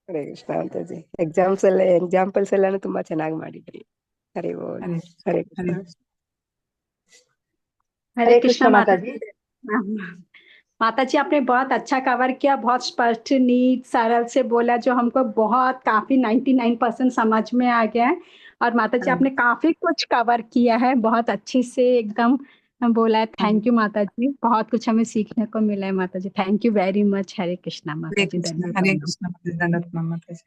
ಹರೇ ಕೃಷ್ಣ ಮಾತಾಜಿ, ಎಕ್ಸಾಂಪಲ್ಸ್ ಎಲ್ಲಾನು ತುಂಬಾ ಚೆನ್ನಾಗಿ ಮಾಡಿದ್ರಿ. ಹರಿ ಬೋಲ್. ಹರೇ ಹರೇ ಹರೇ ಕೃಷ್ಣ. हरे कृष्णा माता जी। माता जी आपने बहुत अच्छा कवर किया, बहुत स्पष्ट नीट सरल से बोला, जो हमको बहुत काफी 99% समझ में आ गया है। और माता जी आपने काफी कुछ कवर किया है, बहुत अच्छी से एकदम बोला है। थैंक यू माता जी, बहुत कुछ हमें सीखने को मिला है माता जी। Thank you very much. Hare Krishna माता हरे जी। कृष्ण धन्यवाद। माताजी, दंडवत प्रणाम माताजी।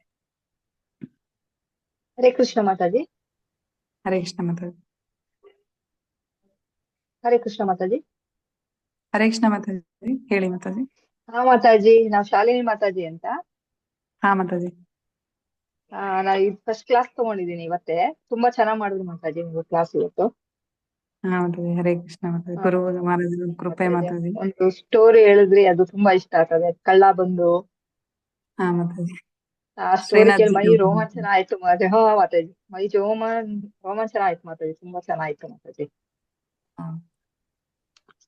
हरे कृष्ण माता जी। हरे कृष्ण माताजी। हरे कृष्ण माता जी। ಹರೇ ಕೃಷ್ಣ ಮಾತಾಜಿ, ಹೇಳಿ ಮಾತಾಜಿ. ಹಾ ಮಾತಾಜಿ, ನಾವ್ ಶಾಲಿನಿ ಮಾತಾಜಿ ಅಂತ. ಹಾ ಮಾತಾಜಿ. ನಾ ಫಸ್ಟ್ ಕ್ಲಾಸ್ ತಗೊಂಡಿದೀನಿ ಇವತ್ತೇ. ತುಂಬಾ ಚೆನ್ನಾಗ್ ಮಾಡಿದ್ರಿ ಮಾತಾಜಿ ನೀವು ಕ್ಲಾಸ್ ಇವತ್ತು. ಹಾ ಮಾತಾಜಿ. ಹರೇ ಕೃಷ್ಣ ಮಾತಾಜಿ. ಗುರು ಮಹಾರಾಜರ ಕೃಪೆ ಮಾತಾಜಿ. ಒಂದು ಸ್ಟೋರಿ ಹೇಳಿದ್ರಿ, ಅದು ತುಂಬಾ ಇಷ್ಟ ಆಗ್ತದೆ. ಕಳ್ಳ ಬಂದು ಹಾ ಮಾತಾಜಿ. ಆ ಸ್ಟೋರಿ ಕೇಳಿ ಮೈ ರೋಮಾಂಚನ ಆಯ್ತು ಮಾತಾಜಿ. ಹಾ ಮಾತಾಜಿ, ಮೈ ರೋಮಾಂಚನ ಆಯ್ತು ಮಾತಾಜಿ. ತುಂಬಾ ಚೆನ್ನಾಯ್ತು ಮಾತಾಜಿ.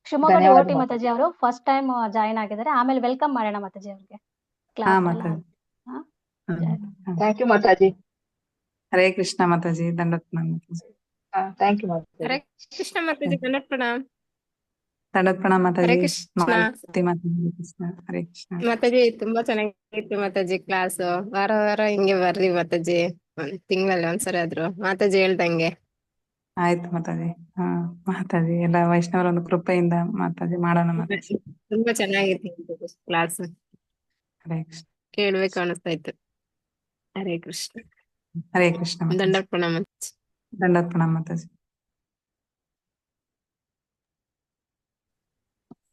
ಶಿವಮೊಗ್ಗದ ಧನ್ಯವಾದ ಓಟಿ ಮಾತಾಜಿ ಅವರು ಫಸ್ಟ್ ಟೈಮ್ ಜಾಯಿನ್ ಆಗಿದ್ದಾರೆ. ಆಮೇಲೆ ವೆಲ್ಕಮ್ ಮಾಡೋಣ ಮಾತಾಜಿ ಅವ್ರಿಗೆ ಹಾ ಕ್ಲಾಸ್ ಎಲ್ಲ. ಮಾತಾಜಿ. ಥ್ಯಾಂಕ್ ಯು ಮಾತಾಜಿ. ಹರೇ ಕೃಷ್ಣ ಮಾತಾಜಿ, ದಂಡವತ್ ಪ್ರଣାम ಮಾತಾಜಿ. ಥ್ಯಾಂಕ್ ಯು ಮಾತಾಜಿ. ಹರೇ ಕೃಷ್ಣ ಮಾತಾಜಿ, ದಂಡವತ್ ಪ್ರಣಾಮ್. ದಂಡವತ್ ಪ್ರଣାम ಹರೇ ಮಾತಾಜಿ. ಕೃಷ್ಣ ಹರೇ ಕೃಷ್ಣ ಮಾತಾಜಿ. ತುಂಬಾ ಚೆನ್ನಾಗಿತ್ತು ಮಾತಾಜಿ ಕ್ಲಾಸ್. ವಾರ ವಾರ ಹಿಂಗೆ ಬರ್ರಿ ಮಾತಾಜಿ, ಒಂದ್ ತಿಂಗಳಲ್ಲಿ ಒಂದ್ಸರಿ ಆದ್ರು ಮಾತಾಜಿ ಹೇಳ್ದಂಗೆ. ಆಯ್ತು ಮಾತಾಜಿ. ಹಾ ಮಾತಾಜಿ, ಎಲ್ಲ ವೈಷ್ಣವರ ಒಂದು ಕೃಪೆಯಿಂದ ಮಾತಾಜಿ ಮಾಡೋಣ ಮಾತಾಜಿ. ತುಂಬಾ ಚೆನ್ನಾಗಿತ್ತು ಕ್ಲಾಸ್, ಹರೇ ಕೃಷ್ಣ. ಕೇಳ್ಬೇಕು ಅನಿಸ್ತಾ ಇತ್ತು. ಹರೇ ಕೃಷ್ಣ. ಹರೇ ಕೃಷ್ಣ ಮಾತಾಜಿ. ದಂಡವತ್ ಪ್ರಣಾಮ್ ಮಾತಾಜಿ. ದಂಡವತ್ ಪ್ರଣାम ಮಾತಾಜಿ.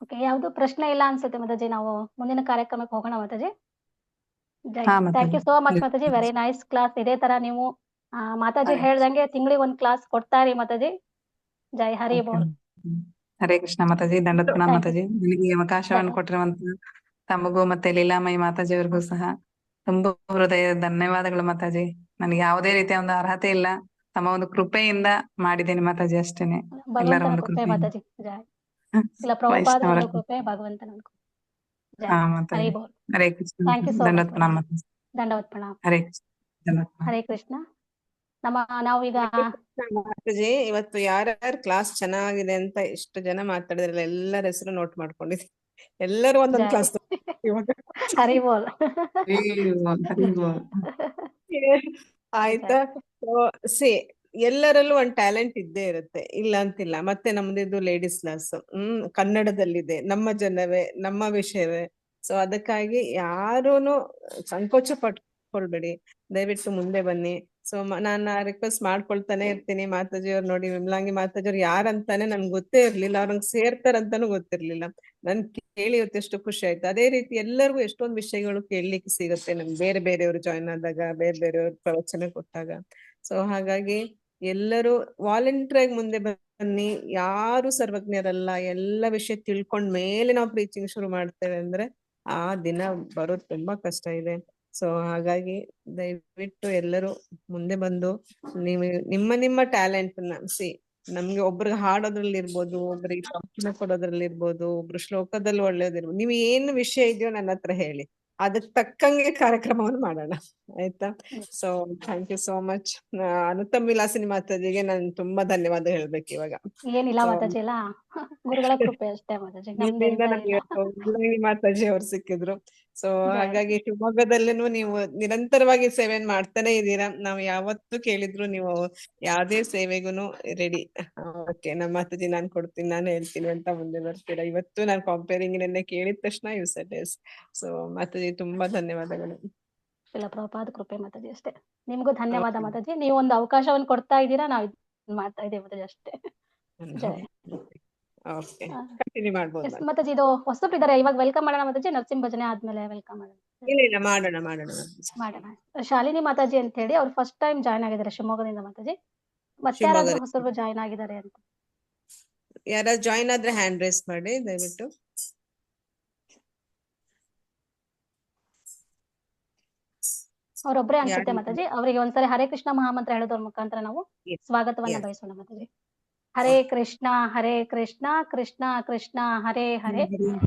ಓಕೆ, ಯಾವ್ದು ಪ್ರಶ್ನೆ ಇಲ್ಲ ಅನ್ಸುತ್ತೆ ಮಾತಾಜಿ. ನಾವು ಮುಂದಿನ ಕಾರ್ಯಕ್ರಮಕ್ಕೆ ಹೋಗೋಣ ಮಾತಾಜಿ. ಹಾ ಥ್ಯಾಂಕ್ ಮಾತಾಜಿ. ಯು ಸೋ ಮಚ್ ಮಾತಾಜಿ. Very nice class. ಇದೇ ತರ ನೀವು ಮಾತಾಜಿ ಹೇಳ್ದಂಗೆ ತಿಂಗಳಿಗೆ ಒಂದ್ ಕ್ಲಾಸ್ ಕೊಡ್ತಾ ಇರಿ ಮಾತಾಜಿ. ಜೈ ಹರಿ ಬೋಲ್. ಹರೇ ಕೃಷ್ಣ ಮಾತಾಜಿ, ದಂಡವತ್ ಪ್ರଣାम ಥ್ಯಾಂಕ್ ಯು. ಮಾತಾಜಿ. ನನಗೆ ಅವಕಾಶವನ್ನು ಕೊಟ್ಟಿರುವಂತ ತಮಗೂ ಮತ್ತೆ ಲೀಲಾಮಯಿ ಮಾತಾಜಿ ಅವ್ರಿಗೂ ಸಹ ತುಂಬಾ ಹೃದಯ ಧನ್ಯವಾದಗಳು ಮಾತಾಜಿ. ನನಗೆ ಯಾವುದೇ ರೀತಿಯ ಒಂದು ಅರ್ಹತೆ ಇಲ್ಲ, ತಮ್ಮ ಒಂದು ಕೃಪೆಯಿಂದ ಮಾಡಿದ್ದೇನೆ ಮಾತಾಜಿ, ಅಷ್ಟೇನೆ. ಎಲ್ಲರ ಭಗವಂತನ ಒಂದು ಕೃಪೆ ಕೃಪೆಯಿಂದ. ಮಾತಾಜಿ. ಜೈ. ಇಲ್ಲ ಪ್ರಭುಪಾದರ ವೈಷ್ಣವರ ಒಂದು ಕೃಪೆ, ಭಗವಂತನ ಒಂದು ಕೃಪೆ. ಜೈ ಹಾ ಹರಿ ಮಾತಾಜಿ. ಬೋಲ್. Hare Krishna. Thank you so much ದಂಡವತ್ ಪ್ರଣାम ಮಾತಾಜಿ. ಮಾತಾಜಿ. ದಂಡವತ್ ಪ್ರಣಾಮ್. ಹರೇ ಕೃಷ್ಣ. ದಂಡವತ್ ಪ್ರଣାम. ಹರೇ ಕೃಷ್ಣ. ನಾವೀಗ ಮಾತಾಜಿ, ಇವತ್ತು ಯಾರ್ಯಾರು ಕ್ಲಾಸ್ ಚೆನ್ನಾಗಿದೆ ಅಂತ ಎಷ್ಟು ಜನ ಮಾತಾಡಿದ್ರಲ್ಲ, ಎಲ್ಲರ ಹೆಸರು ನೋಟ್ ಮಾಡ್ಕೊಂಡಿದ್ದೀನಿ. ಎಲ್ಲರೂ ಒಂದೊಂದು ಜೈ ಕ್ಲಾಸ್ ಇವಾಗ. ಹರಿ ಬೋಲ್. ಹರಿ ಬೋಲ್, ಹರಿ ಬೋಲ್. ಆಯ್ತಾ? ಸಿ ಎಲ್ಲರಲ್ಲೂ ಒಂದ್ ಟ್ಯಾಲೆಂಟ್ ಇದ್ದೇ ಇರುತ್ತೆ, ಇಲ್ಲ ಅಂತಿಲ್ಲ. ಮತ್ತೆ ನಮ್ದಿದು ಲೇಡೀಸ್ ಕ್ಲಾಸ್ ಕನ್ನಡದಲ್ಲಿದೆ, ನಮ್ಮ ಜನವೇ, ನಮ್ಮ ವಿಷಯವೇ. ಸೊ ಅದಕ್ಕಾಗಿ ಯಾರೂನು ಸಂಕೋಚ ಪಟ್ಕೊಳ್ಬೇಡಿ, ದಯವಿಟ್ಟು ಮುಂದೆ ಬನ್ನಿ. ಸೊ ನಾನು ರಿಕ್ವೆಸ್ಟ್ ಮಾಡ್ಕೊಳ್ತಾನೆ ಇರ್ತೀನಿ. ಮಾತಾಜಿ ಅವ್ರು ನೋಡಿ, ವಿಮಲಾಂಗಿ ಮಾತಾಜಿ ಅವ್ರು ಯಾರಂತಾನೆ ನನ್ಗೆ ಗೊತ್ತೇ ಇರ್ಲಿಲ್ಲ, ಅವ್ರಂಗ್ ಸೇರ್ತಾರಂತಾನು ಗೊತ್ತಿರ್ಲಿಲ್ಲ. ನನ್ ಕೇಳಿ ಇವತ್ತೆಷ್ಟು ಖುಷಿ ಆಯ್ತು. ಅದೇ ರೀತಿ ಎಲ್ಲರಿಗೂ ಎಷ್ಟೊಂದು ವಿಷಯಗಳು ಕೇಳಲಿಕ್ಕೆ ಸಿಗುತ್ತೆ ನಮ್ಗೆ, ಬೇರೆ ಬೇರೆಯವರು ಜಾಯ್ನ್ ಆದಾಗ, ಬೇರೆ ಬೇರೆಯವ್ರು ಪ್ರವಚನ ಕೊಟ್ಟಾಗ. ಸೊ ಹಾಗಾಗಿ ಎಲ್ಲರೂ ವಾಲಂಟಿಯರ್ ಆಗಿ ಮುಂದೆ ಬನ್ನಿ. ಯಾರು ಸರ್ವಜ್ಞರಲ್ಲ, ಎಲ್ಲ ವಿಷಯ ತಿಳ್ಕೊಂಡ್ ಮೇಲೆ ನಾವು ಪ್ರೀಚಿಂಗ್ ಶುರು ಮಾಡ್ತೇವೆ ಅಂದ್ರೆ ಆ ದಿನ ಬರೋದು ತುಂಬಾ ಕಷ್ಟ ಇದೆ. ಸೊ ಹಾಗಾಗಿ ದಯವಿಟ್ಟು ಎಲ್ಲರೂ ಮುಂದೆ ಬಂದು ನೀವು ನಿಮ್ಮ ಟ್ಯಾಲೆಂಟ್ ನಮ್ಗೆ ಒಬ್ರಿಗೆ ಹಾಡೋದ್ರಲ್ಲಿ ಇರ್ಬೋದು, ಒಬ್ರಿಗೆ ಸಂಪೂರ್ಣ ಕೊಡೋದ್ರಲ್ಲಿ ಇರ್ಬೋದು, ಒಬ್ರು ಶ್ಲೋಕದಲ್ಲಿ ಒಳ್ಳೇದಿರ್ಬೋದು. ನೀವು ಏನು ವಿಷಯ ಇದೆಯೋ ನನ್ನ ಹತ್ರ ಹೇಳಿ, ಅದಕ್ಕೆ ತಕ್ಕಂಗೆ ಕಾರ್ಯಕ್ರಮವನ್ನು ಮಾಡೋಣ. ಆಯ್ತಾ? So thank you so much. Anuttam Vilasini ಮಾತಾಜಿಗೆ ನಾನು ತುಂಬಾ ಧನ್ಯವಾದ ಹೇಳ್ಬೇಕು ಇವಾಗ. ಏನಿಲ್ಲ So, ಮಾತಾಜಿ, ಎಲ್ಲ ಗುರುಗಳ ಕೃಪೆ ಅಷ್ಟೇ ಮಾತಾಜಿ, ನಿಮ್ಮಿಂದ ನಮ್ದೇನಿಲ್ಲ ನಮ್ಗೆ ಇಲ್ಲ. ಮಾತಾಜಿ ಅವ್ರು ಸಿಕ್ಕಿದ್ರು. ಸೊ ಜೈ. ಹಾಗಾಗಿ ಶಿವಮೊಗ್ಗದಲ್ಲೂ ನೀವು ನಿರಂತರವಾಗಿ ಸೇವೆಯನ್ನು ಮಾಡ್ತಾನೆ ಇದ್ದೀರಾ. ನಾವು ಯಾವತ್ತು ಕೇಳಿದ್ರು ನೀವು ಯಾವ್ದೇ ಸೇವೆಗೂನು ರೆಡಿ. ಓಕೆ, ನಮ್ಮ ಮಾತಾಜಿ ನಾನ್ ಕೊಡ್ತೀನಿ, ನಾನು ಹೇಳ್ತೀನಿ ಅಂತ ಮುಂದೆ ಬರ್ತೀರಾ. ಇವತ್ತು ನಾನು ಕಂಪೇರಿಂಗ್ ನೆನ್ನೆ ಕೇಳಿದ ತಕ್ಷಣ ಯು ಸೆಡ್ ಎಸ್. ಸೊ ಮಾತಾಜಿ ತುಂಬಾ ಧನ್ಯವಾದಗಳು. ಇಲ್ಲ ಪ್ರಭುಪಾದ ಕೃಪೆ ಮಾತಾಜಿ ಅಷ್ಟೇ. ನಿಮ್ಗೂ ಧನ್ಯವಾದ ಮಾತಾಜಿ. ನೀವು ಒಂದು ಅವಕಾಶವನ್ನು ಕೊಡ್ತಾ ಇದ್ದೀರಾ, ನಾವು ಮಾಡ್ತಾ ಇದ್ದೇವೆ ಮಾತಾಜಿ ಅಷ್ಟೇ. ಜೈ. ಓಕೆ, ಕಂಟಿನ್ಯೂ ಮಾಡ್ಬೋದು. ಎಸ್ ಮಾತಾಜಿ, ಇದು ಹೊಸಬ್ರಿದ್ದಾರೆ, ಇವಾಗ ವೆಲ್ಕಮ್ ಮಾಡೋಣ ಮಾತಾಜಿ. ನರಸಿಂಹ ಭಜನೆ ಆದ್ಮೇಲೆ ವೆಲ್ಕಮ್ ಮಾಡೋಣ. ಇಲ್ಲ ಮಾಡೋಣ. ಶಾಲಿನಿ ಮಾತಾಜಿ ಅಂತ ಹೇಳಿ ಅವ್ರು ಫಸ್ಟ್ ಟೈಮ್ ಜಾಯ್ನ್ ಆಗಿದ್ದಾರೆ ಶಿವಮೊಗ್ಗದಿಂದ ಮಾತಾಜಿ. ಮತ್ತೆ ಯಾರಾದ್ರೂ ಹೊಸಬ್ರು ಜಾಯ್ನ್ ಆಗಿದ್ದಾರೆ ಅಂತ? ಯಾರಾದ್ರೂ ಜಾಯ್ನ್ ಆದ್ರೆ ಹ್ಯಾಂಡ್ ರೈಸ್ ಮಾಡಿ ದಯವಿಟ್ಟು. ಅವರೊಬ್ಬರೇ ಅನ್ಸುತ್ತೆ ಮಾತಾಜಿ. ಅವರಿಗೆ ಒಂದ್ಸರಿ ಹರೇ ಕೃಷ್ಣ ಮಹಾಮಂತ್ರ ಹೇಳೋದ್ರ ಮುಖಾಂತರ ನಾವು ಸ್ವಾಗತವನ್ನ ಬಯಸೋಣ ಮಾತಾಜಿ. ಹರೇ ಕೃಷ್ಣ ಕೃಷ್ಣ ಕೃಷ್ಣ ಹರೇ ಹರೇ,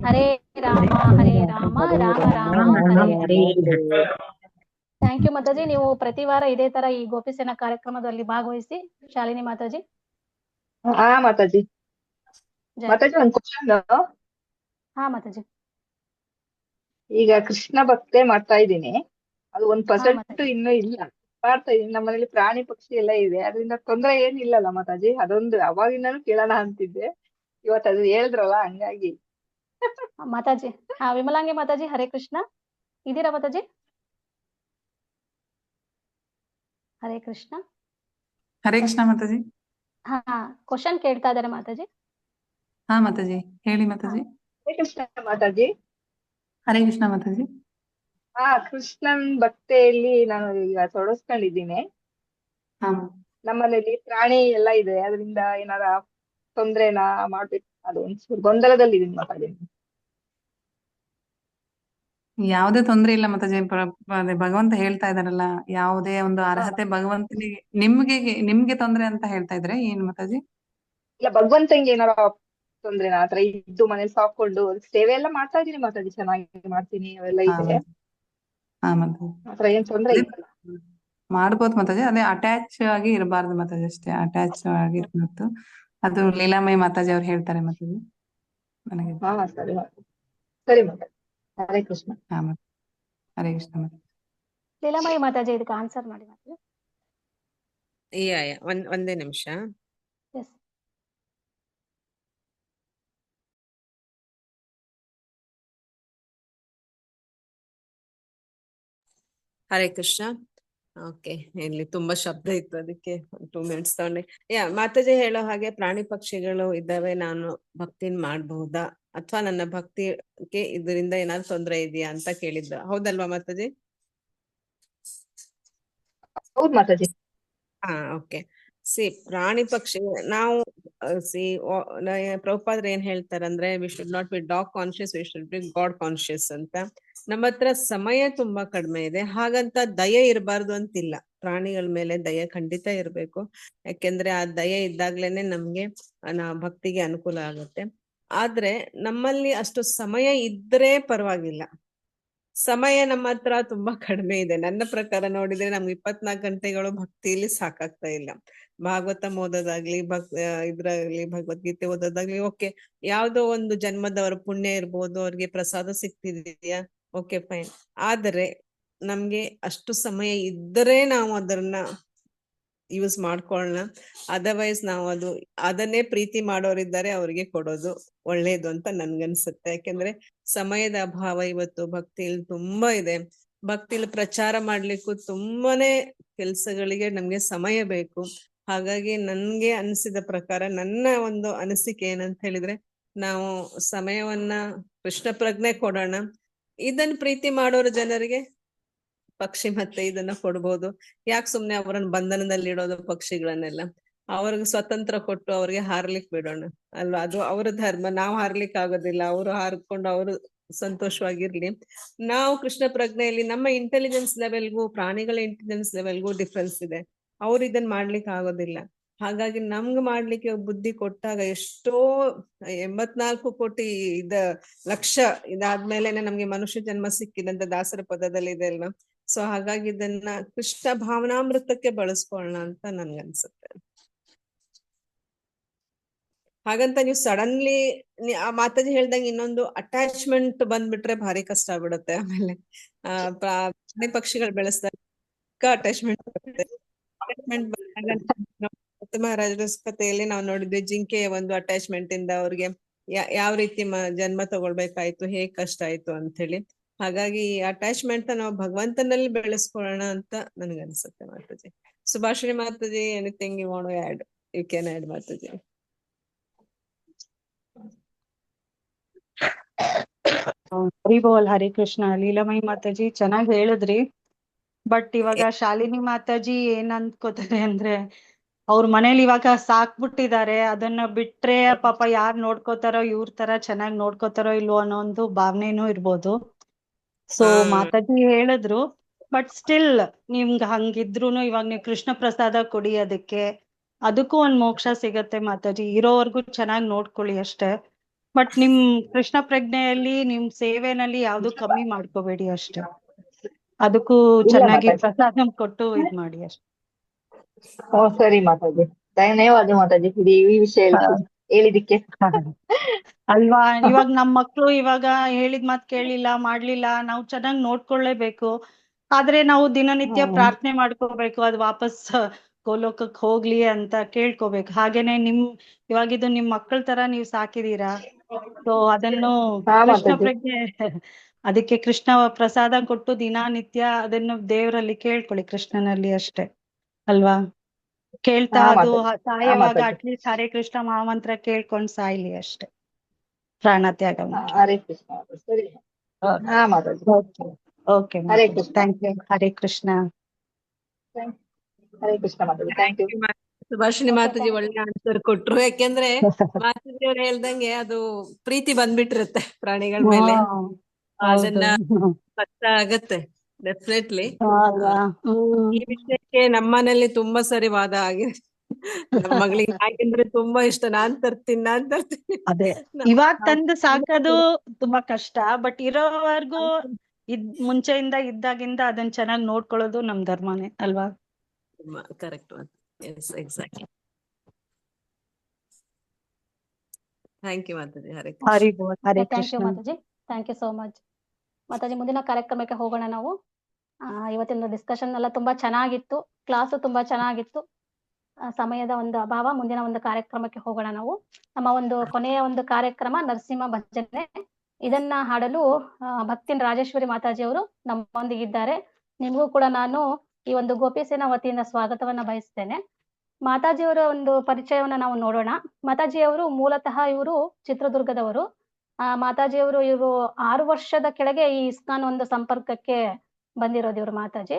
ಹರೇ ರಾಮ ರಾಮ ರಾಮ ಹರೇ ಹರೇ. ಥ್ಯಾಂಕ್ ಯು ಮಾತಾಜಿ. ನೀವು ಪ್ರತಿ ವಾರ ಇದೇ ತರ ಈ ಗೋಪಿಸೇನ ಕಾರ್ಯಕ್ರಮದಲ್ಲಿ ಭಾಗವಹಿಸಿ. ಶಾಲಿನಿ ಮಾತಾಜಿ. ಹಾ ಮಾತಾಜಿ. ಮಾತಾಜಿ ಒಂದ್ ಕ್ವಶನ್. ಹಾ ಮಾತಾಜಿ. ಈಗ ಕೃಷ್ಣ ಭಕ್ತೆ ಮಾಡ್ತಾ ಇದ್ದೀನಿ, ಅದು 1% ಇನ್ನೂ ಇಲ್ಲ, ಮಾಡ್ತಾ ಇದೀನಿ. ನಮ್ಮನೇಲಿ ಪ್ರಾಣಿ ಪಕ್ಷಿ ಎಲ್ಲ ಇದೆ, ಅದರಿಂದ ತೊಂದ್ರೆ ಏನಿಲ್ಲಲ್ಲ ಮಾತಾಜಿ? ಅದೊಂದು ಅವಾಗಿಂದಾನು ಕೇಳೋಣ ಅಂತಿದ್ದೆ, ಇವತ್ತು ಅದು ಹೇಳಿದ್ರಲ್ಲ ಹಂಗಾಗಿ. ಮಾತಾಜಿ ವಿಮಲಾಂಗಿ ಮಾತಾಜಿ, ಹರೇ ಕೃಷ್ಣ. ಇದೀರಾ ಮಾತಾಜಿ? ಹರೇ ಕೃಷ್ಣ. ಹರೇ ಕೃಷ್ಣ ಮಾತಾಜಿ. ಹಾ ಕ್ವಶನ್ ಕೇಳ್ತಾ ಇದಾರೆ ಮಾತಾಜಿ. ಹಾ ಮಾತಾಜಿ ಹೇಳಿ ಮಾತಾಜಿ. ಹರೇ ಕೃಷ್ಣ ಮಾತಾಜಿ. ಹರೇ ಕೃಷ್ಣ ಮಾತಾಜಿ. ಕೃಷ್ಣನ್ ಭಕ್ತಿಯಲ್ಲಿ ನಾನು ಈಗ ತೊಡಸ್ಕೊಂಡಿದ್ದೀನಿ. ನಮ್ಮನೇಲಿ ಪ್ರಾಣಿ ಎಲ್ಲ ಇದೆ, ಅದರಿಂದ ಏನಾರ ತೊಂದ್ರೆನಾ ಮಾಡ್ಬೇಕು, ಅದು ಒಂಚೂರು ಗೊಂದಲದಲ್ಲಿ ಮಾತಾಡಿ. ಯಾವುದೇ ತೊಂದ್ರೆ ಇಲ್ಲ ಮಾತಾಜಿ. ಅದೇ ಭಗವಂತ ಹೇಳ್ತಾ ಇದಾರಲ್ಲ, ಯಾವುದೇ ಒಂದು ಅರ್ಹತೆ ಭಗವಂತನಿಗೆ ನಿಮ್ಗೆ ತೊಂದ್ರೆ ಅಂತ ಹೇಳ್ತಾ ಇದ್ರೆ ಏನ್ ಮಾತಾಜಿ? ಇಲ್ಲ, ಭಗವಂತಂಗೆ ಏನಾರ ತೊಂದ್ರೆನಾ ಆತರ ಇದ್ದು ಮನೇಲಿ ಸಾಕೊಂಡು ಸೇವೆ ಎಲ್ಲ ಮಾಡ್ತಾ ಇದೀನಿ ಮಾತಾಜಿ, ಚೆನ್ನಾಗಿ ಮಾಡ್ತೀನಿ, ಅವೆಲ್ಲ ಇದೆ. ಆತರ ಏನ್ ತೊಂದ್ರೆ ಇಲ್ಲ. ಮಾಡ್ಬೋದು ಮಾತಾಜಿ, ಅದೇ ಅಟ್ಯಾಚ್ ಆಗಿ ಇರಬಾರ್ದು ಮಾತಾಜಿ, ಅಷ್ಟೇ ಅಟ್ಯಾಚ್ ಆಗಿ ಇರ್ಬಾರ್ದು. ಅದು ಲೀಲಾಮಯಿ ಮಾತಾಜಿ ಅವ್ರು ಹೇಳ್ತಾರೆ ಮಾತಾಜಿ ನನಗೆ. ಸರಿ ಸರಿ ಮಾತಾಜಿ. ಹರೇ ಕೃಷ್ಣ. ಹರೇ ಕೃಷ್ಣ ಮಾತಾಜಿ. ಲೀಲಾಮಯಿ ಮಾತಾಜಿ ಇದಕ್ಕೆ ಆನ್ಸರ್ ಮಾಡಿ ಮಾತಾಜಿ. ಒಂದೇ ನಿಮಿಷ. ಎಸ್. ಹರೇ ಕೃಷ್ಣ. ಓಕೆ, ಇಲ್ಲಿ ತುಂಬಾ ಶಬ್ದ ಇತ್ತು, ಅದಕ್ಕೆ 2 minutes ತಗೊಂಡೆ. ಮಾತಾಜಿ ಹೇಳೋ ಹಾಗೆ ಪ್ರಾಣಿ ಪಕ್ಷಿಗಳು ಇದ್ದಾವೆ, ನಾನು ಭಕ್ತಿನ್ ಮಾಡಬಹುದಾ ಅಥವಾ ನನ್ನ ಭಕ್ತಿಗೆ ಇದರಿಂದ ಏನಾದ್ರು ತೊಂದ್ರೆ ಇದೆಯಾ ಅಂತ ಕೇಳಿದ್ದ, ಹೌದಲ್ವಾ ಮಾತಾಜಿ? ಹೌದು ಮಾತಾಜಿ. ಓಕೆ. ಪ್ರಾಣಿ ಪಕ್ಷಿ ನಾವು ಪ್ರಭುಪಾದ್ರು ಏನ್ ಹೇಳ್ತಾರಂದ್ರೆ, we should not be dog conscious, we should be God conscious ಅಂತ. ನಮ್ಮ ಹತ್ರ ಸಮಯ ತುಂಬಾ ಕಡಿಮೆ ಇದೆ, ಹಾಗಂತ ದಯೆ ಇರಬಾರ್ದು ಅಂತಿಲ್ಲ. ಪ್ರಾಣಿಗಳ ಮೇಲೆ ದಯೆ ಖಂಡಿತ ಇರ್ಬೇಕು, ಯಾಕೆಂದ್ರೆ ಆ ದಯೆ ಇದ್ದಾಗ್ಲೇನೆ ನಮ್ಗೆ ಭಕ್ತಿಗೆ ಅನುಕೂಲ ಆಗುತ್ತೆ. ಆದ್ರೆ ನಮ್ಮಲ್ಲಿ ಅಷ್ಟು ಸಮಯ ಇದ್ರೆ ಪರವಾಗಿಲ್ಲ. ಸಮಯ ನಮ್ಮ ಹತ್ರ ತುಂಬಾ ಕಡಿಮೆ ಇದೆ. ನನ್ನ ಪ್ರಕಾರ ನೋಡಿದ್ರೆ ನಮ್ಗೆ 24 ಗಂಟೆಗಳು ಭಕ್ತಿಯಲ್ಲಿ ಸಾಕಾಗ್ತಾ ಇಲ್ಲ. ಭಾಗವತ ಓದೋದಾಗ್ಲಿ, ಇದ್ರಾಗ್ಲಿ ಭಗವದ್ಗೀತೆ ಓದೋದಾಗ್ಲಿ, ಓಕೆ, ಯಾವ್ದೋ ಒಂದು ಜನ್ಮದವರ ಪುಣ್ಯ ಇರ್ಬೋದು, ಅವ್ರಿಗೆ ಪ್ರಸಾದ ಸಿಗ್ತಿದೆಯಾ, ಓಕೆ ಫೈನ್. ಆದ್ರೆ ನಮ್ಗೆ ಅಷ್ಟು ಸಮಯ ಇದ್ದರೆ ನಾವು ಅದನ್ನ ಯೂಸ್ ಮಾಡ್ಕೊಳ್ಳೋಣ. ಅದರ್ವೈಸ್ ನಾವು ಅದನ್ನೇ ಪ್ರೀತಿ ಮಾಡೋರಿದ್ದಾರೆ, ಅವ್ರಿಗೆ ಕೊಡೋದು ಒಳ್ಳೇದು ಅಂತ ನನ್ಗನ್ಸುತ್ತೆ. ಯಾಕೆಂದ್ರೆ ಸಮಯದ ಅಭಾವ ಇವತ್ತು ಭಕ್ತಿಯಲ್ಲಿ ತುಂಬಾ ಇದೆ. ಭಕ್ತಿಲಿ ಪ್ರಚಾರ ಮಾಡ್ಲಿಕ್ಕೂ ತುಂಬಾನೇ ಕೆಲ್ಸಗಳಿಗೆ ನಮ್ಗೆ ಸಮಯ ಬೇಕು. ಹಾಗಾಗಿ ನನ್ಗೆ ಅನಿಸಿದ ಪ್ರಕಾರ, ನನ್ನ ಒಂದು ಅನಿಸಿಕೆ ಏನಂತ ಹೇಳಿದ್ರೆ, ನಾವು ಸಮಯವನ್ನ ಕೃಷ್ಣ ಪ್ರಜ್ಞೆ ಕೊಡೋಣ. ಇದನ್ನ ಪ್ರೀತಿ ಮಾಡೋರು ಜನರಿಗೆ ಪಕ್ಷಿ ಮತ್ತೆ ಇದನ್ನ ಕೊಡ್ಬೋದು. ಯಾಕೆ ಸುಮ್ನೆ ಅವರನ್ನ ಬಂಧನದಲ್ಲಿ ಇಡೋದು ಪಕ್ಷಿಗಳನ್ನೆಲ್ಲ? ಅವ್ರಿಗೆ ಸ್ವತಂತ್ರ ಕೊಟ್ಟು ಅವ್ರಿಗೆ ಹಾರ್ಲಿಕ್ ಬಿಡೋಣ ಅಲ್ವಾ? ಅದು ಅವ್ರ ಧರ್ಮ, ನಾವು ಹಾರ್ಲಿಕ್ ಆಗೋದಿಲ್ಲ. ಅವರು ಹಾರ್ಕೊಂಡು ಅವರು ಸಂತೋಷವಾಗಿರ್ಲಿ. ನಾವು ಕೃಷ್ಣ ಪ್ರಜ್ಞೆಯಲ್ಲಿ ನಮ್ಮ ಇಂಟೆಲಿಜೆನ್ಸ್ ಲೆವೆಲ್ಗೂ ಪ್ರಾಣಿಗಳ ಇಂಟೆಲಿಜೆನ್ಸ್ ಲೆವೆಲ್ಗೂ ಡಿಫ್ರೆನ್ಸ್ ಇದೆ. ಅವ್ರು ಇದನ್ನ ಮಾಡ್ಲಿಕ್ಕೆ ಆಗೋದಿಲ್ಲ. ಹಾಗಾಗಿ ನಮ್ಗೆ ಮಾಡ್ಲಿಕ್ಕೆ ಬುದ್ಧಿ ಕೊಟ್ಟಾಗ ಎಷ್ಟೋ 84 ಕೋಟಿ ಲಕ್ಷ ಇದಾದ್ಮೇಲೆನೆ ನಮ್ಗೆ ಮನುಷ್ಯ ಜನ್ಮ ಸಿಕ್ಕಿದಂತ ದಾಸರ ಪದದಲ್ಲಿ ಇದೆ ಅಲ್ವಾ? ಸೊ ಹಾಗಾಗಿ ಇದನ್ನ ಕೃಷ್ಣ ಭಾವನಾಮೃತಕ್ಕೆ ಬಳಸ್ಕೊಳ್ಳೋಣ ಅಂತ ನನ್ಗನ್ಸುತ್ತೆ. ಹಾಗಂತ ನೀವು ಸಡನ್ಲಿ ಆ ಮಾತಾಜಿ ಹೇಳ್ದಂಗೆ ಇನ್ನೊಂದು ಅಟ್ಯಾಚ್ಮೆಂಟ್ ಬಂದ್ಬಿಟ್ರೆ ಭಾರಿ ಕಷ್ಟ ಆಗ್ಬಿಡುತ್ತೆ. ಆಮೇಲೆ ಪ್ರಾಣಿ ಪಕ್ಷಿಗಳು ಬೆಳೆಸಿದಾಗ ಅಟ್ಯಾಚ್ಮೆಂಟ್ ಬರುತ್ತೆ. ಅಟ್ಯಾಚ್ಮೆಂಟ್ ಬಂದಾಗ ಮಹಾರಾಜರ ಕಥೆಯಲ್ಲಿ ನಾವು ನೋಡಿದ್ವಿ, ಜಿಂಕೆಯ ಒಂದು ಅಟ್ಯಾಚ್ಮೆಂಟ್ ಇಂದ ಅವ್ರಿಗೆ ಯಾವ ರೀತಿ ಜನ್ಮ ತಗೊಳ್ಬೇಕಾಯ್ತು, ಹೇಗ್ ಕಷ್ಟ ಆಯ್ತು ಅಂತ ಹೇಳಿ. ಹಾಗಾಗಿ ಈ ಅಟ್ಯಾಚ್ಮೆಂಟ್ ನಾವು ಭಗವಂತನಲ್ಲಿ ಬೆಳೆಸ್ಕೊಳ್ಳೋಣ ಅಂತ ನನ್ಗನ್ಸುತ್ತೆ Mataji. Subhashini Mataji, anything you want to add, you can add Mataji. Hari ಬೋಲ್, ಹರೇ ಕೃಷ್ಣ. ಲೀಲಾಮಯಿ ಮಾತಾಜಿ ಚೆನ್ನಾಗಿ ಹೇಳಿದ್ರಿ. ಬಟ್ ಇವಾಗ ಶಾಲಿನಿ ಮಾತಾಜಿ ಏನ್ ಅನ್ಕೋತಾರೆ ಅಂದ್ರೆ, ಅವ್ರ ಮನೇಲಿ ಇವಾಗ ಸಾಕ್ಬಿಟ್ಟಿದ್ದಾರೆ, ಅದನ್ನ ಬಿಟ್ರೆ ಪಾಪ ಯಾರ್ ನೋಡ್ಕೋತಾರೋ, ಇವ್ರ ತರ ಚೆನ್ನಾಗ್ ನೋಡ್ಕೋತಾರೋ ಇಲ್ವೋ ಅನ್ನೋ ಒಂದು ಭಾವನೆನೂ ಇರ್ಬೋದು. ಸೊ ಮಾತಾಜಿ ಹೇಳಿದ್ರು, ಬಟ್ ಸ್ಟಿಲ್ ನಿಮ್ಗೆ ಹಂಗಿದ್ರುನು ಇವಾಗ ನೀವು ಕೃಷ್ಣ ಪ್ರಸಾದ ಕೊಡಿ ಅದಕ್ಕೂ ಒಂದ್ ಮೋಕ್ಷ ಸಿಗತ್ತೆ ಮಾತಾಜಿ. ಇರೋವರ್ಗು ಚೆನ್ನಾಗ್ ನೋಡ್ಕೊಳ್ಳಿ ಅಷ್ಟೇ. ಬಟ್ ನಿಮ್ ಕೃಷ್ಣ ಪ್ರಜ್ಞೆಯಲ್ಲಿ ನಿಮ್ ಸೇವೆನಲ್ಲಿ ಯಾವ್ದು ಕಮ್ಮಿ ಮಾಡ್ಕೋಬೇಡಿ ಅಷ್ಟೇ. ಅದಕ್ಕೂ ಇಲ್ಲ ಚೆನ್ನಾಗಿ ಮಾತಾಜಿ. ಪ್ರಸಾದ ಕೊಟ್ಟು ಇದ್ ಮಾಡಿ ಅಷ್ಟೇ. ಸರಿ ಮಾತಾಜಿ, ಧನ್ಯವಾದ ಮಾತಾಜಿ ಈ ವಿಷಯ ಹೇಳಿದಿಕ್ಕೆ. ಅಲ್ವಾ, ಇವಾಗ ನಮ್ ಮಕ್ಳು ಇವಾಗ ಹೇಳಿದ್ ಮಾತ್ ಕೇಳಿಲ್ಲ, ಮಾಡ್ಲಿಲ್ಲ, ನಾವು ಚೆನ್ನಾಗ್ ನೋಡ್ಕೊಳ್ಳೇಬೇಕು. ಆದ್ರೆ ನಾವು ದಿನನಿತ್ಯ ಪ್ರಾರ್ಥನೆ ಮಾಡ್ಕೋಬೇಕು, ಅದು ವಾಪಸ್ ಗೋಲೋಕಕ್ ಹೋಗ್ಲಿ ಅಂತ ಕೇಳ್ಕೋಬೇಕು. ಹಾಗೇನೆ ಇವಾಗಿದು ನಿಮ್ ಮಕ್ಕಳ ತರ ನೀವ್ ಸಾಕಿದೀರಾ. ಸೊ ಅದನ್ನು ಕೃಷ್ಣ ಮಾತಾಜಿ. ಪ್ರಜ್ಞೆ ಅದಕ್ಕೆ ಕೃಷ್ಣ ಪ್ರಸಾದ ಕೊಟ್ಟು ದಿನನಿತ್ಯ ಅದನ್ನು ದೇವರಲ್ಲಿ ಕೇಳ್ಕೊಳ್ಳಿ, ಕೃಷ್ಣನಲ್ಲಿ ಅಷ್ಟೇ ಅಲ್ವಾ. ಕೇಳ್ತಾ ಅದು ಸಾಯುವಾಗ ಮಾತಾಜಿ. ಅಟ್ಲೀಸ್ಟ್ ಹರೇ ಕೃಷ್ಣ ಮಹಾಮಂತ್ರ ಕೇಳ್ಕೊಂಡ್ ಸಾಯ್ಲಿ ಅಷ್ಟೇ, ಪ್ರಾಣ ತ್ಯಾಗ ಮಾಡಿ. ಹರೇ ಕೃಷ್ಣ. ಸರಿ ಮಾತಾಜಿ. Okay Hare Krishna. Thank you. Hare Krishna. Hare Krishna ಮಾತಾಜಿ. Thank you. ಸುಭಾಷಿಣಿ ಮಾತಾಜಿ ಒಳ್ಳೆ ಆನ್ಸರ್ ಕೊಟ್ರು. ಯಾಕೆಂದ್ರೆ ಮಾತಾಜಿ ಅವ್ರು ಹೇಳ್ದಂಗೆ ಅದು ಪ್ರೀತಿ ಬಂದ್ಬಿಟ್ಟಿರುತ್ತೆ ಪ್ರಾಣಿಗಳ ಮೇಲೆ. ಅದನ್ನ ಕಷ್ಟ ಆಗತ್ತೆ ಡೆಫಿನೆಟ್ಲಿ. ಈ ವಿಷಯಕ್ಕೆ ನಮ್ಮನೇಲಿ ತುಂಬಾ ಸರಿ ವಾದ ಆಗಿದೆ. ನಮ್ಮ ಮಗಳಿಗೆ ನಾಯಿಂದ್ರೆ ತುಂಬಾ ಇಷ್ಟ, ನಾನ್ ತರ್ತೀನಿ. ಅದೇ ಇವಾಗ ತಂದು ಸಾಕೋದು ತುಂಬಾ ಕಷ್ಟ, ಬಟ್ ಇರೋವರೆಗೂ ಮುಂಚೆಯಿಂದ ಇದ್ದಾಗಿಂದ ಅದನ್ನ ಚೆನ್ನಾಗಿ ನೋಡ್ಕೊಳ್ಳೋದು ನಮ್ ಧರ್ಮನೇ ಅಲ್ವಾ. ಕರೆಕ್ಟ್. ಎಕ್ಸಾಕ್ಟ್ಲಿ. ಥ್ಯಾಂಕ್ ಯು ಮಾತಾಜಿ. Hare Hare thank you Krishna. ಮಾತಾಜಿ, ಥ್ಯಾಂಕ್ ಯು ಸೋ ಮಚ್. ಮಾತಾಜಿ ಮುಂದಿನ ಕಾರ್ಯಕ್ರಮಕ್ಕೆ ಹೋಗೋಣ ನಾವು. ಇವತ್ತಿನ ಡಿಸ್ಕಷನ್ ಎಲ್ಲ ತುಂಬಾ ಚೆನ್ನಾಗಿತ್ತು, ಕ್ಲಾಸು ತುಂಬಾ ಚೆನ್ನಾಗಿತ್ತು. ಸಮಯದ ಒಂದು ಅಭಾವ, ಮುಂದಿನ ಒಂದು ಕಾರ್ಯಕ್ರಮಕ್ಕೆ ಹೋಗೋಣ ನಾವು. ನಮ್ಮ ಒಂದು ಕೊನೆಯ ಒಂದು ಕಾರ್ಯಕ್ರಮ ನರಸಿಂಹ ಭಜನೆ. ಇದನ್ನ ಹಾಡಲು ಭಕ್ತಿನ್ ರಾಜೇಶ್ವರಿ ಮಾತಾಜಿ ಅವರು ನಮ್ಮೊಂದಿಗಿದ್ದಾರೆ. ನಿಮಗೂ ಕೂಡ ನಾನು ಈ ಒಂದು ಗೋಪಿಸೇನಾ ವತಿಯಿಂದ ಸ್ವಾಗತವನ್ನ ಬಯಸ್ತೇನೆ. ಮಾತಾಜಿಯವರ ಒಂದು ಪರಿಚಯವನ್ನ ನಾವು ನೋಡೋಣ. ಮಾತಾಜಿಯವರು ಮೂಲತಃ ಇವರು ಚಿತ್ರದುರ್ಗದವರು. ಮಾತಾಜಿಯವರು 6 ವರ್ಷದ ಕೆಳಗೆ ಈ ಇಸ್ಕಾನ್ ಒಂದು ಸಂಪರ್ಕಕ್ಕೆ ಬಂದಿರೋದು ಇವರು ಮಾತಾಜಿ.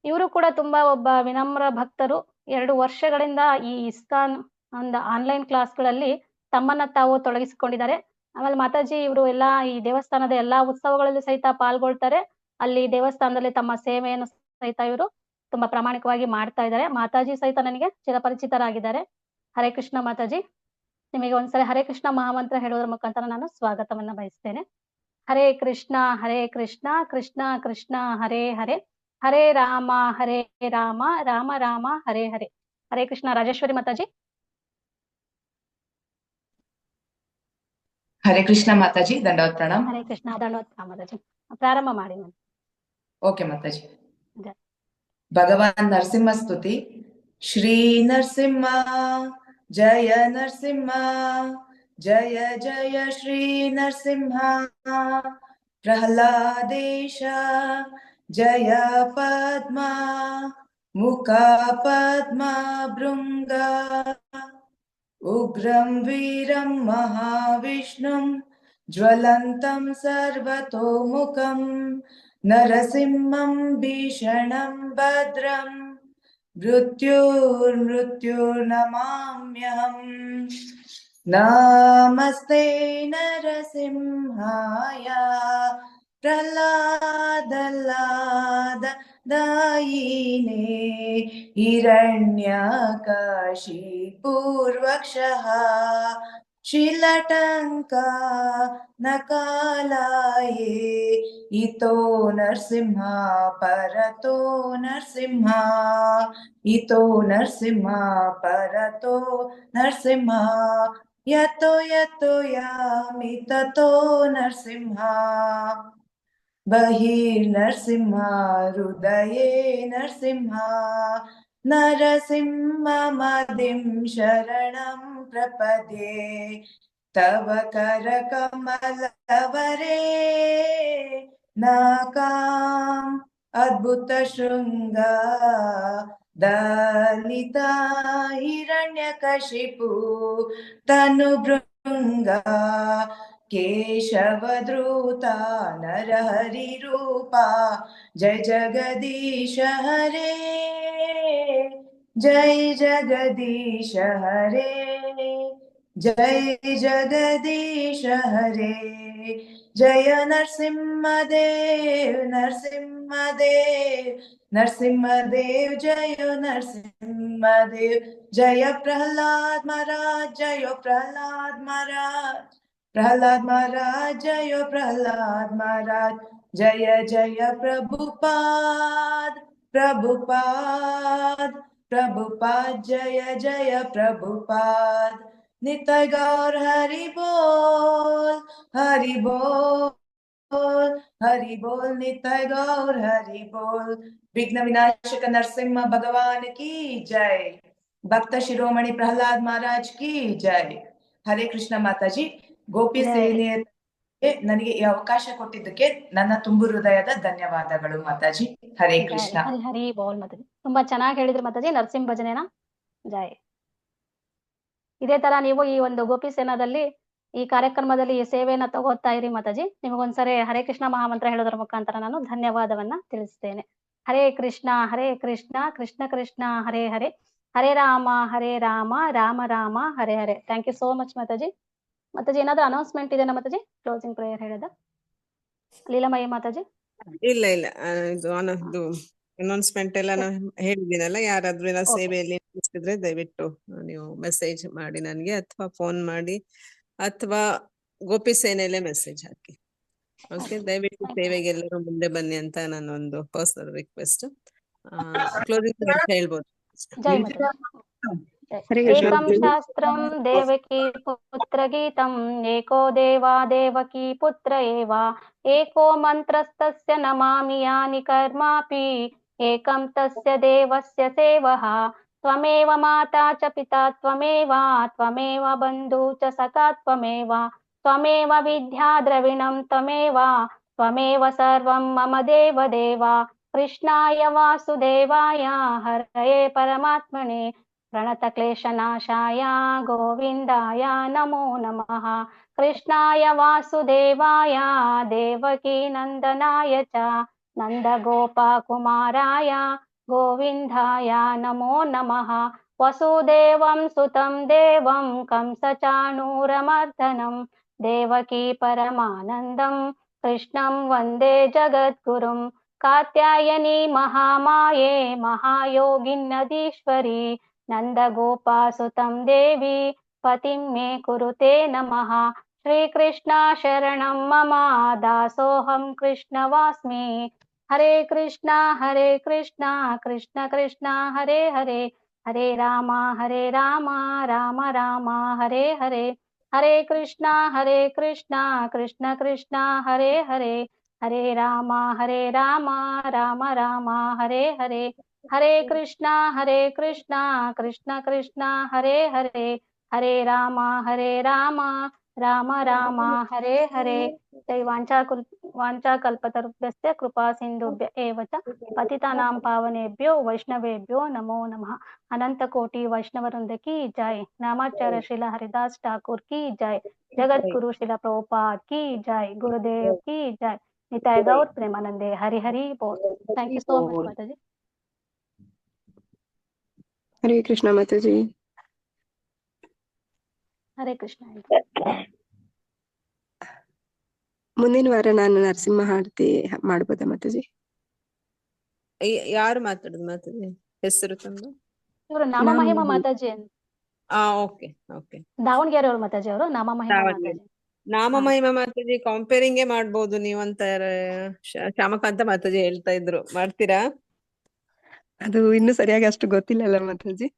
ಇವರು ಕೂಡ ತುಂಬಾ ಒಬ್ಬ ವಿನಮ್ರ ಭಕ್ತರು. 2 ವರ್ಷಗಳಿಂದ ಈ ಇಸ್ಕಾನ್ ಒಂದು ಆನ್ಲೈನ್ ಕ್ಲಾಸ್ಗಳಲ್ಲಿ ತಮ್ಮನ್ನ ತಾವು ತೊಡಗಿಸಿಕೊಂಡಿದ್ದಾರೆ. ಆಮೇಲೆ ಮಾತಾಜಿ ಇವರು ಎಲ್ಲಾ ಈ ದೇವಸ್ಥಾನದ ಎಲ್ಲಾ ಉತ್ಸವಗಳಲ್ಲಿ ಸಹಿತ ಪಾಲ್ಗೊಳ್ತಾರೆ. ಅಲ್ಲಿ ದೇವಸ್ಥಾನದಲ್ಲಿ ತಮ್ಮ ಸೇವೆಯನ್ನು ಸಹಿತ ಇವರು ತುಂಬಾ ಪ್ರಾಮಾಣಿಕವಾಗಿ ಮಾಡ್ತಾ ಇದ್ದಾರೆ. ಮಾತಾಜಿ ಸಹಿತ ನನಗೆ ಚಿರಪರಿಚಿತರಾಗಿದ್ದಾರೆ. ಹರೇ ಕೃಷ್ಣ ಮಾತಾಜಿ, ನಿಮಗೆ ಒಂದ್ಸರಿ ಹರೇ ಕೃಷ್ಣ ಮಹಾಮಂತ್ರ ಹೇಳೋದ್ರ ಮುಖಾಂತರ ನಾನು ಸ್ವಾಗತವನ್ನ ಬಯಸ್ತೇನೆ. ಹರೇ ಕೃಷ್ಣ ಕೃಷ್ಣ ಕೃಷ್ಣ ಹರೇ ಹರೇ, ಹರೇ ರಾಮ ರಾಮ ರಾಮ ಹರೇ ಹರೇ. ಹರೇ ಕೃಷ್ಣ. ರಾಜೇಶ್ವರಿ ಮಾತಾಜಿ. ಹರೇ ಕೃಷ್ಣ ಮಾತಾಜಿ, ದಂಡವತ್ ಪ್ರಣಾಮ್. ಹರೇ ಕೃಷ್ಣ, ದಂಡವತ್ ಮಾತಾಜಿ. ಪ್ರಾರಂಭ ಮಾಡಿ. ಓಕೆ ಮಾತಾಜಿ. ಭಗವಾನ್ ನರಸಿಂಹ ಸ್ತುತಿ. ಶ್ರೀ ನರಸಿಂಹ ಜಯ ನರಸಿಂಹ, ಜಯ ಜಯ ಶ್ರೀ ನರಸಿಂಹ. ಪ್ರಹ್ಲಾದೇಶ ಜಯ ಪದ್ಮ, ಮುಖ ಪದ್ಮ ಭೃಂಗ. ಉಗ್ರಂ ವೀರಂ ಮಹಾವಿಷ್ಣುಂ, ಜ್ವಲಂತಂ ಸರ್ವತೋಮುಖಂ. ನರಸಿಂಹಂ ಭೀಷಣಂ ಭದ್ರಂ, ಮೃತ್ಯುರ್ನಮಾಮ್ಯಹಂ. ನಮಸ್ತೆ ನರಸಿಂಹಾಯ, ಪ್ರಹ್ಲಾದಲ್ಲಾದ ದಾಯಿನೇ. ಹಿರಣ್ಯಕಶಿಪೂರ್ವಕ್ಷಃ, ಶಿಲಟಂಕ ನಕಾಲಾಯೇ. ಇತೋ ನರಸಿಂಹ ಪರತೋ ನರಸಿಂಹ, ಇತೋ ನರಸಿಂಹ ಪರತೋ ನರಸಿಂಹ. ಯತೋ ಯತೋ ಯಾಮಿ ತತೋ ನರಸಿಂಹ. ಬಹಿರ್ನರಸಿಂಹ ಹೃದಯೇ ನರಸಿಂಹ. ನರಸಿಂಹಮದಿಂ ಶರಣಂ ಪ್ರಪದ್ಯೆ, ತವ ಕರಕಮಲವರೇ. ನಾಕಾಂ ಅದ್ಭುತ ಶೃಂಗ ದಲಿತ ಹಿರಣ್ಯಕಶಿಪು ತನು ಭೃಂಗ. ಕೇಶವಧೃತ ನರಹರಿ ರೂಪ, ಜಯ ಜಗದೀಶ ಹರೇ. जय जगदीश हरे, जय जगदीश हरे, जय नरसिंहदेव नरसिंहदेव नरसिंहदेव, जय नरसिंहदेव, जय प्रहलाद महाराज, जय प्रहलाद महाराज, प्रहलाद महाराज, जय प्रहलाद महाराज, जय जय प्रभुपाद प्रभुपाद प्रभुपाद, जय जय प्रभुपाद, नित्य गौर हरि बोल हरि बोल हरि बोल, नित्य गौर हरि बोल। विघ्न विनाशक नरसिंह भगवान की जय, भक्त शिरोमणि प्रहलाद महाराज की जय। ಹರೇ ಕೃಷ್ಣ ಮಾತಾಜಿ. ಗೋಪಿ ಸೇನೆಗೆ ನನಗೆ ಈ ಅವಕಾಶ ಕೊಟ್ಟಿದ್ದಕ್ಕೆ ನನ್ನ ತುಂಬು ಹೃದಯದ ಧನ್ಯವಾದಗಳು ಮಾತಾಜಿ. ಹರೇ ಕೃಷ್ಣ. ಹರಿ ಹರಿ ಬೋಲ್ ಮಾತಾಜಿ. ತುಂಬಾ ಚೆನ್ನಾಗಿ ಹೇಳಿದ್ರಿ ಮಾತಾಜಿ ನರಸಿಂಹ ಭಜನೆನ. ಜೈ. ಇದೇ ತರ ನೀವು ಈ ಒಂದು ಗೋಪಿ ಸೇನಾದಲ್ಲಿ ಈ ಕಾರ್ಯಕ್ರಮದಲ್ಲಿ ಈ ಸೇವೆಯನ್ನ ತಗೋತಾ ಇರಿ ಮಾತಾಜಿ. ನಿಮಗೊಂದ್ಸರಿ ಹರೇ ಕೃಷ್ಣ ಮಹಾಮಂತ್ರ ಹೇಳೋದ್ರ ಮುಖಾಂತರ ನಾನು ಧನ್ಯವಾದವನ್ನ ತಿಳಿಸ್ತೇನೆ. Hare Krishna Krishna Krishna Hare Hare, Hare Rama Rama Rama Hare Hare. Thank you so much Mataji. Mataji ಏನಾದ್ರು ಅನೌನ್ಸ್ಮೆಂಟ್ ಇದೆನಾ ಮಾತಾಜಿ? ಕ್ಲೋಸಿಂಗ್ ಪ್ರೇಯರ್ ಹೇಳದ ಲೀಲಾಮಯಿ ಮಾತಾಜಿ? ಇಲ್ಲ ಇದು ಅನೌನ್ಸ್ಮೆಂಟ್ ಎಲ್ಲ ನಾನು ಹೇಳಿದ್ದೀನಲ್ಲ. ಯಾರಾದ್ರೂ ಏನಾದ್ರು ಸೇವೆಯಲ್ಲಿ ಇದ್ರೆ ದಯವಿಟ್ಟು ನೀವು ಮೆಸೇಜ್ ಮಾಡಿ ನನ್ಗೆ, ಅಥವಾ ಫೋನ್ ಮಾಡಿ, ಅಥವಾ ಗೋಪಿ ಸೇನೆಯಲ್ಲೇ ಮೆಸೇಜ್ ಹಾಕಿ. ಓಕೆ, ದಯವಿಟ್ಟು ಸೇವೆಗೆ ಎಲ್ಲರೂ ಮುಂದೆ ಬನ್ನಿ ಅಂತ ನನ್ನೊಂದು ಪರ್ಸನಲ್ ರಿಕ್ವೆಸ್ಟ್. ಕ್ಲೋಸಿಂಗ್ ಹೇಳ್ಬೋದು. ಜೈ ಮಾತಾಜಿ. ಏಕಂ ಶಾಸ್ತ್ರಂ ದೇವಕಿ ಪುತ್ರ ಗೀತಂ, ಏಕೋ ದೇವಾ ದೇವಕಿ ಪುತ್ರ ಏವ, ಏಕೋ ಮಂತ್ರಸ್ತಸ್ಯ ನಮಾಮಿ ಯಾನಿ ಕರ್ಮಾಪಿ, ಏಕಂ ತಸ್ಯ ದೇವಸ್ಯ ಸೇವಃ, ತ್ವಮೇವ ಮಾತಾ ಚ ಪಿತಾ ತ್ವಮೇವ, ತ್ವಮೇವ ಬಂಧು ಚ ಸಖಾ ತ್ವಮೇವ, ತ್ವಮೇವ ವಿದ್ಯಾ ದ್ರವಿಣಂ ತ್ವಮೇವ, ತ್ವಮೇವ ಸರ್ವಂ ಮಮ ದೇವ ದೇವ, ಕೃಷ್ಣಾಯ ವಾಸುದೇವಾಯ ಹರಯೇ ಪರಮಾತ್ಮನೆ, ಪ್ರಣತ ಕ್ಲೇಶನಾಶಾಯ ಗೋವಿಂದಾಯ ನಮೋ ನಮಃ, ಕೃಷ್ಣಾಯ ವಾಸುದೇವಾಯ ದೇವಕೀ ನಂದನಾಯ ಚ ನಂದ ಗೋಪಕುಮಾರಾಯ ಗೋವಿಂದಾಯ ನಮೋ ನಮಃ, ವಸುದೇವಂ ಸುತಂ ದೇವಂ ಕಂಸ ಚಾಣೂರಮರ್ದನಂ, ದೇವಕೀ ಪರಮಾನಂದಂ ಕೃಷ್ಣಂ ವಂದೇ ಜಗದ್ಗುರುಂ, ಕಾತ್ಯಾಯನಿ ಮಹಾಮಾಯೇ ಮಹಾಯೋಗಿನ್ನದೀಶ್ವರಿ, ನಂದ ಗೋಪಾಸುತಂ ದೇವಿ ಪತಿಂ ಮೇ ಕುರುತೆ ನಮಃ, ಶ್ರೀಕೃಷ್ಣ ಶರಣಂ ಮಮ ದಾಸೋಹಂ ಕೃಷ್ಣವಾಸ್ಮಿ, ಹರೇ ಕೃಷ್ಣ ಕೃಷ್ಣ ಕೃಷ್ಣ ಹರೇ ಹರೇ, ಹರೇ ರಾಮ ರಾಮ ರಾಮ ಹರೇ ಹರೇ, ಹರೇ ಕೃಷ್ಣ ಕೃಷ್ಣ ಕೃಷ್ಣ ಹರೇ ಹರೇ, ಹರೇ ರಾಮ ರಾಮ ರಾಮ ಹರೇ ಹರೇ, ಹರೇ ಕೃಷ್ಣ ಕೃಷ್ಣ ಕೃಷ್ಣ ಹರೇ ಹರೇ, ಹರೇ ರಾಮ ರಾಮ ರಾಮ ಹರೇ ಹರೇ. ಜೈ ವಾಂಛಾಕಲ್ಪತರುಭ್ಯಶ್ಚ ಕೃಪಾ ಸಿಂಧುಭ್ಯ ಏವ ಚ ಪತಿತಾನಾಂ ಪಾವನೇಭ್ಯೋ ವೈಷ್ಣವೇಭ್ಯೋ ನಮೋ ನಮಃ. ಅನಂತ ಕೋಟಿ ವೈಷ್ಣವವೃಂದ ಕಿ ಜೈ. ನಾಮಾಚಾರ್ಯ ಶ್ರೀಲ ಹರಿದಾಸ್ ಠಾಕೂರ್ ಕಿ ಜೈ. ಜಗದ್ಗುರು ಶ್ರೀಲ ಪ್ರಭುಪಾದ್ ಕಿ ಜೈ. ಗುರುದೇವ್ ಕಿ ಜೈ. ನಿತಾಯ ಗೌರ್ ಪ್ರೇಮಾನಂದೇ. ಹರಿ ಹರಿ ಬೋಲ್. Thank you so much Mataji. Hare Krishna Mataji. ಹರೇ ಕೃಷ್ಣ. ಮುಂದಿನ ವಾರ ನಾನು ನರಸಿಂಹ ಹಾಡ್ತಿ ಮಾಡ್ಬೋದಾ ಮಾತಾಜಿ? ಯಾರು ಮಾತಾಡುದು ಮಾತಾಜಿ? ಹೆಸರು ತಂದು ಇವರು ನಾಮ ಮಹಿಮಾ ಮಾತಾಜಿ ಅಂತ. Okay okay. ದಾವಣಗೆರೆ ಅವರು ಮಾತಾಜಿ ಅವರು ನಾಮ ಮಹಿಮಾ ಮಾತಾಜಿ. ನಾಮ ಮಹಿಮಾ ಮಾತಾಜಿ ಕಾಂಪೇರಿಂಗೇ ಮಾಡ್ಬೋದು ನೀವು ಅಂತ ಶ್ಯಾಮಕಾಂತ ಮಾತಾಜಿ ಹೇಳ್ತಾ ಇದ್ರು. ಮಾಡ್ತೀರಾ? ಅದು ಇನ್ನು ಸರಿಯಾಗಿ ಅಷ್ಟು ಗೊತ್ತಿಲ್ಲಲ್ಲ ಮಾತಾಜಿ.